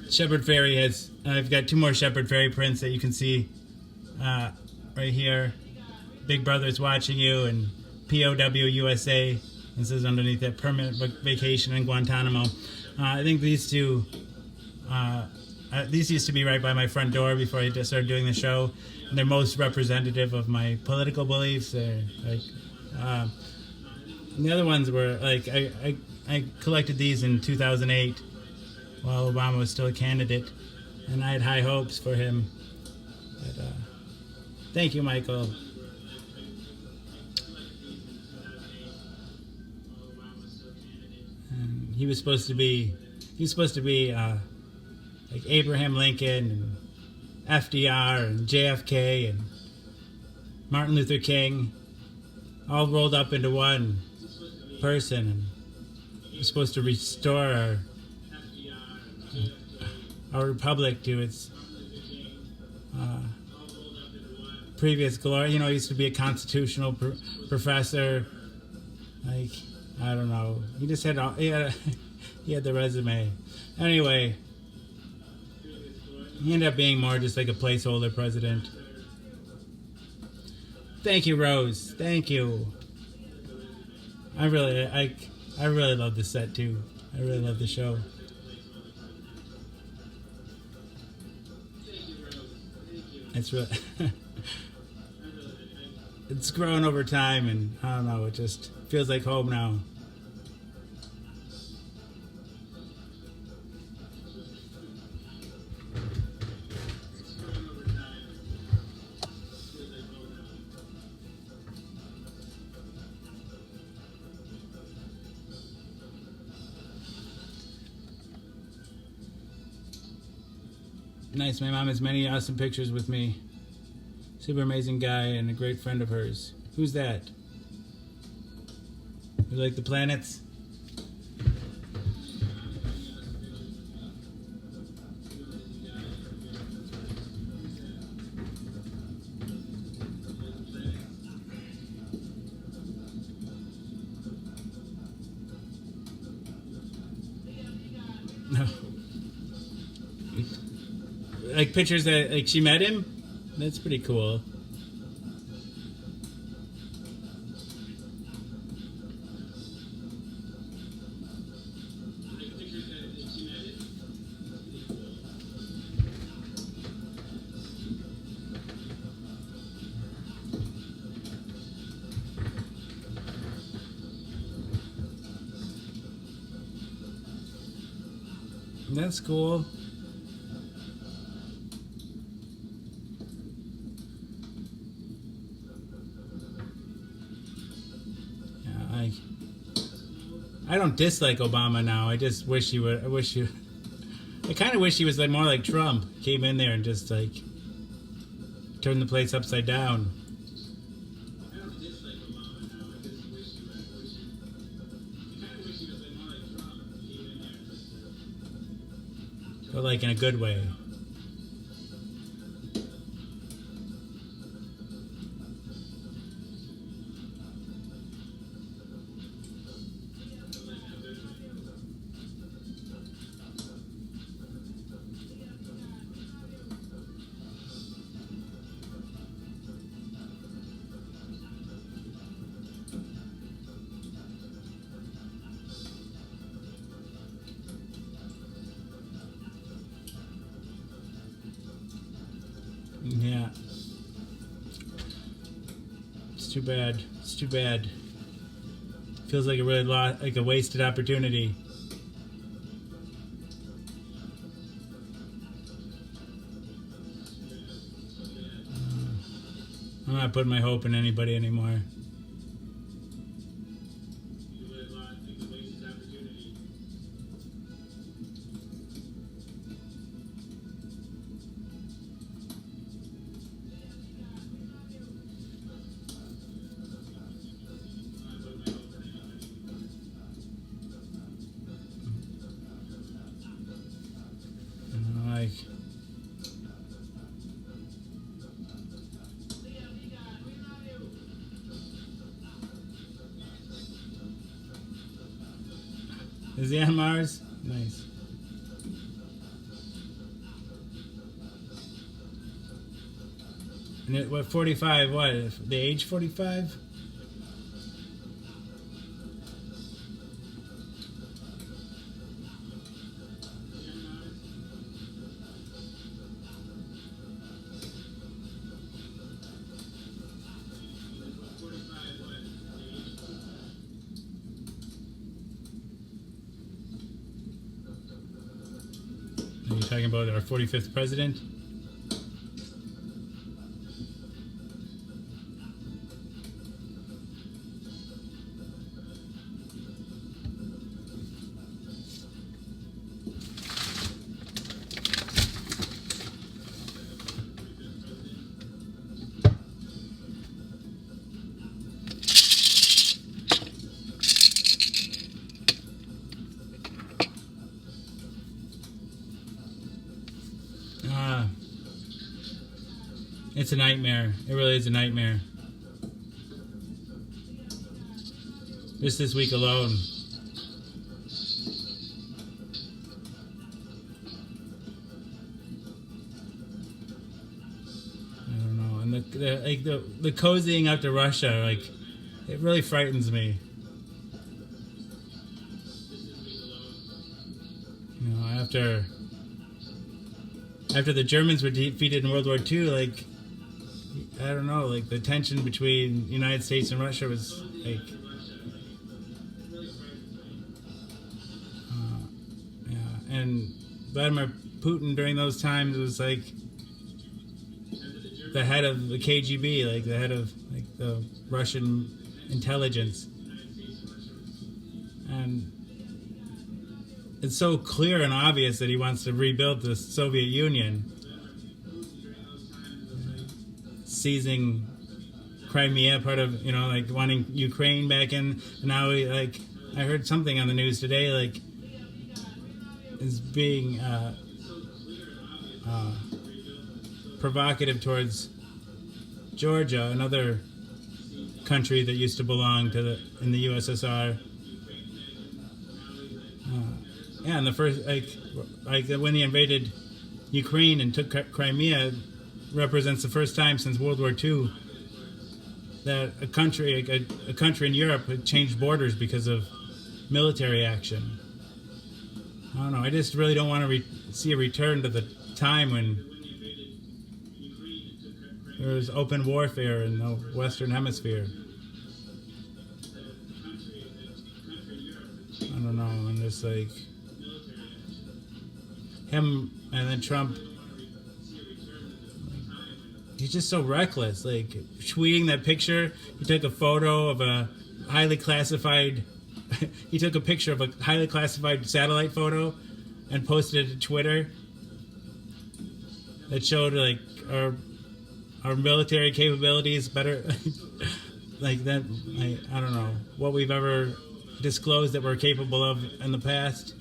Shepherd fairy has. I've got two more shepherd fairy prints that you can see right here. Big Brother's watching you, and POW USA. It says underneath that permanent vacation in Guantanamo. I think these two, these used to be right by my front door before I just started doing the show. And they're most representative of my political beliefs. They're like, and the other ones were like I collected these in 2008 while Obama was still a candidate, and I had high hopes for him. But, Thank you, Michael. And he was supposed to be like Abraham Lincoln and FDR and JFK and Martin Luther King, all rolled up into one person, and he was supposed to restore our republic to its previous glory. You know, he used to be a constitutional professor. Like, I don't know. He just had he had the resume. Anyway, he ended up being more just like a placeholder president. Thank you, Rose. Thank you. I really love the set too. I really love the show. It's really it's grown over time, and I don't know, it just feels like home now. Nice. My mom has many awesome pictures with me. Super amazing guy and a great friend of hers. Who's that? You like the planets? No. Like pictures that like she met him? That's pretty cool. That's cool. I don't dislike Obama now. I just wish he would. I kind of wish he was like more like Trump. Came in there and just like turned the place upside down. I don't dislike Obama now. I just wish he I kind of wish he was like more like Trump. Came in there and just but like in a good way. Yeah. It's too bad. It's too bad. Feels like a really like a wasted opportunity. I'm not putting my hope in anybody anymore. Like, is he on Mars? Nice. And what, 45? What? The age 45? Are you talking about our 45th president? It's a nightmare. It really is a nightmare. Just this week alone. I don't know. And the cozying up to Russia, like, it really frightens me. You know, after the Germans were defeated in World War II, like, I don't know, like, the tension between the United States and Russia was, like, yeah, and Vladimir Putin during those times was, like, the head of the KGB, like, the head of, like, the Russian intelligence. And it's so clear and obvious that he wants to rebuild the Soviet Union. Seizing Crimea, part of, you know, like, wanting Ukraine back in. Now, like, I heard something on the news today, like, is being provocative towards Georgia, another country that used to belong to in the USSR. Yeah, and the first, like when they invaded Ukraine and took Crimea, represents the first time since World War II that a country in Europe had changed borders because of military action. I don't know. I just really don't want to see a return to the time when there was open warfare in the Western Hemisphere. I don't know. And just like him and then Trump. He's just so reckless, like tweeting that picture. He took a photo of a highly classified he took a picture of a highly classified satellite photo and posted it to Twitter that showed, like, our military capabilities better like that. I don't know what we've ever disclosed that we're capable of in the past.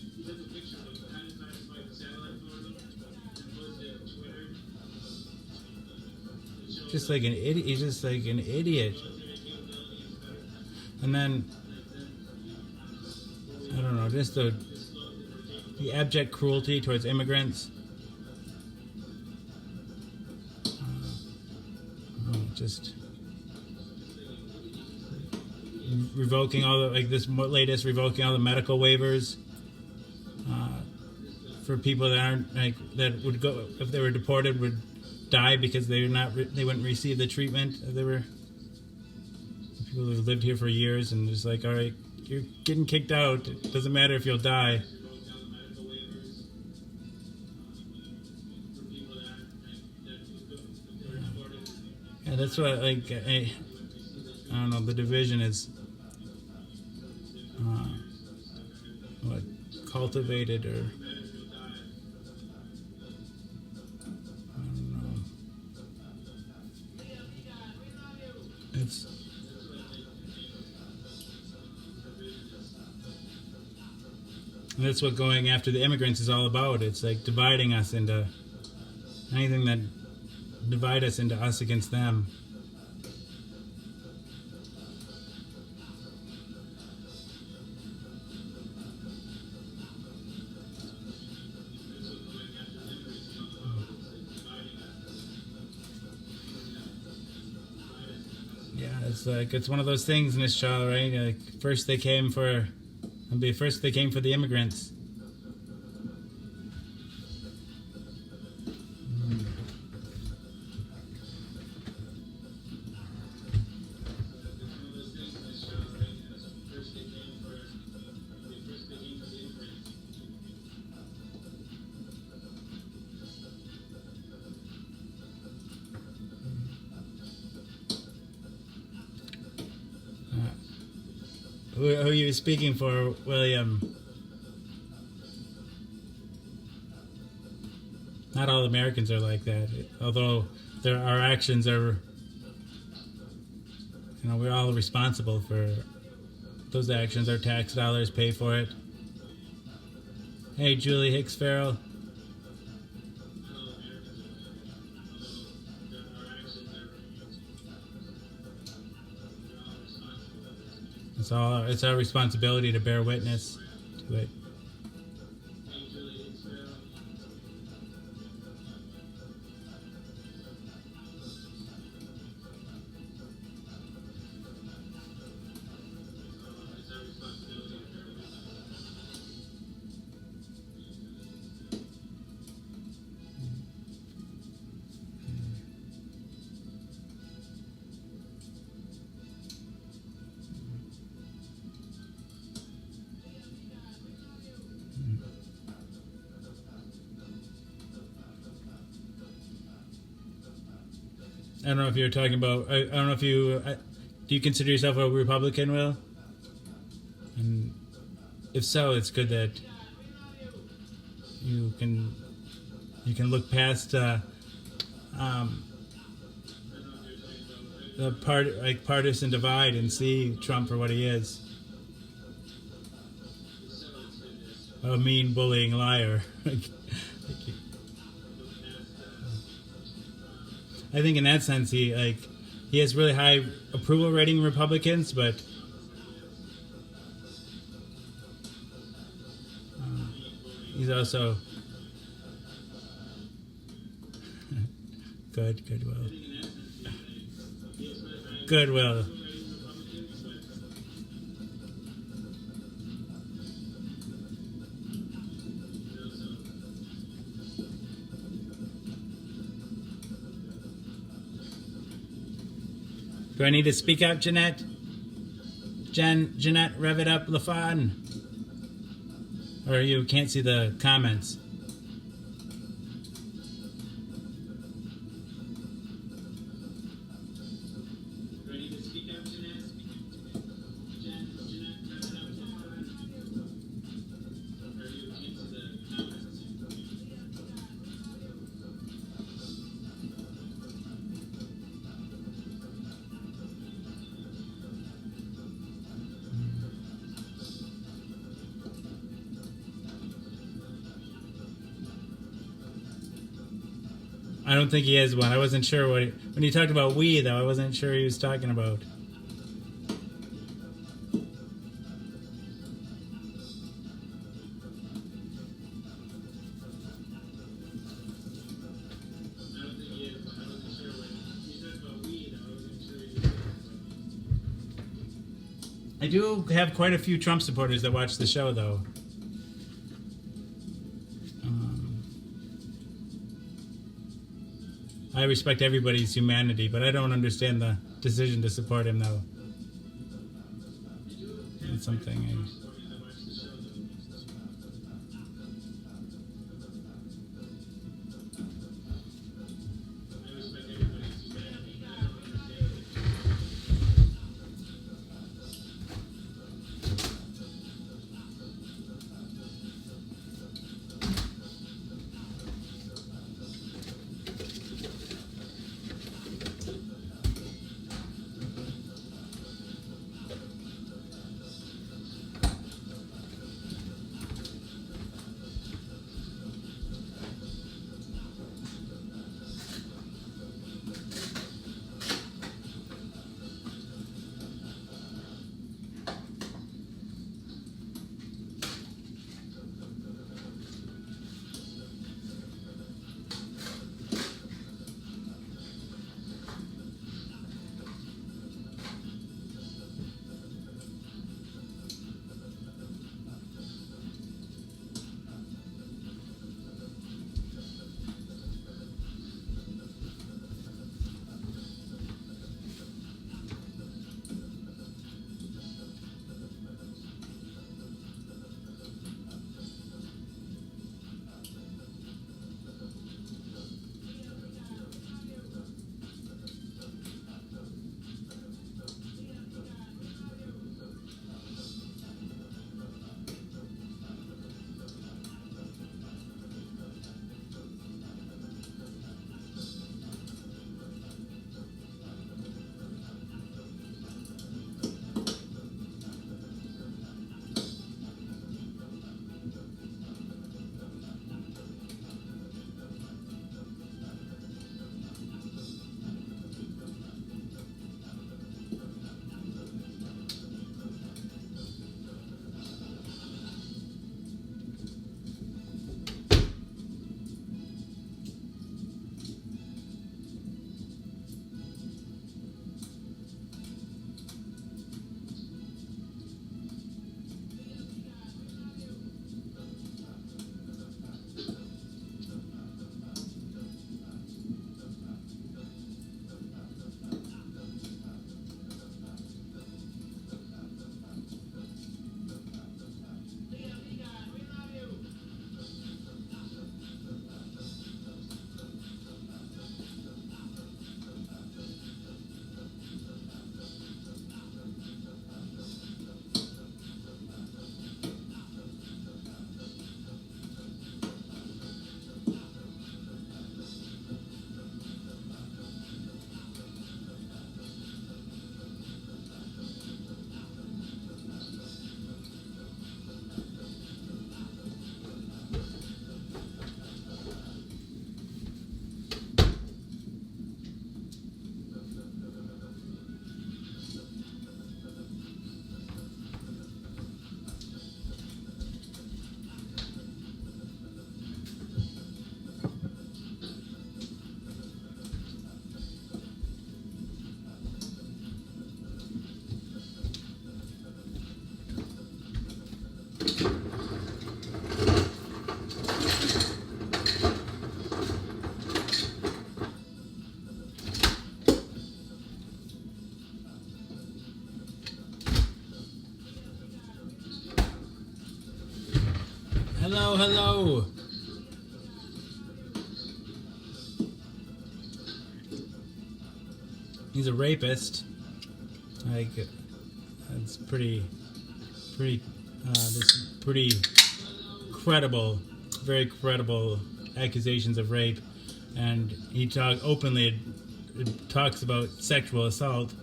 Just like an idiot. He's just like an idiot. And then, I don't know, just the abject cruelty towards immigrants. Just revoking all the, like, this latest revoking all the medical waivers for people that aren't, like, that would go, if they were deported, would die because they wouldn't receive the treatment. They were people who lived here for years and just like, all right, you're getting kicked out. It doesn't matter if you'll die. Yeah, that's what, like, I don't know. The division is what, cultivated, or and that's what going after the immigrants is all about. It's like dividing us into anything that divide us into us against them. Yeah, it's like, it's one of those things in this show, right? Like, first they came for the immigrants. Who are you speaking for, William? Not all Americans are like that, although our actions are, we're all responsible for those actions. Our tax dollars pay for it. Hey, Julie Hicks Farrell. it's our responsibility to bear witness to it. I don't know if you're talking about. I don't know if you do. You consider yourself a Republican, Will? And if so, it's good that you can look past the partisan divide and see Trump for what he is. A mean, bullying liar. I think in that sense he has really high approval rating Republicans, but he's also Goodwill. Do I need to speak up, Jeanette? Jeanette, rev it up, LaFon. Or you can't see the comments. I don't think he has one. I wasn't sure when he talked about we, though. I wasn't sure he was talking about. I do have quite a few Trump supporters that watch the show, though. I respect everybody's humanity, but I don't understand the decision to support him, though. It's something hello. He's a rapist. Like, that's pretty, this pretty credible, very credible accusations of rape, and he openly talks about sexual assault.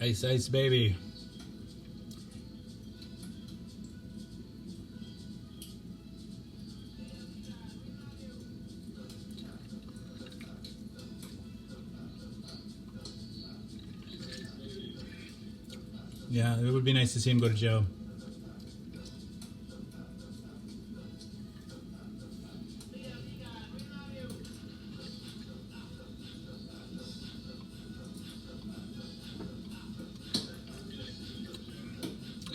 Ice Ice Baby. Yeah, it would be nice to see him go to jail.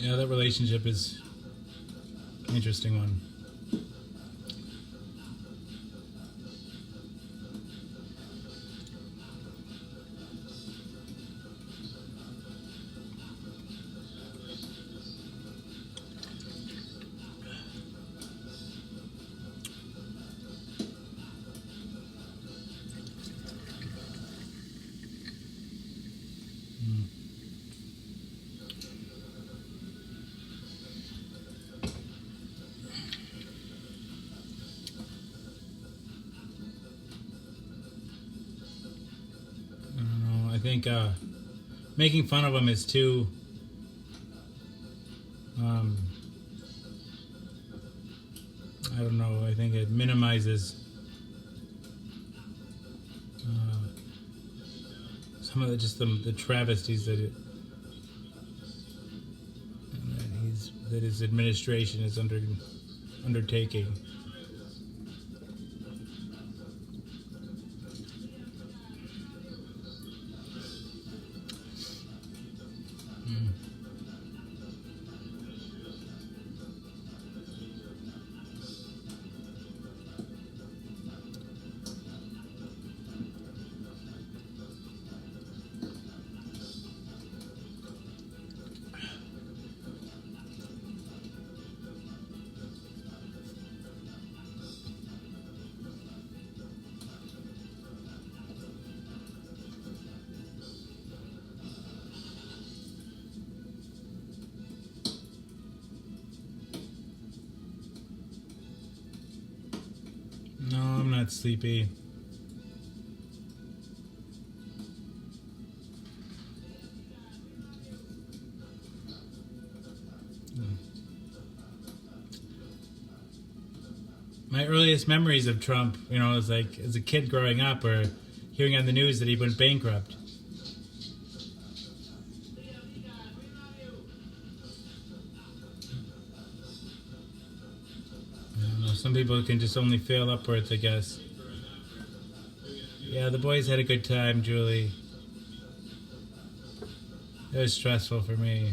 Yeah, that relationship is an interesting one. I think making fun of him is too I don't know, I think it minimizes some of the travesties that his administration is undertaking. No, I'm not sleepy. My earliest memories of Trump, is like as a kid growing up or hearing on the news that he went bankrupt. Some people can just only fail upwards, I guess. Yeah, the boys had a good time, Julie. It was stressful for me.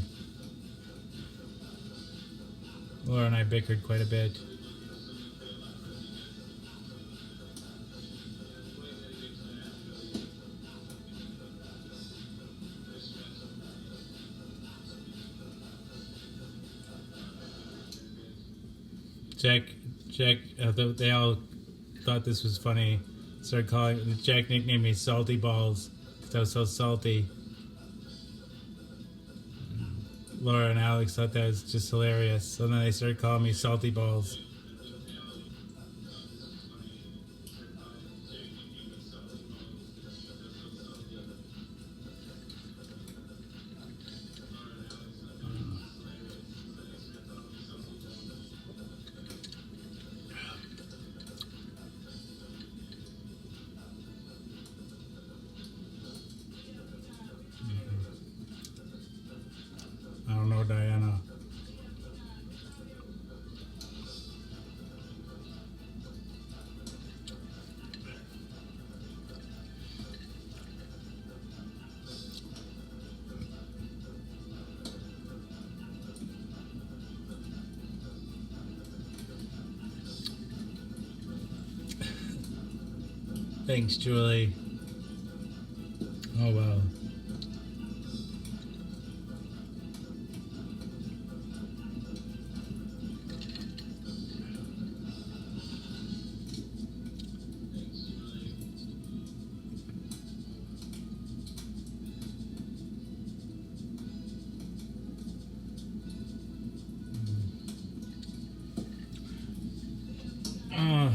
Laura and I bickered quite a bit. Jack, they all thought this was funny. Started calling, Jack nicknamed me Salty Balls because I was so salty. Laura and Alex thought that was just hilarious. So then they started calling me Salty Balls. I don't know, Diana. Thanks, Julie. Oh, well. Oh.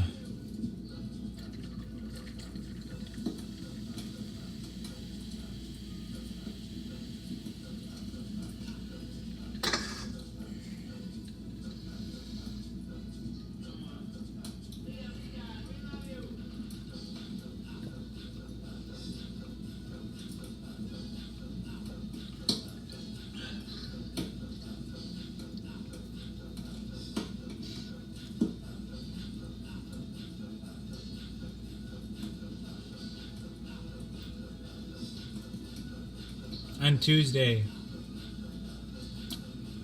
On Tuesday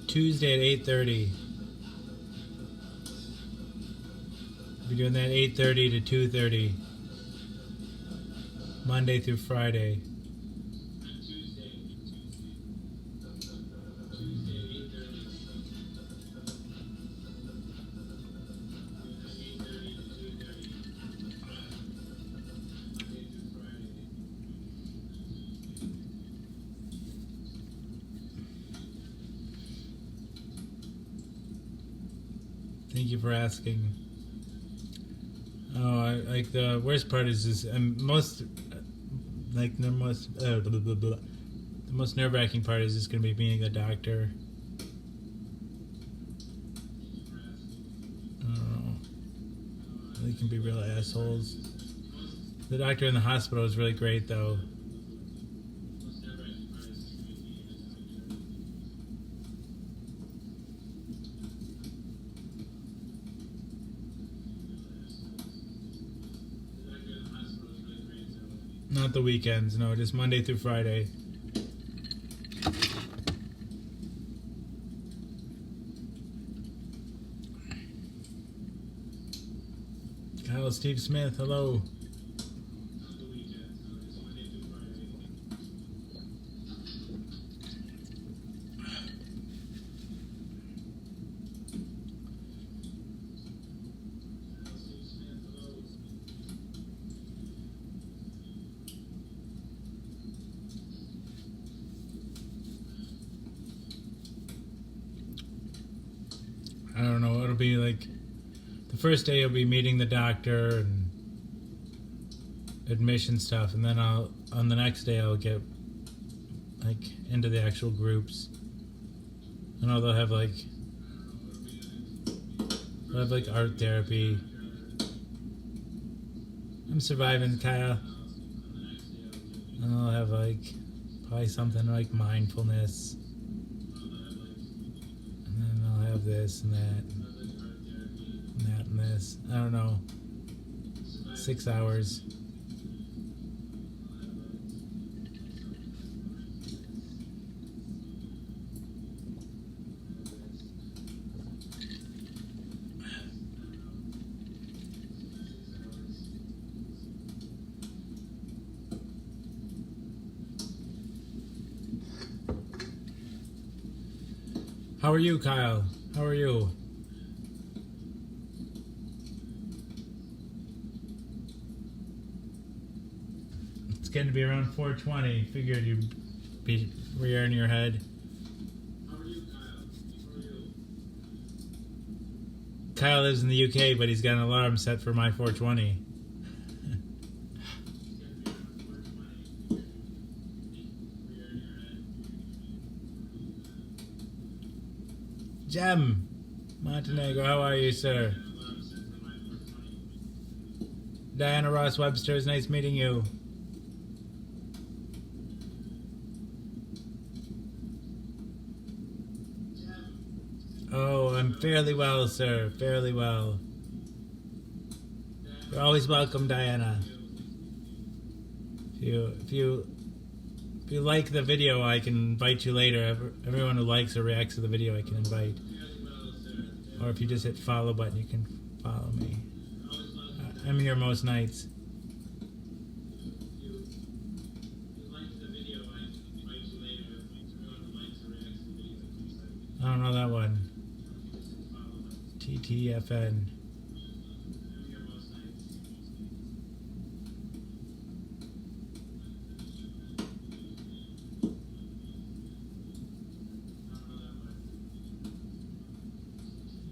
at 8:30. We'll be doing that 8:30 to 2:30, Monday through Friday. Thank you for asking. Oh, like the worst part is just the most nerve-wracking part is just gonna be meeting the doctor. I don't know. They can be real assholes. The doctor in the hospital is really great, though. Not the weekends, no, just Monday through Friday. Kyle Steve Smith, hello. I don't know, it'll be like the first day you'll be meeting the doctor and admission stuff, and then on the next day I'll get like into the actual groups. I know they'll have like art therapy. I'm surviving, Kyle. And they'll have like probably something like mindfulness. This and that and that and this. I don't know. 6 hours. How are you, Kyle? How are you? It's getting to be around 4:20. Figured you'd be rearing your head. How are you, Kyle? How are you? Kyle lives in the UK, but he's got an alarm set for my 4:20. Jem Montenegro, how are you, sir? Diana Ross Webster, it's nice meeting you. Oh, I'm fairly well, sir. Fairly well. You're always welcome, Diana. If you like the video, I can invite you later. Everyone who likes or reacts to the video, I can invite. Or if you just hit follow button, you can follow me. I'm here most nights. I don't know that one. TTFN.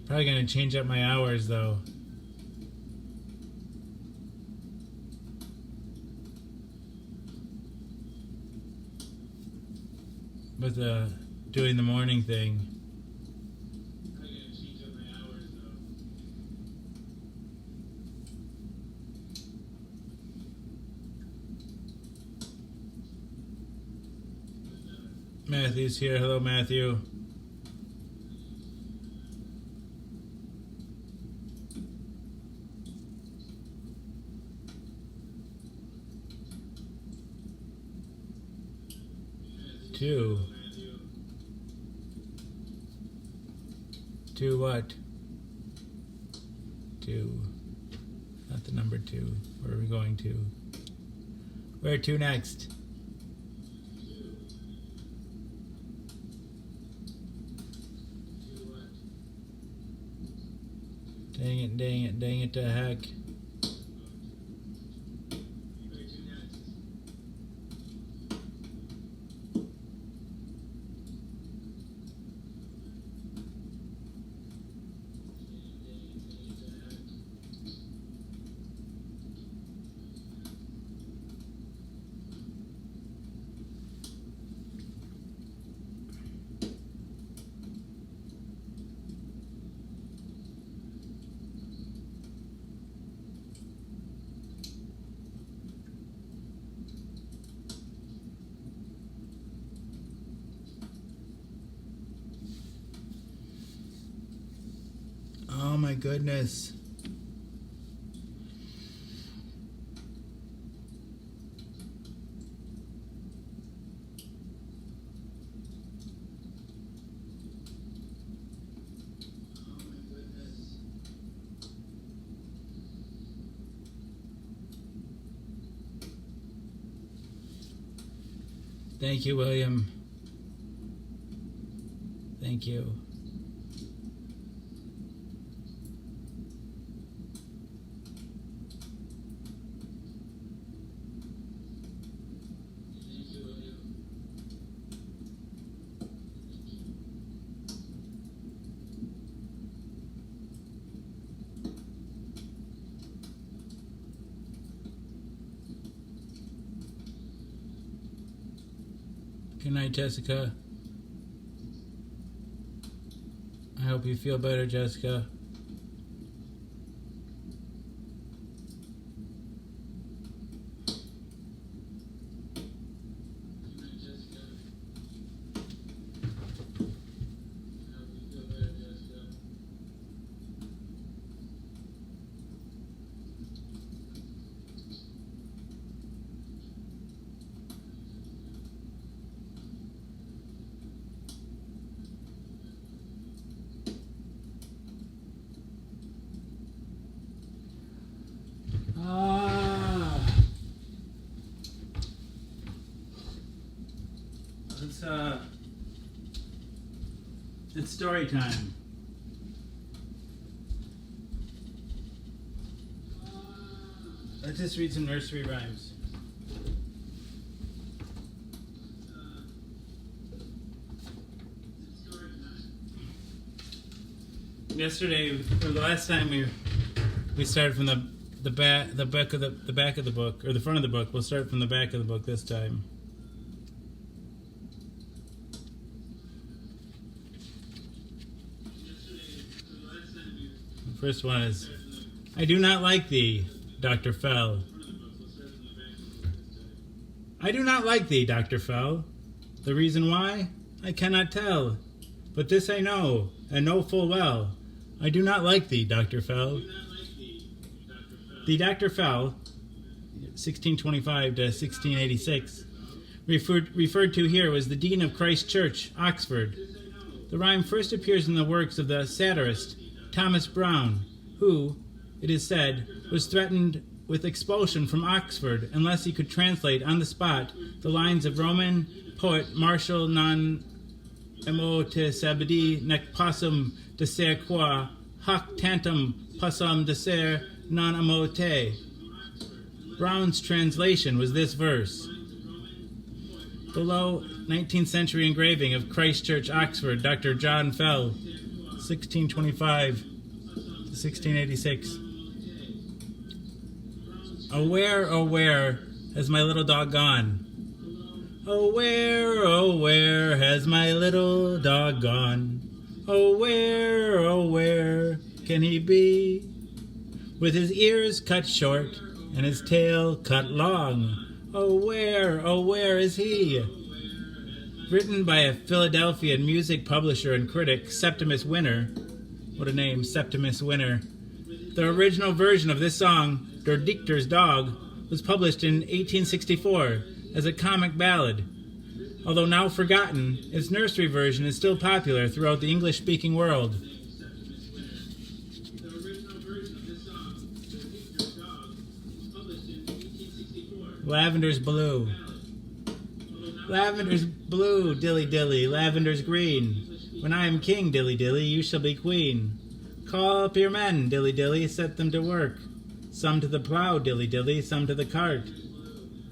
Probably gonna change up my hours though. With doing the morning thing. Matthew's here. Hello, Matthew. Two. Two what? Two. Not the number two. Where are we going to? Where to next? Dang it to heck. Oh my goodness. Thank you, William. Thank you. Good night, Jessica. I hope you feel better, Jessica. It's story time. Let's just read some nursery rhymes. Yesterday, or the last time we started from the back of the book, or the front of the book. We'll start from the back of the book this time. The first one is, I do not like thee, Dr. Fell. I do not like thee, Dr. Fell. The reason why, I cannot tell. But this I know, and know full well. I do not like thee, Dr. Fell. The Dr. Fell, 1625 to 1686, referred to here was the Dean of Christ Church, Oxford. The rhyme first appears in the works of the satirist Thomas Browne, who, it is said, was threatened with expulsion from Oxford unless he could translate on the spot the lines of Roman poet Martial emo te sabidi nec possum deser qua hoc tantum possum deser non amo te. Brown's translation was this verse. Below, 19th century engraving of Christ Church, Oxford, Dr. John Fell, 1625 to 1686. Oh where has my little dog gone? Oh where has my little dog gone? Oh where can he be? With his ears cut short and his tail cut long. Oh where is he? Written by a Philadelphian music publisher and critic, Septimus Winter. What a name, Septimus Winter. The original version of this song, Der Dichter's Dog, was published in 1864 as a comic ballad. Although now forgotten, its nursery version is still popular throughout the English-speaking world. The original version of this song, Der Dichter's Dog, was published in 1864. Lavender's blue. Lavender's blue, dilly dilly, lavender's green. When I am king, dilly dilly, you shall be queen. Call up your men, dilly dilly, set them to work. Some to the plow, dilly dilly, some to the cart.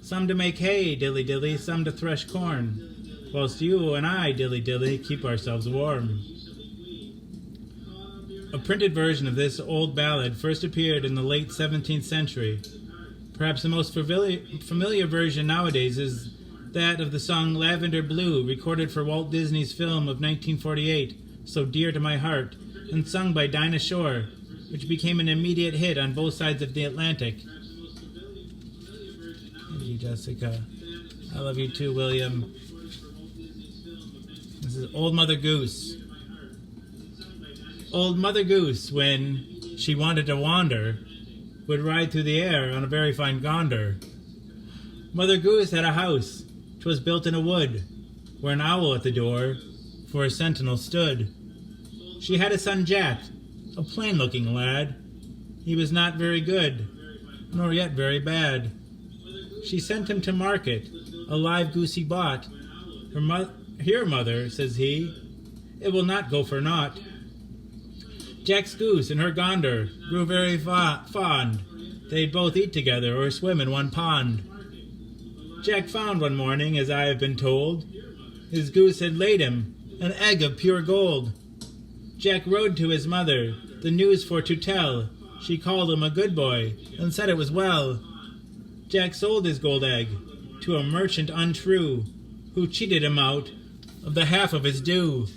Some to make hay, dilly dilly, some to thresh corn. Whilst you and I, dilly dilly, keep ourselves warm. A printed version of this old ballad first appeared in the late 17th century. Perhaps the most familiar version nowadays is that of the song Lavender Blue, recorded for Walt Disney's film of 1948, So Dear to My Heart, and sung by Dinah Shore, which became an immediate hit on both sides of the Atlantic. Thank you, Jessica. I love you too, William. This is Old Mother Goose. Old Mother Goose, when she wanted to wander, would ride through the air on a very fine gonder. Mother Goose had a house, 'twas built in a wood, where an owl at the door for a sentinel stood. She had a son Jack, a plain-looking lad. He was not very good, nor yet very bad. She sent him to market, a live goose he bought. Here, mother, says he, it will not go for naught. Jack's goose and her gander grew very fond. They'd both eat together or swim in one pond. Jack found one morning, as I have been told, his goose had laid him an egg of pure gold. Jack rode to his mother, the news for to tell. She called him a good boy, and said it was well. Jack sold his gold egg to a merchant untrue, who cheated him out of the half of his due.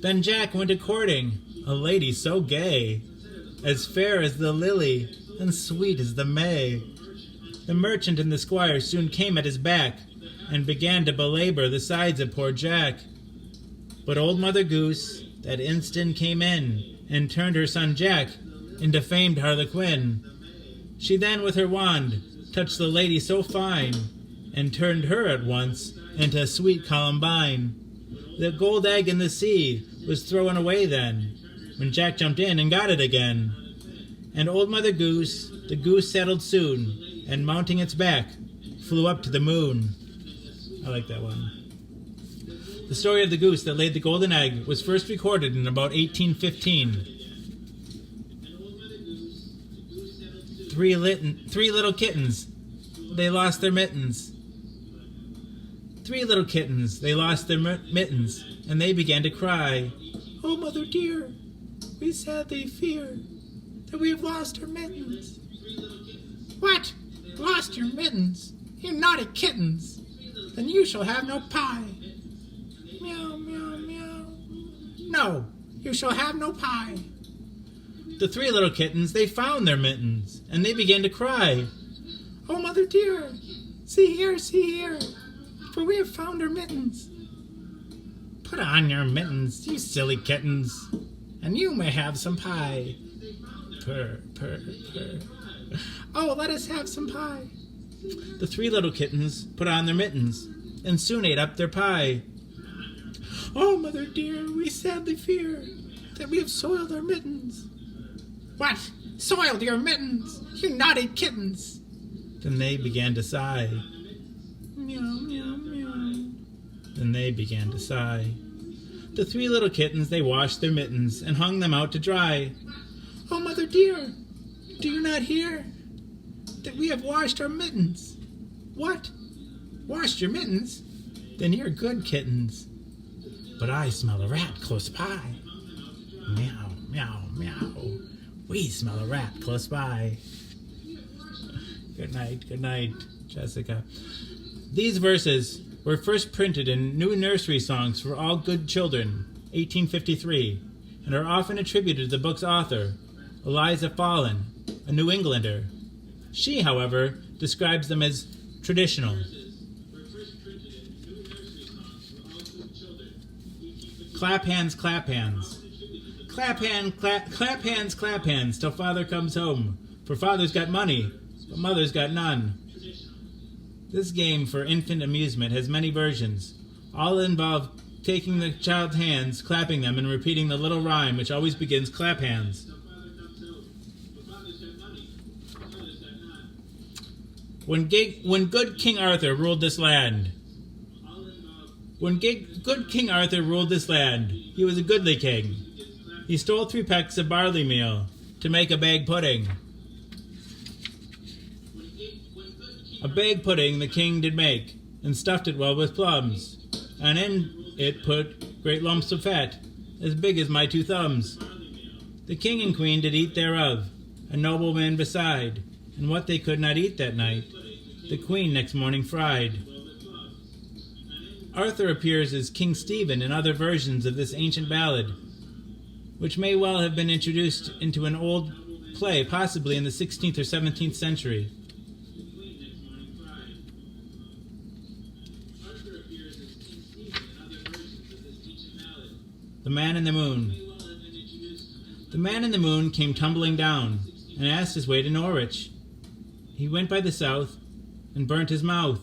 Then Jack went a-courting a lady so gay, as fair as the lily, and sweet as the May. The merchant and the squire soon came at his back, and began to belabor the sides of poor Jack. But old Mother Goose that instant came in, and turned her son Jack into famed Harlequin. She then with her wand touched the lady so fine, and turned her at once into sweet Columbine. The gold egg in the sea was thrown away then, when Jack jumped in and got it again. And old Mother Goose, the goose settled soon, and mounting its back, flew up to the moon. I like that one. The story of the goose that laid the golden egg was first recorded in about 1815. Three little kittens, they lost their mittens. 3 little kittens, they lost their mittens, and they began to cry. Oh, mother dear, we sadly fear that we have lost our mittens. What? Lost your mittens? You naughty kittens! Then you shall have no pie. Meow, meow, meow. No, you shall have no pie. The 3 little kittens, they found their mittens, and they began to cry. Oh, mother dear, see here, for we have found our mittens. Put on your mittens, you silly kittens, and you may have some pie. Purr, purr, purr. Oh, let us have some pie. The 3 little kittens put on their mittens, and soon ate up their pie. Oh, mother dear, we sadly fear that we have soiled our mittens. What? Soiled your mittens, you naughty kittens! Then they began to sigh. Meow, meow, meow. Then they began to sigh. The 3 little kittens, they washed their mittens and hung them out to dry. "Oh, mother dear, do you not hear that we have washed our mittens?" "What? Washed your mittens? Then you're good kittens. But I smell a rat close by." Meow, meow, meow. We smell a rat close by. Good night, Jessica. These verses were first printed in New Nursery Songs for All Good Children, 1853, and are often attributed to the book's author, Eliza Fallon, a New Englander. She, however, describes them as traditional. Clap hands, clap hands. Clap hands, clap hands, till father comes home. For father's got money, but mother's got none. This game for infant amusement has many versions. All involve taking the child's hands, clapping them, and repeating the little rhyme which always begins clap hands. When good King Arthur ruled this land. Good King Arthur ruled this land, he was a goodly king. He stole 3 pecks of barley meal to make a bag pudding. A bag pudding the king did make, and stuffed it well with plums, and in it put great lumps of fat, as big as my 2 thumbs. The king and queen did eat thereof, a nobleman beside, and what they could not eat that night, the queen next morning fried. Arthur appears as King Stephen in other versions of this ancient ballad, which may well have been introduced into an old play, possibly in the 16th or 17th century. The Man in the Moon. The Man in the Moon came tumbling down, and asked his way to Norwich. He went by the south, and burnt his mouth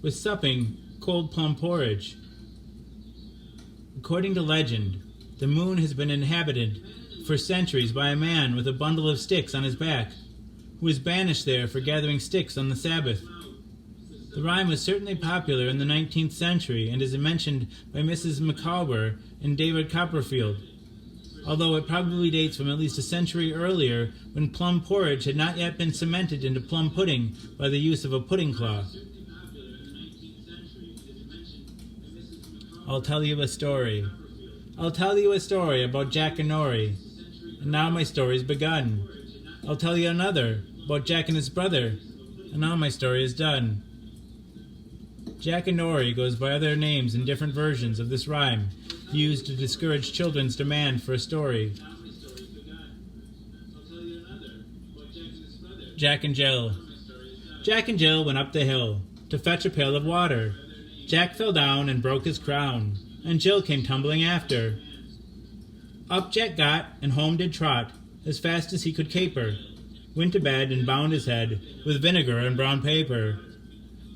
with supping cold plum porridge. According to legend, the moon has been inhabited for centuries by a man with a bundle of sticks on his back, who was banished there for gathering sticks on the Sabbath. The rhyme was certainly popular in the 19th century and is mentioned by Mrs. Micawber and David Copperfield, although it probably dates from at least a century earlier, when plum porridge had not yet been cemented into plum pudding by the use of a pudding cloth. I'll tell you a story. I'll tell you a story about Jack and Norrie, and now my story's begun. I'll tell you another about Jack and his brother, and now my story is done. Jack and Norrie goes by other names in different versions of this rhyme, used to discourage children's demand for a story. Jack and Jill. Jack and Jill went up the hill to fetch a pail of water. Jack fell down and broke his crown, and Jill came tumbling after. Up Jack got, and home did trot, as fast as he could caper, went to bed and bound his head with vinegar and brown paper.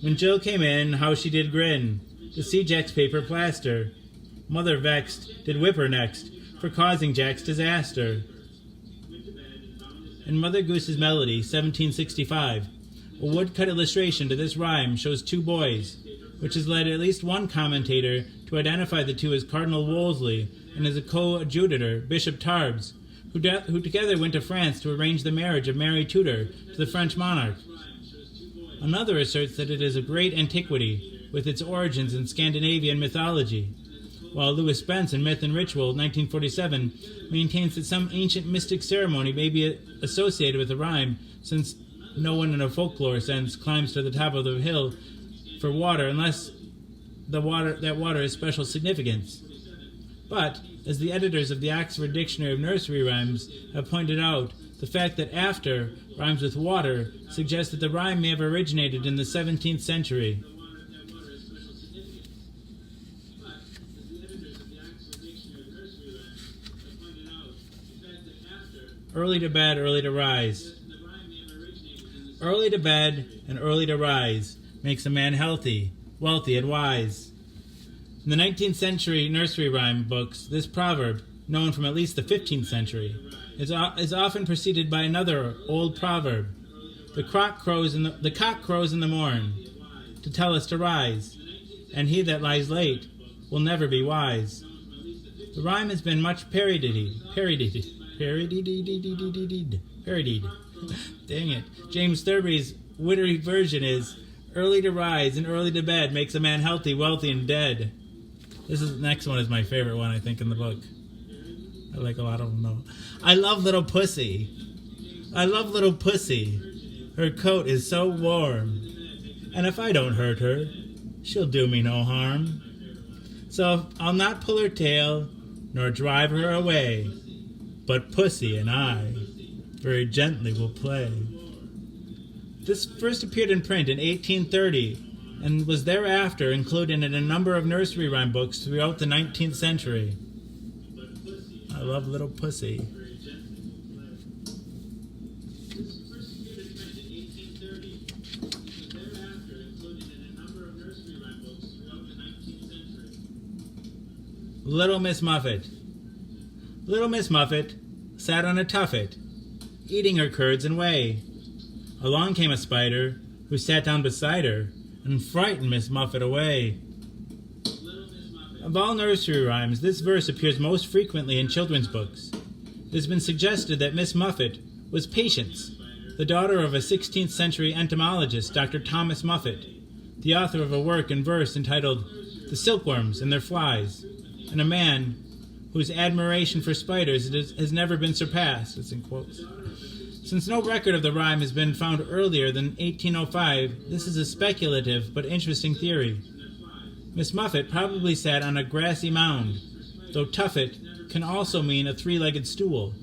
When Jill came in, how she did grin, to see Jack's paper plaster. Mother vexed, did whip her next, for causing Jack's disaster. In Mother Goose's Melody, 1765, a woodcut illustration to this rhyme shows 2 boys, which has led at least one commentator to identify the 2 as Cardinal Wolsey and as a coadjutor, Bishop Tarbes, who together went to France to arrange the marriage of Mary Tudor to the French monarch. Another asserts that it is of great antiquity, with its origins in Scandinavian mythology, while Louis Spence in Myth and Ritual, 1947, maintains that some ancient mystic ceremony may be associated with the rhyme, since no one in a folklore sense climbs to the top of the hill for water unless that water has special significance. But, as the editors of the Oxford Dictionary of Nursery Rhymes have pointed out, the fact that after rhymes with water suggests that the rhyme may have originated in the 17th century. Early to bed, early to rise. Early to bed and early to rise makes a man healthy, wealthy, and wise. In the 19th century nursery rhyme books, this proverb, known from at least the 15th century, is often preceded by another old proverb. The cock crows in the morn to tell us to rise, and he that lies late will never be wise. The rhyme has been much parodied. Dang it. James Thurby's witty version is, early to rise and early to bed makes a man healthy, wealthy, and dead. The next one is my favorite one, I think, in the book. I like a lot of them, though. I love little pussy. I love little pussy. Her coat is so warm. And if I don't hurt her, she'll do me no harm. So I'll not pull her tail, nor drive her away. But pussy and I very gently will play. This first appeared in print in 1830 and was thereafter included in a number of nursery rhyme books throughout the 19th century. I love little pussy. Little Miss Muffet. Little Miss Muffet sat on a tuffet, eating her curds and whey. Along came a spider, who sat down beside her, and frightened Miss Muffet away. Of all nursery rhymes, this verse appears most frequently in children's books. It has been suggested that Miss Muffet was Patience, the daughter of a 16th century entomologist, Dr. Thomas Muffet, the author of a work in verse entitled The Silkworms and Their Flies, and a man whose admiration for spiders has never been surpassed. It's in quotes. Since no record of the rhyme has been found earlier than 1805, this is a speculative but interesting theory. Miss Muffet probably sat on a grassy mound, though tuffet can also mean a three-legged stool.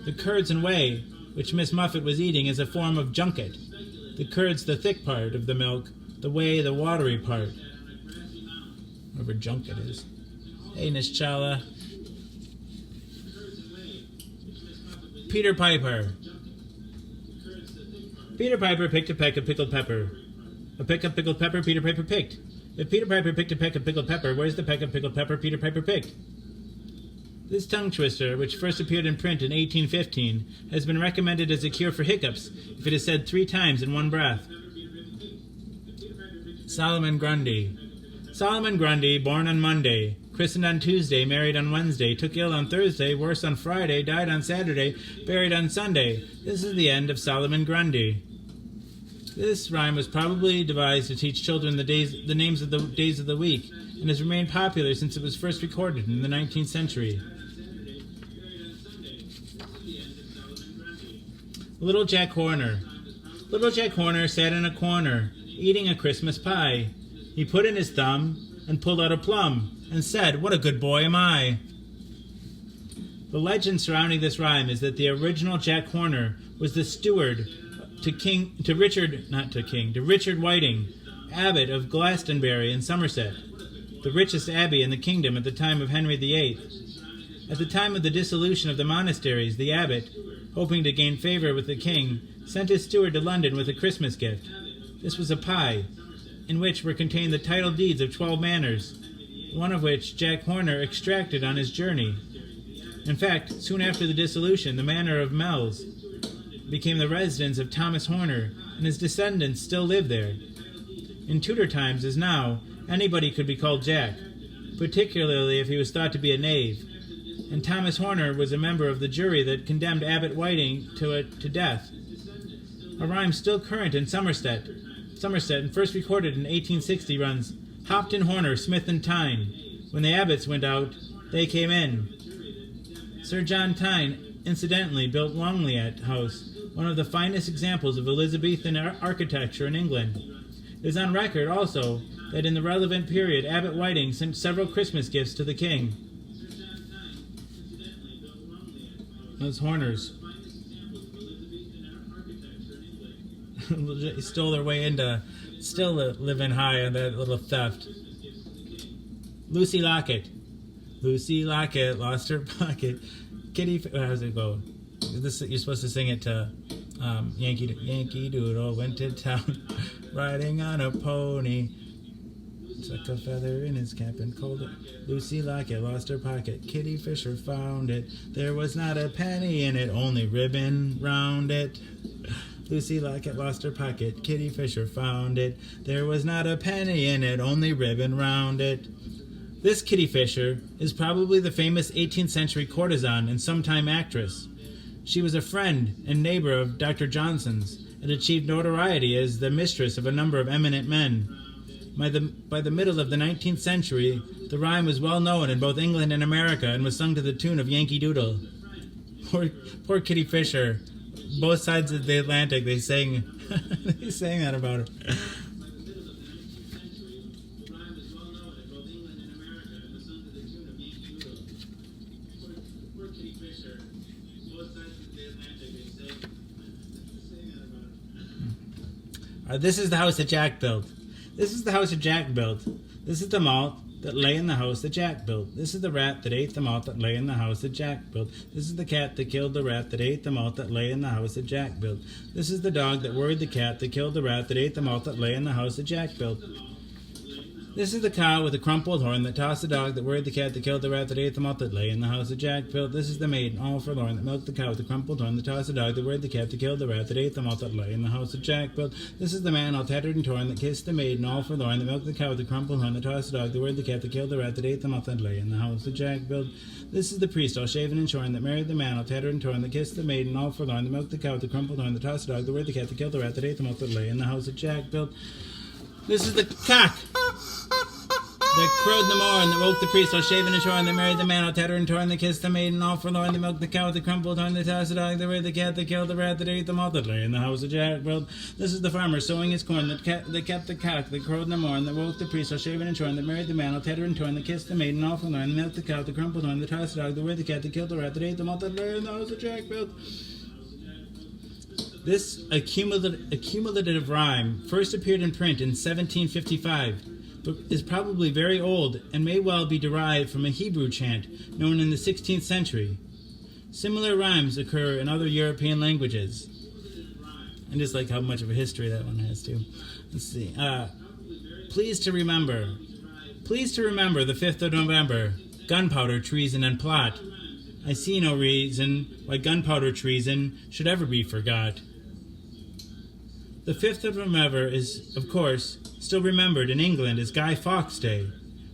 The curds and whey, which Miss Muffet was eating, is a form of junket. The curds the thick part of the milk, the whey the watery part. Whatever junket is. Hey, Nischala. Peter Piper. Peter Piper picked a peck of pickled pepper. A peck of pickled pepper Peter Piper picked. If Peter Piper picked a peck of pickled pepper, where's the peck of pickled pepper Peter Piper picked? This tongue twister, which first appeared in print in 1815, has been recommended as a cure for hiccups if it is said 3 times in one breath. Solomon Grundy. Solomon Grundy, born on Monday, christened on Tuesday, married on Wednesday, took ill on Thursday, worse on Friday, died on Saturday, buried on Sunday. This is the end of Solomon Grundy. This rhyme was probably devised to teach children the names of the days of the week, and has remained popular since it was first recorded in the 19th century. Little Jack Horner. Little Jack Horner sat in a corner, eating a Christmas pie. He put in his thumb and pulled out a plum, and said, "What a good boy am I." The legend surrounding this rhyme is that the original Jack Horner was the steward to Richard Whiting, abbot of Glastonbury in Somerset, the richest abbey in the kingdom at the time of Henry VIII. At the time of the dissolution of the monasteries, the abbot, hoping to gain favor with the king, sent his steward to London with a Christmas gift. This was a pie, in which were contained the title deeds of 12 manors, one of which Jack Horner extracted on his journey. In fact, soon after the dissolution, the manor of Mells became the residence of Thomas Horner, and his descendants still live there. In Tudor times, as now, anybody could be called Jack, particularly if he was thought to be a knave, and Thomas Horner was a member of the jury that condemned Abbot Whiting to death. A rhyme still current in Somerset, and first recorded in 1860, runs, "Hopton, Horner, Smith, and Tyne. When the abbots went out, they came in." Sir John Tyne incidentally built Longleat House, one of the finest examples of Elizabethan architecture in England. It is on record also that in the relevant period Abbot Whiting sent several Christmas gifts to the king. Those Horners stole their way into still living high on that little theft. Lucy Locket. Lucy Locket lost her pocket. Kitty, how's it go? You're supposed to sing it to Yankee Doodle went to town riding on a pony. Stuck a feather in his cap and cold it. Lucy Locket lost her pocket. Kitty Fisher found it. There was not a penny in it, only ribbon round it. Lucy Locket lost her pocket. Kitty Fisher found it. There was not a penny in it, only ribbon round it. This Kitty Fisher is probably the famous 18th century courtesan and sometime actress. She was a friend and neighbor of Dr. Johnson's and achieved notoriety as the mistress of a number of eminent men. By the middle of the 19th century, the rhyme was well known in both England and America and was sung to the tune of Yankee Doodle. Poor Kitty Fisher. Both sides of the Atlantic, they sang that about her. This is the house that Jack built. This is the house that Jack built. This is the malt that lay in the house that Jack built. This is the rat that ate the malt that lay in the house that Jack built. This is the cat that killed the rat that ate the malt that lay in the house that Jack built. This is the dog that worried the cat that killed the rat that ate the malt that lay in the house that Jack built. This is the cow with the crumpled horn that tossed the dog that worried the cat that killed the rat that ate the malt that lay in the house that Jack built. This is the maid, all forlorn, that milked the cow with the crumpled horn that tossed the dog that worried the cat that killed the rat that ate the malt that lay in the house that Jack built. This is the man, all tattered and torn, that kissed the maid, all forlorn, that milked the cow with the crumpled horn that tossed the dog that worried the cat that killed the rat that ate the malt that lay in the house that Jack built. This is the priest, all shaven and shorn, that married the man, all tattered and torn, that kissed the maiden, all forlorn, that milked the cow with the crumpled horn that tossed the dog that worried the cat that killed the rat that ate the malt that lay in the house that Jack built. This is the cock that crowed the morn, that woke the priest, all shaven and shorn, that married the man, all tattered and torn, that kissed the maiden, all forlorn, that milked the cow with the crumpled horn, that tossed the dog, that worried the cat, that killed the rat, that ate the malt that lay in the house of Jack built. This is the farmer sowing his corn, that kept the cock, that crowed in the morn, that woke the priest, all shaven and shorn, that married the man, all tattered and torn, that kissed the maiden, all forlorn, that milked the cow with the crumpled horn, that tossed the dog, that worried the cat, that killed the rat, that ate the malt that lay in the house of Jack built. This accumulative rhyme first appeared in print in 1755, but is probably very old and may well be derived from a Hebrew chant known in the 16th century. Similar rhymes occur in other European languages. I just like how much of a history that one has too. Let's see. Pleased to remember the 5th of November, gunpowder, treason, and plot. I see no reason why gunpowder treason should ever be forgot. The 5th of November is, of course, still remembered in England as Guy Fawkes Day,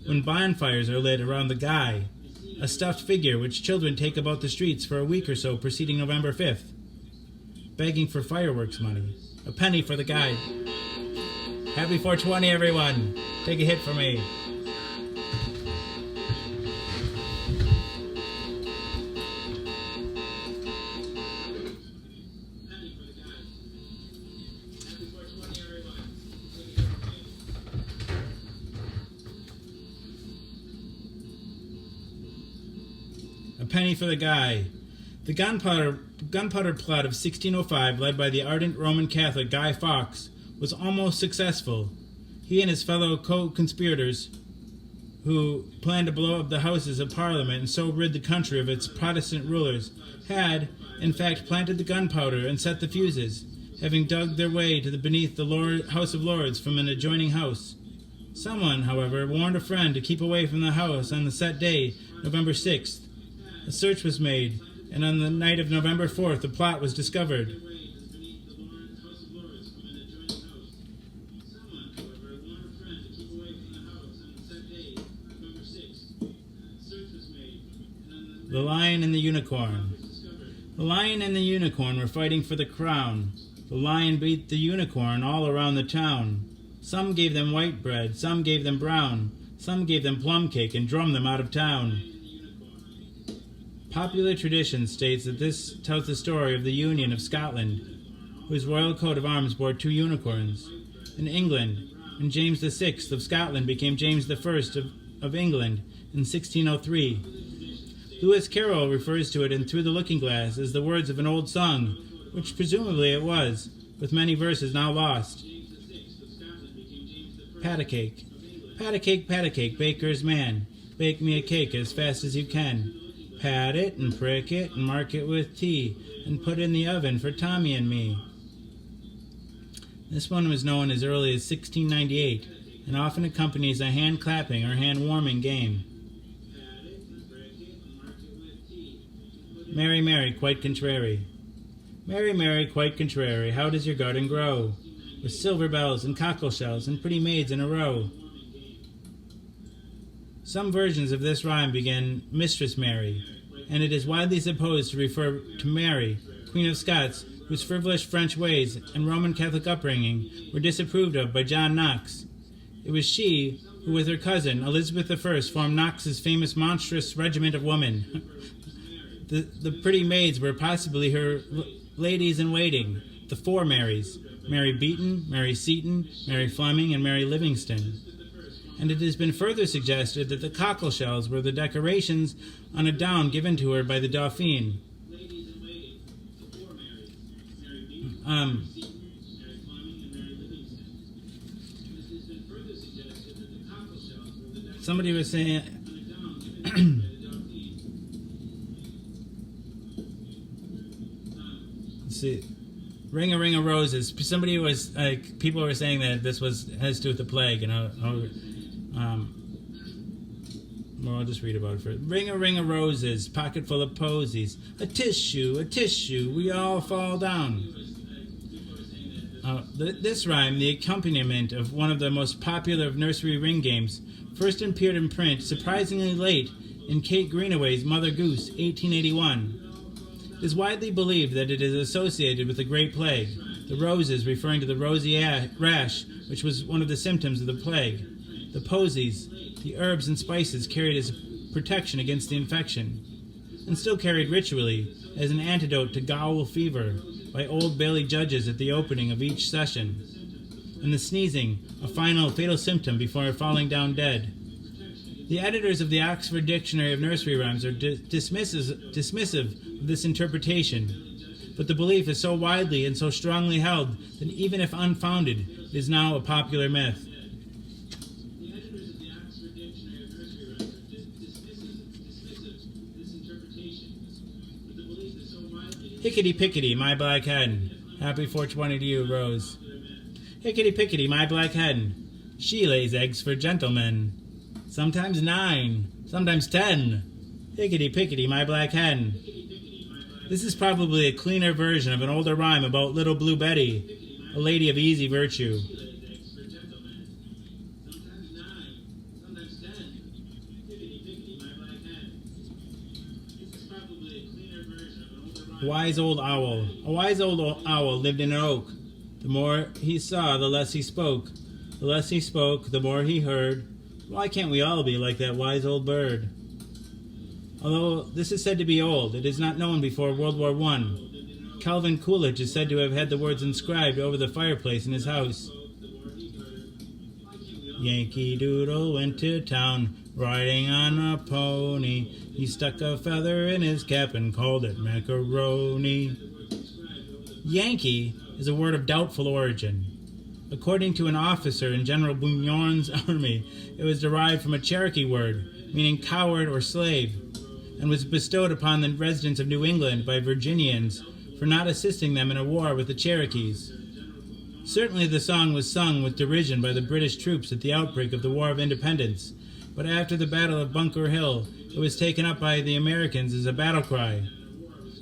when bonfires are lit around the Guy, a stuffed figure which children take about the streets for a week or so preceding November 5th, begging for fireworks money. A penny for the Guy. Happy 420, everyone. Take a hit for me. A penny for the Guy. The gunpowder plot of 1605, led by the ardent Roman Catholic Guy Fawkes, was almost successful. He and his fellow co-conspirators, who planned to blow up the Houses of Parliament and so rid the country of its Protestant rulers, had, in fact, planted the gunpowder and set the fuses, having dug their way to beneath the House of Lords from an adjoining house. Someone, however, warned a friend to keep away from the house on the set day, November 6th. A search was made, and on the night of November 4th, the plot was discovered. The Lion and the Unicorn. The Lion and the Unicorn were fighting for the crown. The Lion beat the Unicorn all around the town. Some gave them white bread, some gave them brown, some gave them plum cake and drummed them out of town. Popular tradition states that this tells the story of the Union of Scotland, whose royal coat of arms bore 2 unicorns. In England, when James VI of Scotland became James I of England in 1603. Lewis Carroll refers to it in Through the Looking Glass as the words of an old song, which presumably it was, with many verses now lost. Pat a cake. Pat a cake, baker's man. Bake me a cake as fast as you can. Pat it and prick it and mark it with T and put in the oven for Tommy and me. This one was known as early as 1698 and often accompanies a hand-clapping or hand-warming game. Mary, Mary, quite contrary. Mary, Mary, quite contrary, how does your garden grow? With silver bells and cockle shells and pretty maids in a row. Some versions of this rhyme begin Mistress Mary, and it is widely supposed to refer to Mary, Queen of Scots, whose frivolous French ways and Roman Catholic upbringing were disapproved of by John Knox. It was she who, with her cousin Elizabeth I, formed Knox's famous monstrous regiment of women. The pretty maids were possibly her ladies-in-waiting, the four Marys: Mary Beaton, Mary Seton, Mary Fleming, and Mary Livingston. And it has been further suggested that the cockle shells were the decorations on a gown given to her by the Dauphin. Somebody was saying... Let's see. Ring a Ring of Roses. Somebody was like, people were saying that this has to do with the plague, and well, I'll just read about it first. Ring a roses, pocket full of posies, a tissue, we all fall down. This rhyme, the accompaniment of one of the most popular of nursery ring games, first appeared in print surprisingly late in Kate Greenaway's Mother Goose, 1881. It is widely believed that it is associated with the Great Plague, the roses referring to the rosy rash, which was one of the symptoms of the plague, the posies, the herbs and spices carried as protection against the infection, and still carried ritually as an antidote to gowel fever by Old Bailey judges at the opening of each session, and the sneezing, a final fatal symptom before falling down dead. The editors of the Oxford Dictionary of Nursery Rhymes are dismissive of this interpretation, but the belief is so widely and so strongly held that even if unfounded, it is now a popular myth. The editors of the Oxford Dictionary of Nursery Rhymes are dismissive of this interpretation, but the belief is so widely... Hickety-pickety, my black hen. Happy 420 to you, Rose. Hickety-pickety, my black hen. She lays eggs for gentlemen. Sometimes 9, sometimes 10. Hickety-pickety, my black hen. This is probably a cleaner version of an older rhyme about Little Blue Betty, a lady of easy virtue. Wise old owl. A wise old owl lived in an oak. The more he saw, the less he spoke. The less he spoke, the more he heard. Why can't we all be like that wise old bird? Although this is said to be old, it is not known before World War I. Calvin Coolidge is said to have had the words inscribed over the fireplace in his house. Yankee Doodle went to town, riding on a pony. He stuck a feather in his cap and called it macaroni. Yankee is a word of doubtful origin. According to an officer in General Bugnon's army, it was derived from a Cherokee word, meaning coward or slave, and was bestowed upon the residents of New England by Virginians for not assisting them in a war with the Cherokees. Certainly the song was sung with derision by the British troops at the outbreak of the War of Independence, but after the Battle of Bunker Hill, it was taken up by the Americans as a battle cry.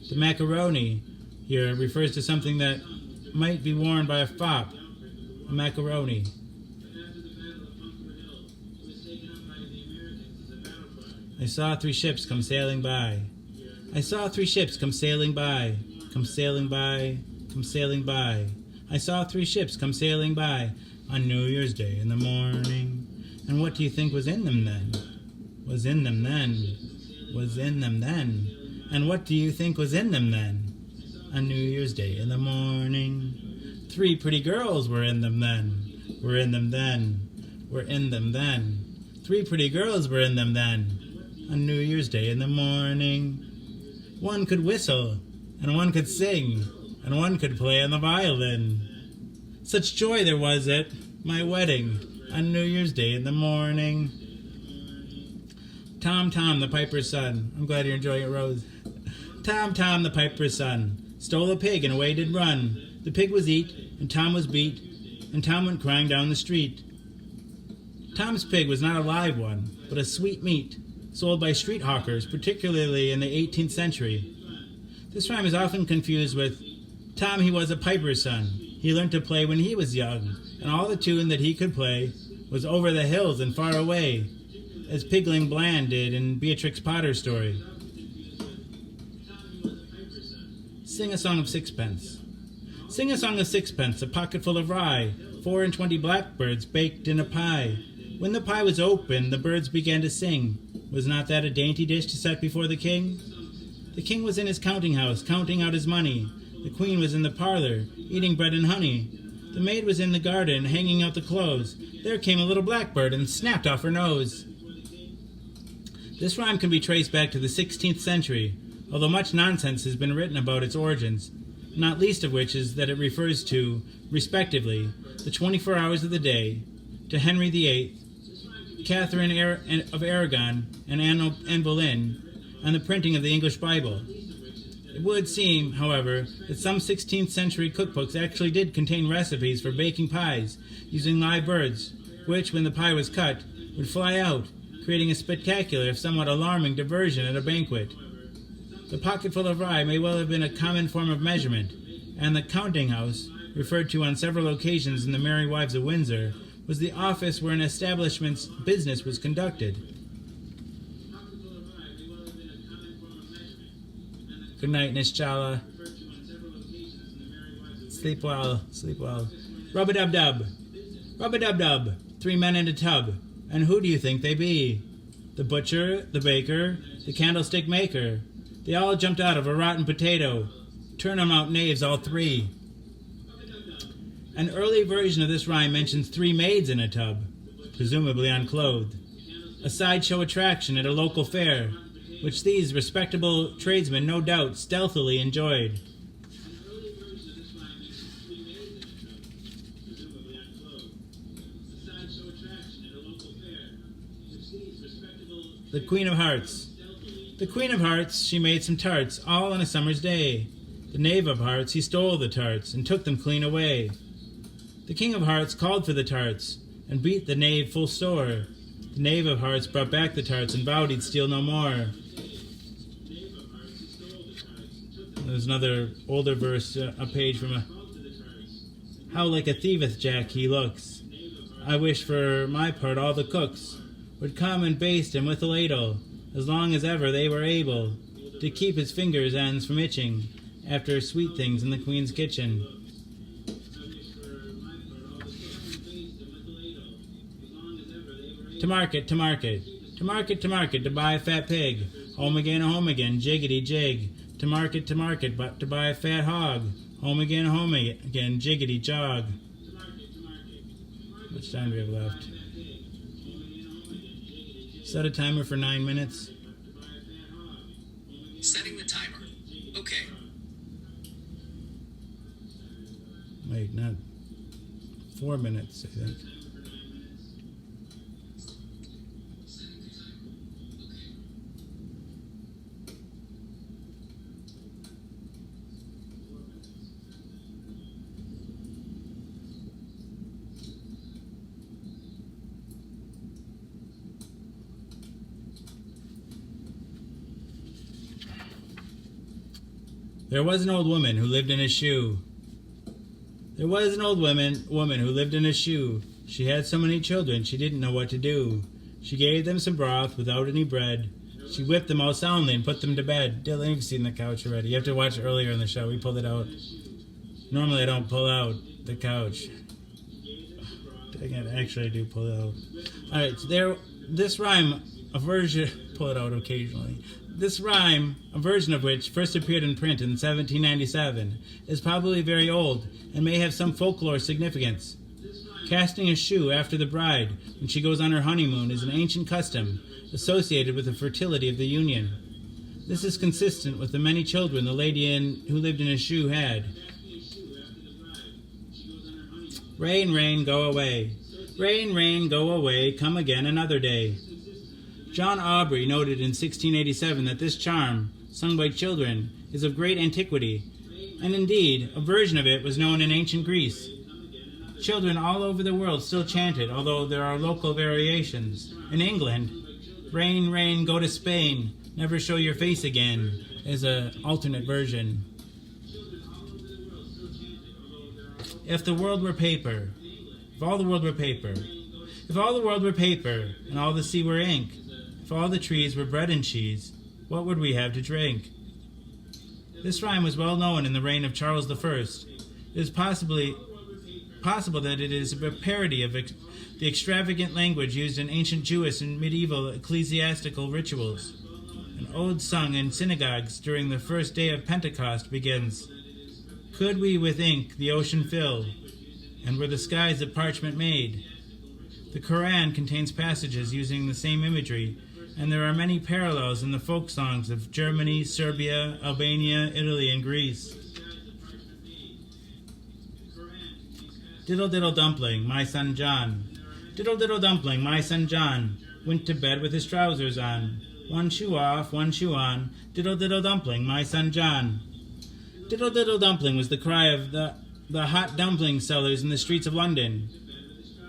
The macaroni here refers to something that might be worn by a fop, a macaroni. I saw 3 ships come sailing by. I saw 3 ships come sailing by, come sailing by, come sailing by. I saw 3 ships come sailing by on New Year's Day in the morning. And what do you think was in them then? Was in them then? Was in them then? And what do you think was in them then? On New Year's Day in the morning. 3 pretty girls were in them then. Were in them then. Were in them then. 3 pretty girls were in them then. On New Year's Day in the morning. One could whistle, and one could sing, and one could play on the violin. Such joy there was at my wedding on New Year's Day in the morning. Tom, Tom, the piper's son. I'm glad you're enjoying it, Rose. Tom, Tom, the piper's son, stole a pig and away did run. The pig was eat, and Tom was beat, and Tom went crying down the street. Tom's pig was not a live one, but a sweet meat, sold by street hawkers, particularly in the 18th century. This rhyme is often confused with Tom, he was a piper's son. He learned to play when he was young, and all the tune that he could play was over the hills and far away. as Pigling Bland did in Beatrix Potter's story. Sing a song of sixpence. Sing a song of sixpence, a pocketful of rye, 24 blackbirds baked in a pie. When the pie was opened, the birds began to sing. Was not that a dainty dish to set before the king? The king was in his counting house, counting out his money. The queen was in the parlor, eating bread and honey. The maid was in the garden, hanging out the clothes. There came a little blackbird and snapped off her nose. This rhyme can be traced back to the 16th century, although much nonsense has been written about its origins, not least of which is that it refers to, respectively, the 24 hours of the day, to Henry VIII, Catherine of Aragon, and Anne Boleyn, and the printing of the English Bible. It would seem, however, that some 16th century cookbooks actually did contain recipes for baking pies using live birds, which, when the pie was cut, would fly out, creating a spectacular, if somewhat alarming, diversion at a banquet. The pocketful of rye may well have been a common form of measurement, and the counting house, referred to on several occasions in The Merry Wives of Windsor, was the office where an establishment's business was conducted. Good night, Nischala. Sleep well, sleep well. Rub-a-dub-dub. Rub-a-dub-dub. 3 men in a tub. And who do you think they be? The butcher, the baker, the candlestick maker. They all jumped out of a rotten potato. Turn 'em out knaves, all three. An early version of this rhyme mentions 3 maids in a tub, presumably unclothed. A sideshow attraction at a local fair, which these respectable tradesmen no doubt stealthily enjoyed. The Queen of Hearts. The Queen of Hearts, she made some tarts, all on a summer's day. The Knave of Hearts, he stole the tarts, and took them clean away. The King of Hearts called for the tarts, and beat the knave full sore. The Knave of Hearts brought back the tarts, and vowed he'd steal no more. There's another older verse, a page from a... How like a thieveth Jack he looks. I wish for my part all the cooks would come and baste him with a ladle, as long as ever they were able, to keep his fingers' ends from itching, after sweet things in the Queen's kitchen. To market, to market, to market, to market, to buy a fat pig, home again, jiggity jig. To market, but to buy a fat hog, home again, jiggity jog. How much time do we have left? Set a timer for 9 minutes. Setting the timer. Okay. Wait, not 4 minutes, I think. There was an old woman who lived in a shoe. There was an old woman who lived in a shoe. She had so many children she didn't know what to do. She gave them some broth without any bread. She whipped them all soundly and put them to bed. Dylan, you've seen the couch already. You have to watch it earlier in the show. We pulled it out. Normally I don't pull out the couch. Dang it, actually I do pull it out. Alright, so this rhyme, a version, pull it out occasionally. This rhyme, a version of which first appeared in print in 1797, is probably very old and may have some folklore significance. Casting a shoe after the bride when she goes on her honeymoon is an ancient custom associated with the fertility of the union. This is consistent with the many children the lady who lived in a shoe had. Rain, rain, go away. Rain, rain, go away, come again another day. John Aubrey noted in 1687 that this charm, sung by children, is of great antiquity, and indeed, a version of it was known in ancient Greece. Children all over the world still chant it, although there are local variations. In England, rain, rain, go to Spain, never show your face again, is an alternate version. If the world were paper, if all the world were paper, If all the world were paper, and all the sea were ink, if all the trees were bread and cheese, what would we have to drink? This rhyme was well known in the reign of Charles I. It is possible that it is a parody of the extravagant language used in ancient Jewish and medieval ecclesiastical rituals. An ode sung in synagogues during the first day of Pentecost begins, "Could we with ink the ocean fill, and were the skies of parchment made?" The Quran contains passages using the same imagery, and there are many parallels in the folk songs of Germany, Serbia, Albania, Italy, and Greece. Diddle diddle dumpling, my son John. Diddle diddle dumpling, my son John went to bed with his trousers on. One shoe off, one shoe on. Diddle diddle dumpling, my son John. Diddle diddle dumpling was the cry of the hot dumpling sellers in the streets of London.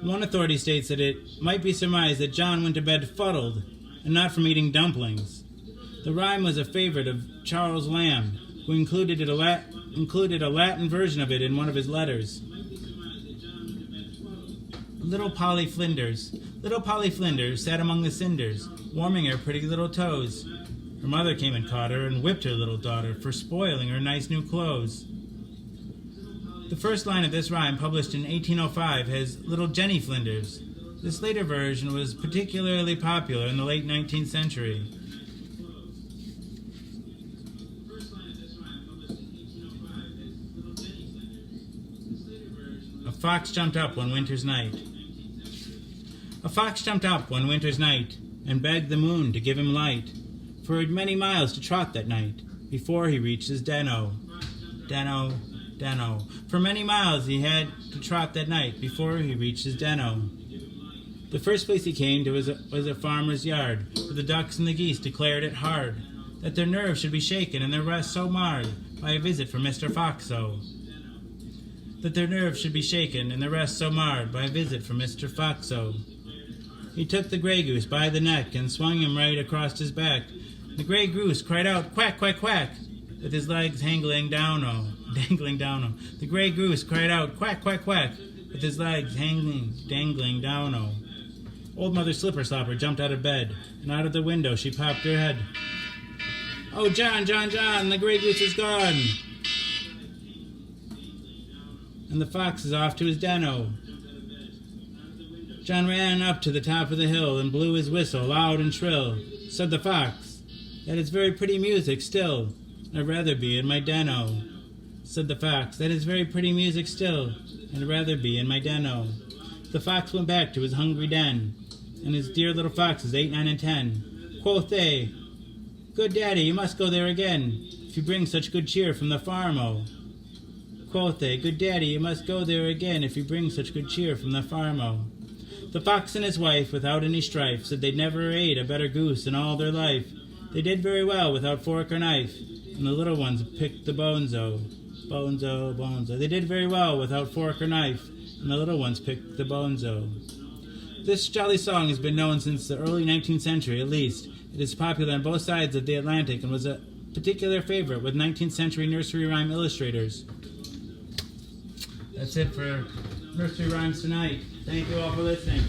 One authority states that it might be surmised that John went to bed fuddled, and not from eating dumplings. The rhyme was a favorite of Charles Lamb, who included a Latin version of it in one of his letters. Little Polly Flinders sat among the cinders, warming her pretty little toes. Her mother came and caught her and whipped her little daughter for spoiling her nice new clothes. The first line of this rhyme, published in 1805, has Little Jenny Flinders. This later version was particularly popular in the late 19th century. A fox jumped up one winter's night. A fox jumped up one winter's night, and begged the moon to give him light, for he'd many miles to trot that night, before he reached his den-o. Den-o, den-o. For many miles he had to trot that night, before he reached his den-o. The first place he came to was a farmer's yard, where the ducks and the geese declared it hard, that their nerves should be shaken and their rest so marred by a visit from Mr. Fox-o. That their nerves should be shaken and their rest so marred by a visit from Mr. Fox-o. He took the gray goose by the neck and swung him right across his back. The gray goose cried out, "Quack, quack, quack," with his legs dangling down-o. The gray goose cried out, "Quack, quack, quack," with his legs dangling down-o. Old Mother Slipper-Slopper jumped out of bed, and out of the window she popped her head. "Oh, John, John, John, the gray goose is gone, and the fox is off to his den-o." John ran up to the top of the hill and blew his whistle loud and shrill. Said the fox, "That is very pretty music still. I'd rather be in my den-o." Said the fox, "That is very pretty music still. I'd rather be in my den-o." The fox went back to his hungry den, and his dear little foxes 8, 9, and 10. Quoth they, "Good daddy, you must go there again, if you bring such good cheer from the farm-o." Quoth they, "Good daddy, you must go there again, if you bring such good cheer from the farm-o." The fox and his wife, without any strife, said they'd never ate a better goose in all their life. They did very well without fork or knife, and the little ones picked the bones-o. Bones-o, bones-o. They did very well without fork or knife, and the little ones picked the bones-o. This jolly song has been known since the early 19th century at least. It is popular on both sides of the Atlantic and was a particular favorite with 19th century nursery rhyme illustrators. That's it for nursery rhymes tonight. Thank you all for listening.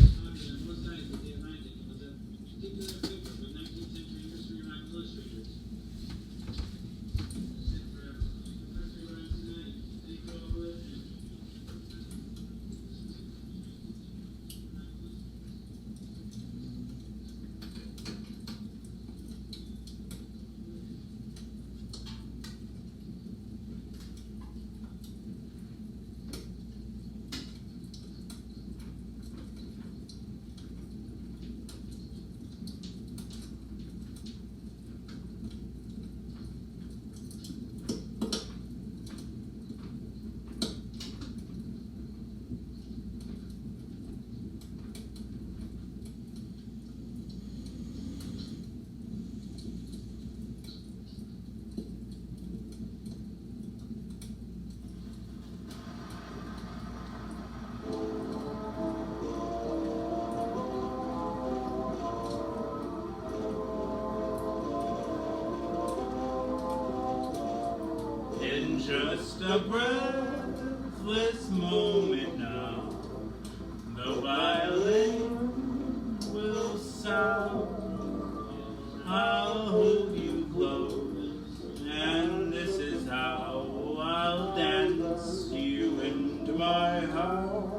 my heart.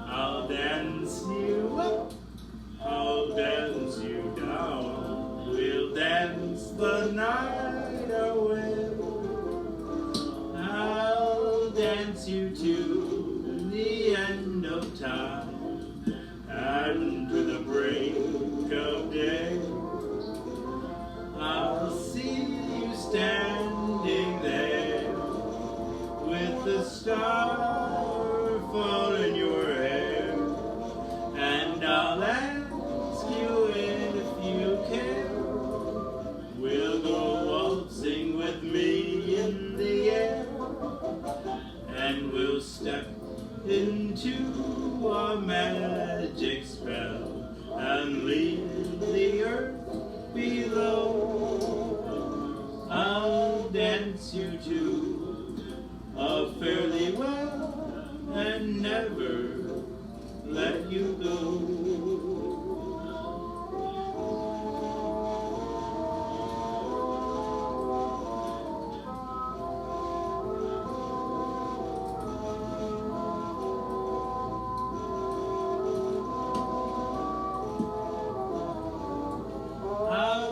I'll dance you up, I'll dance you down. We'll dance the night away. I'll dance you to the end of time and to the break of day. I'll see you standing there with the star fall in your hair, and I'll ask you if you care. We'll go waltzing with me in the air, and we'll step into a magic spell and leave the earth below. I'll dance you to a fairly well and never let you go.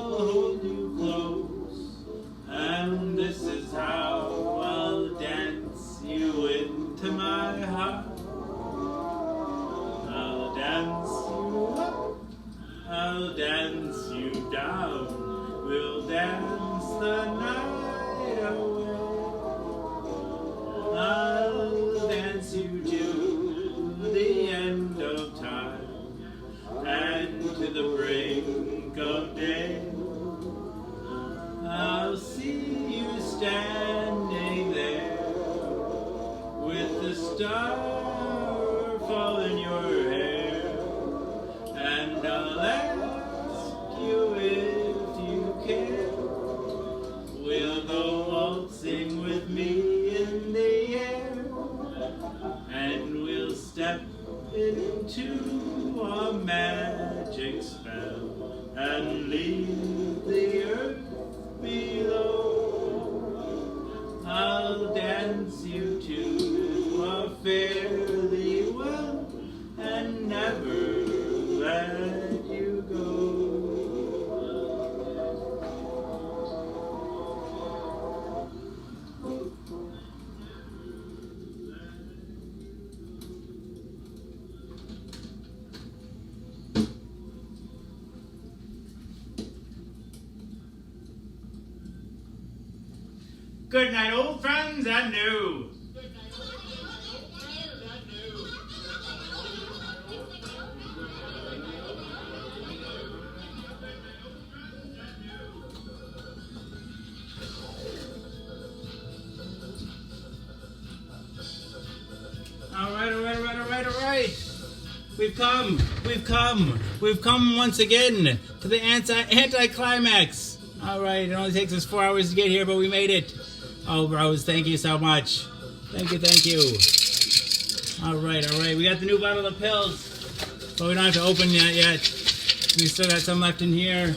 Hold you close, and this is how I'll dance you into my heart. I'll dance you up, I'll dance you down. We'll dance the night away. I'll dance you to the end of time and to the brink of day. I'll see you standing there with the star fall in your hair, and I'll ask you if you care. We'll go waltzing with me in the air, and we'll step into a magic spell and leave the earth below. I'll dance you to a fairly well and never let you go. Good night, old friends and new. All right. We've come once again to the anti-climax. All right, it only takes us 4 hours to get here, but we made it. Oh, bros, thank you so much. Thank you. All right. We got the new bottle of pills, but we don't have to open that yet. We still got some left in here.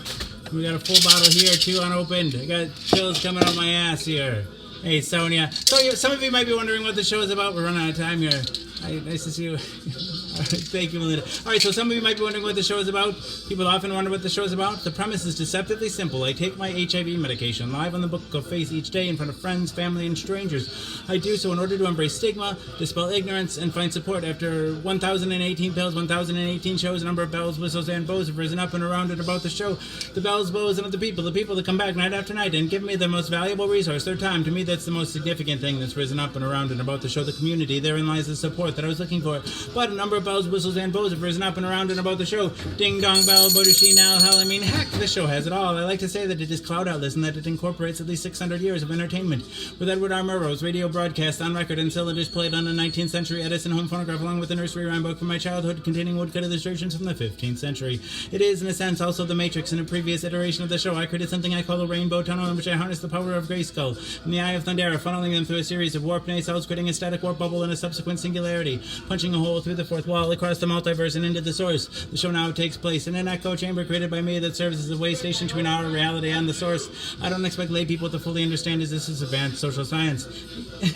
We got a full bottle here, too, unopened. I got pills coming out my ass here. Hey, Sonia. So some of you might be wondering what the show is about. We're running out of time here. Nice to see you. Thank you, Melinda. All right, so some of you might be wondering what the show is about. People often wonder what the show is about. The premise is deceptively simple. I take my HIV medication live on the Book of Face each day in front of friends, family, and strangers. I do so in order to embrace stigma, dispel ignorance, and find support. After 1,018 pills, 1,018 shows, a number of bells, whistles, and bows have risen up and around and about the show. The bells, bows, and the people that come back night after night and give me the most valuable resource, their time. To me, that's the most significant thing that's risen up and around and about the show, the community. Therein lies the support that I was looking for. But a number of bells, whistles, and bows have risen up and around and about the show. Ding dong bell, Bodushi now, hell, I mean, heck, the show has it all. I like to say that it is Cloud Atlas and that it incorporates at least 600 years of entertainment. With Edward R. Murrow's radio broadcast on record and cylinders played on a 19th century Edison home phonograph, along with a nursery rhyme book from my childhood containing woodcut illustrations from the 15th century. It is, in a sense, also the Matrix. In a previous iteration of the show, I created something I call a rainbow tunnel in which I harness the power of Grayskull and the Eye of Thundera, funneling them through a series of warp nacelles, creating a static warp bubble and a subsequent singularity sincerity, punching a hole through the fourth wall across the multiverse and into the source. The show now takes place in an echo chamber created by me that serves as a way station between our reality and the source. I don't expect lay people to fully understand as this is advanced social science.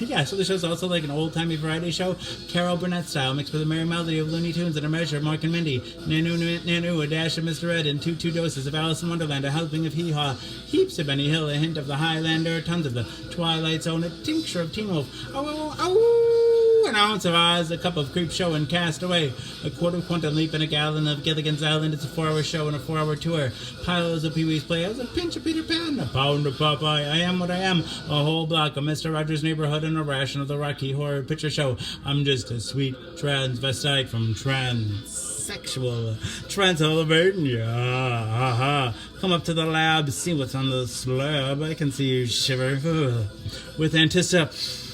Yeah, so the show's also like an old-timey variety show, Carol Burnett style, mixed with a merry melody of Looney Tunes and a measure of Mark and Mindy. Nanu, a dash of Mr. Ed, and two doses of Alice in Wonderland, a helping of Hee Haw, heaps of Benny Hill, a hint of the Highlander, tons of the Twilight Zone, a tincture of Teen Wolf, an ounce of Oz, a cup of Creep Show and Cast Away, a quarter of Quantum Leap and a gallon of Gilligan's Island. It's a 4-hour show and a 4-hour tour. Piles of Pee-wee's Playhouse, a pinch of Peter Pan, a pound of Popeye, I Am What I Am, a whole block of Mr. Rogers' Neighborhood, and a ration of the Rocky Horror Picture Show. I'm just a sweet transvestite from transsexual Transylvania. Come up to the lab, see what's on the slab. I can see you shiver with anticipation.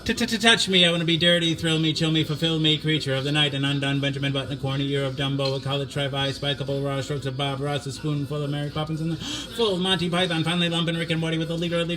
Touch me, I want to be dirty, thrill me, chill me, fulfill me, creature of the night, an undone Benjamin Button, a corny ear of Dumbo, a college Tri-Vice, by a couple of raw strokes of Bob Ross, a spoonful of Mary Poppins, and the full Monty Python, finally lumping Rick and Morty with a leader of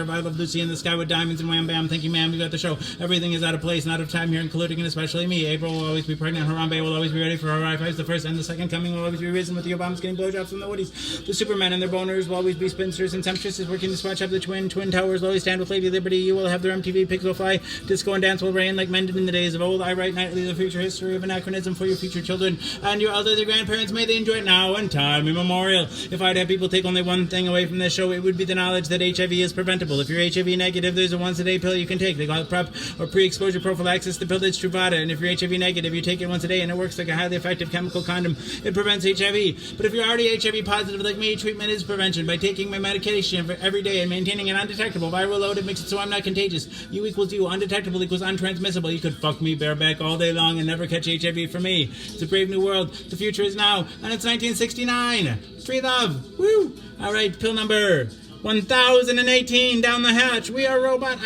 I Love Lucy in the sky with diamonds and wham bam, thank you ma'am, we got the show, everything is out of place, and out of time here, including and especially me. April will always be pregnant, Harambe will always be ready for her high fives, the first and the second coming will always be risen with the Obamas getting blowjobs from the Woodies, the Superman and their boners will always be spinsters, and Temptress is working to swatch up the twin towers will always stand with Lady Liberty, you will have their MTV, pigs will fly, disco and dance will reign like men did in the days of old. I write nightly the future history of anachronism for your future children and your elderly grandparents. May they enjoy it now and time immemorial. If I'd have people take only one thing away from this show, it would be the knowledge that HIV is preventable. If you're HIV negative, there's a once-a-day pill you can take. They call it PrEP or pre-exposure prophylaxis. The pill that's Truvada. And if you're HIV negative, you take it once a day and it works like a highly effective chemical condom. It prevents HIV. But if you're already HIV positive like me, treatment is prevention. By taking my medication every day and maintaining an undetectable viral load, it makes it so I'm not contagious. U equals U. Undetectable equals untransmissible. You could fuck me bareback all day long and never catch HIV from me. It's a brave new world. The future is now, and it's 1969. Free love. Woo! All right, pill number 1018 down the hatch. We are robot.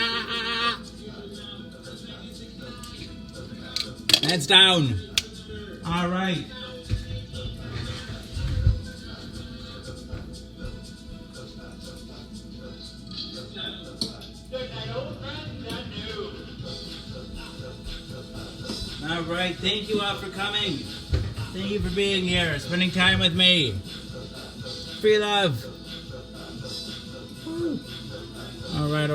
That's down. All right. All right, thank you all for coming. Thank you for being here, spending time with me. Free love. Woo. All right.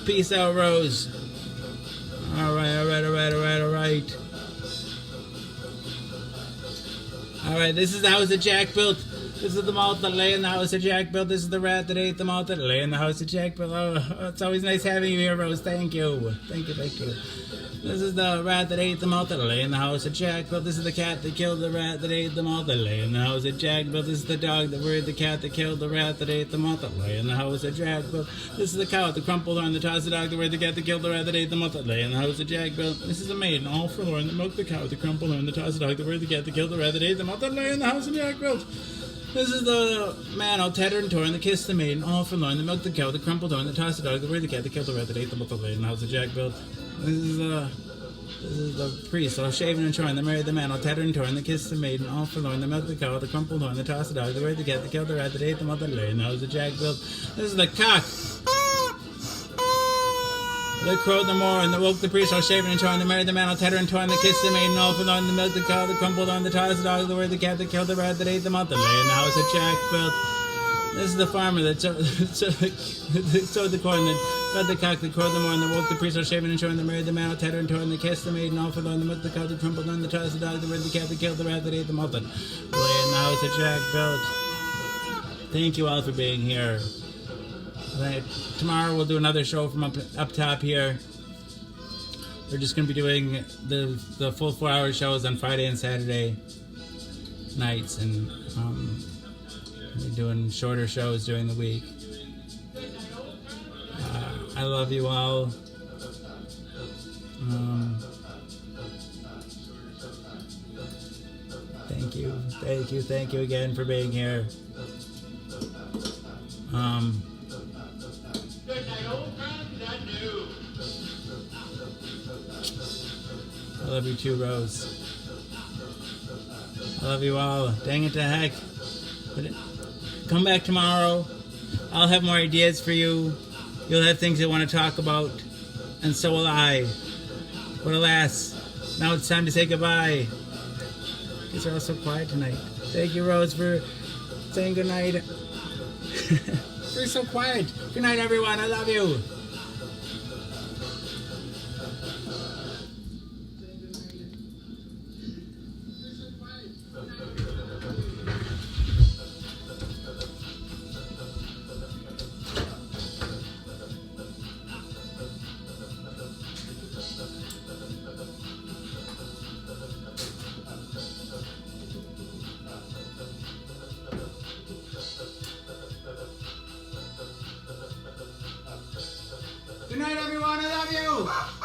Peace out, Rose. All right. All right, this is the house that Jack built. This is the malt that lay in the house that Jack built. This is the rat that ate the malt that lay in the house that Jack built. Oh, it's always nice having you here, Rose. Thank you. This is the rat that ate the malt that lay in the house that Jack built. This is the cat that killed the rat that ate the malt that lay in the house that Jack built. This is the dog that worried the cat that killed the rat that ate the malt that lay in the house that Jack built. This is the cow that crumpled on the toss the dog that worried the cat that killed the rat that ate the malt that lay in the house that Jack built. This is a maiden all forlorn that milked the cow that crumpled on the toss the dog that worried the cat that killed the rat that ate the malt that lay in the house that Jack built. This is the man all tattered and torn that kissed the maiden, all forlorn, that milked the cow, that crumpled on, that tossed the dog, that worried the cat, that killed the rat, that ate the malt that lay in the house that Jack built. This is the priest, all shaven and shorn, that married the man, all tattered and torn, that kissed the maiden, all forlorn, that milked the cow, that crumpled horn, that tossed the dog, that worried the cat, that killed the rat, that ate the malt that lay in the house that Jack built. This is the cock that crowed the moor, and that woke the priest all shaven and torn, that married the man all tattered and torn, that kissed the maiden, all forlorn, that milked the cow, that crumpled on, that tossed the dog, that worried the cat, that killed the rat, that ate the malt that lay in the house that Jack built. This is the farmer that sowed the corn, that fed the cock, that crowed the moor, and that woke the priest all shaven and shorn, that married the man all tattered and torn, that kissed the maiden, all forlorn, that milked the cow, that crumpled on, that tossed the dog, that worried the cat, that killed the rat, that ate the malt that lay in the house that Jack built. Thank you all for being here. Right. Tomorrow we'll do another show from up top here. We're just going to be doing the full 4-hour shows on Friday and Saturday nights, and we're doing shorter shows during the week. I love you all. Thank you again for being here. I love you too, Rose. I love you all. Dang it to heck. But come back tomorrow. I'll have more ideas for you. You'll have things you want to talk about. And so will I. But alas, now it's time to say goodbye. These are all so quiet tonight. Thank you, Rose, for saying goodnight. We're so quiet. Good night, everyone. I love you. Good night, everyone. I love you.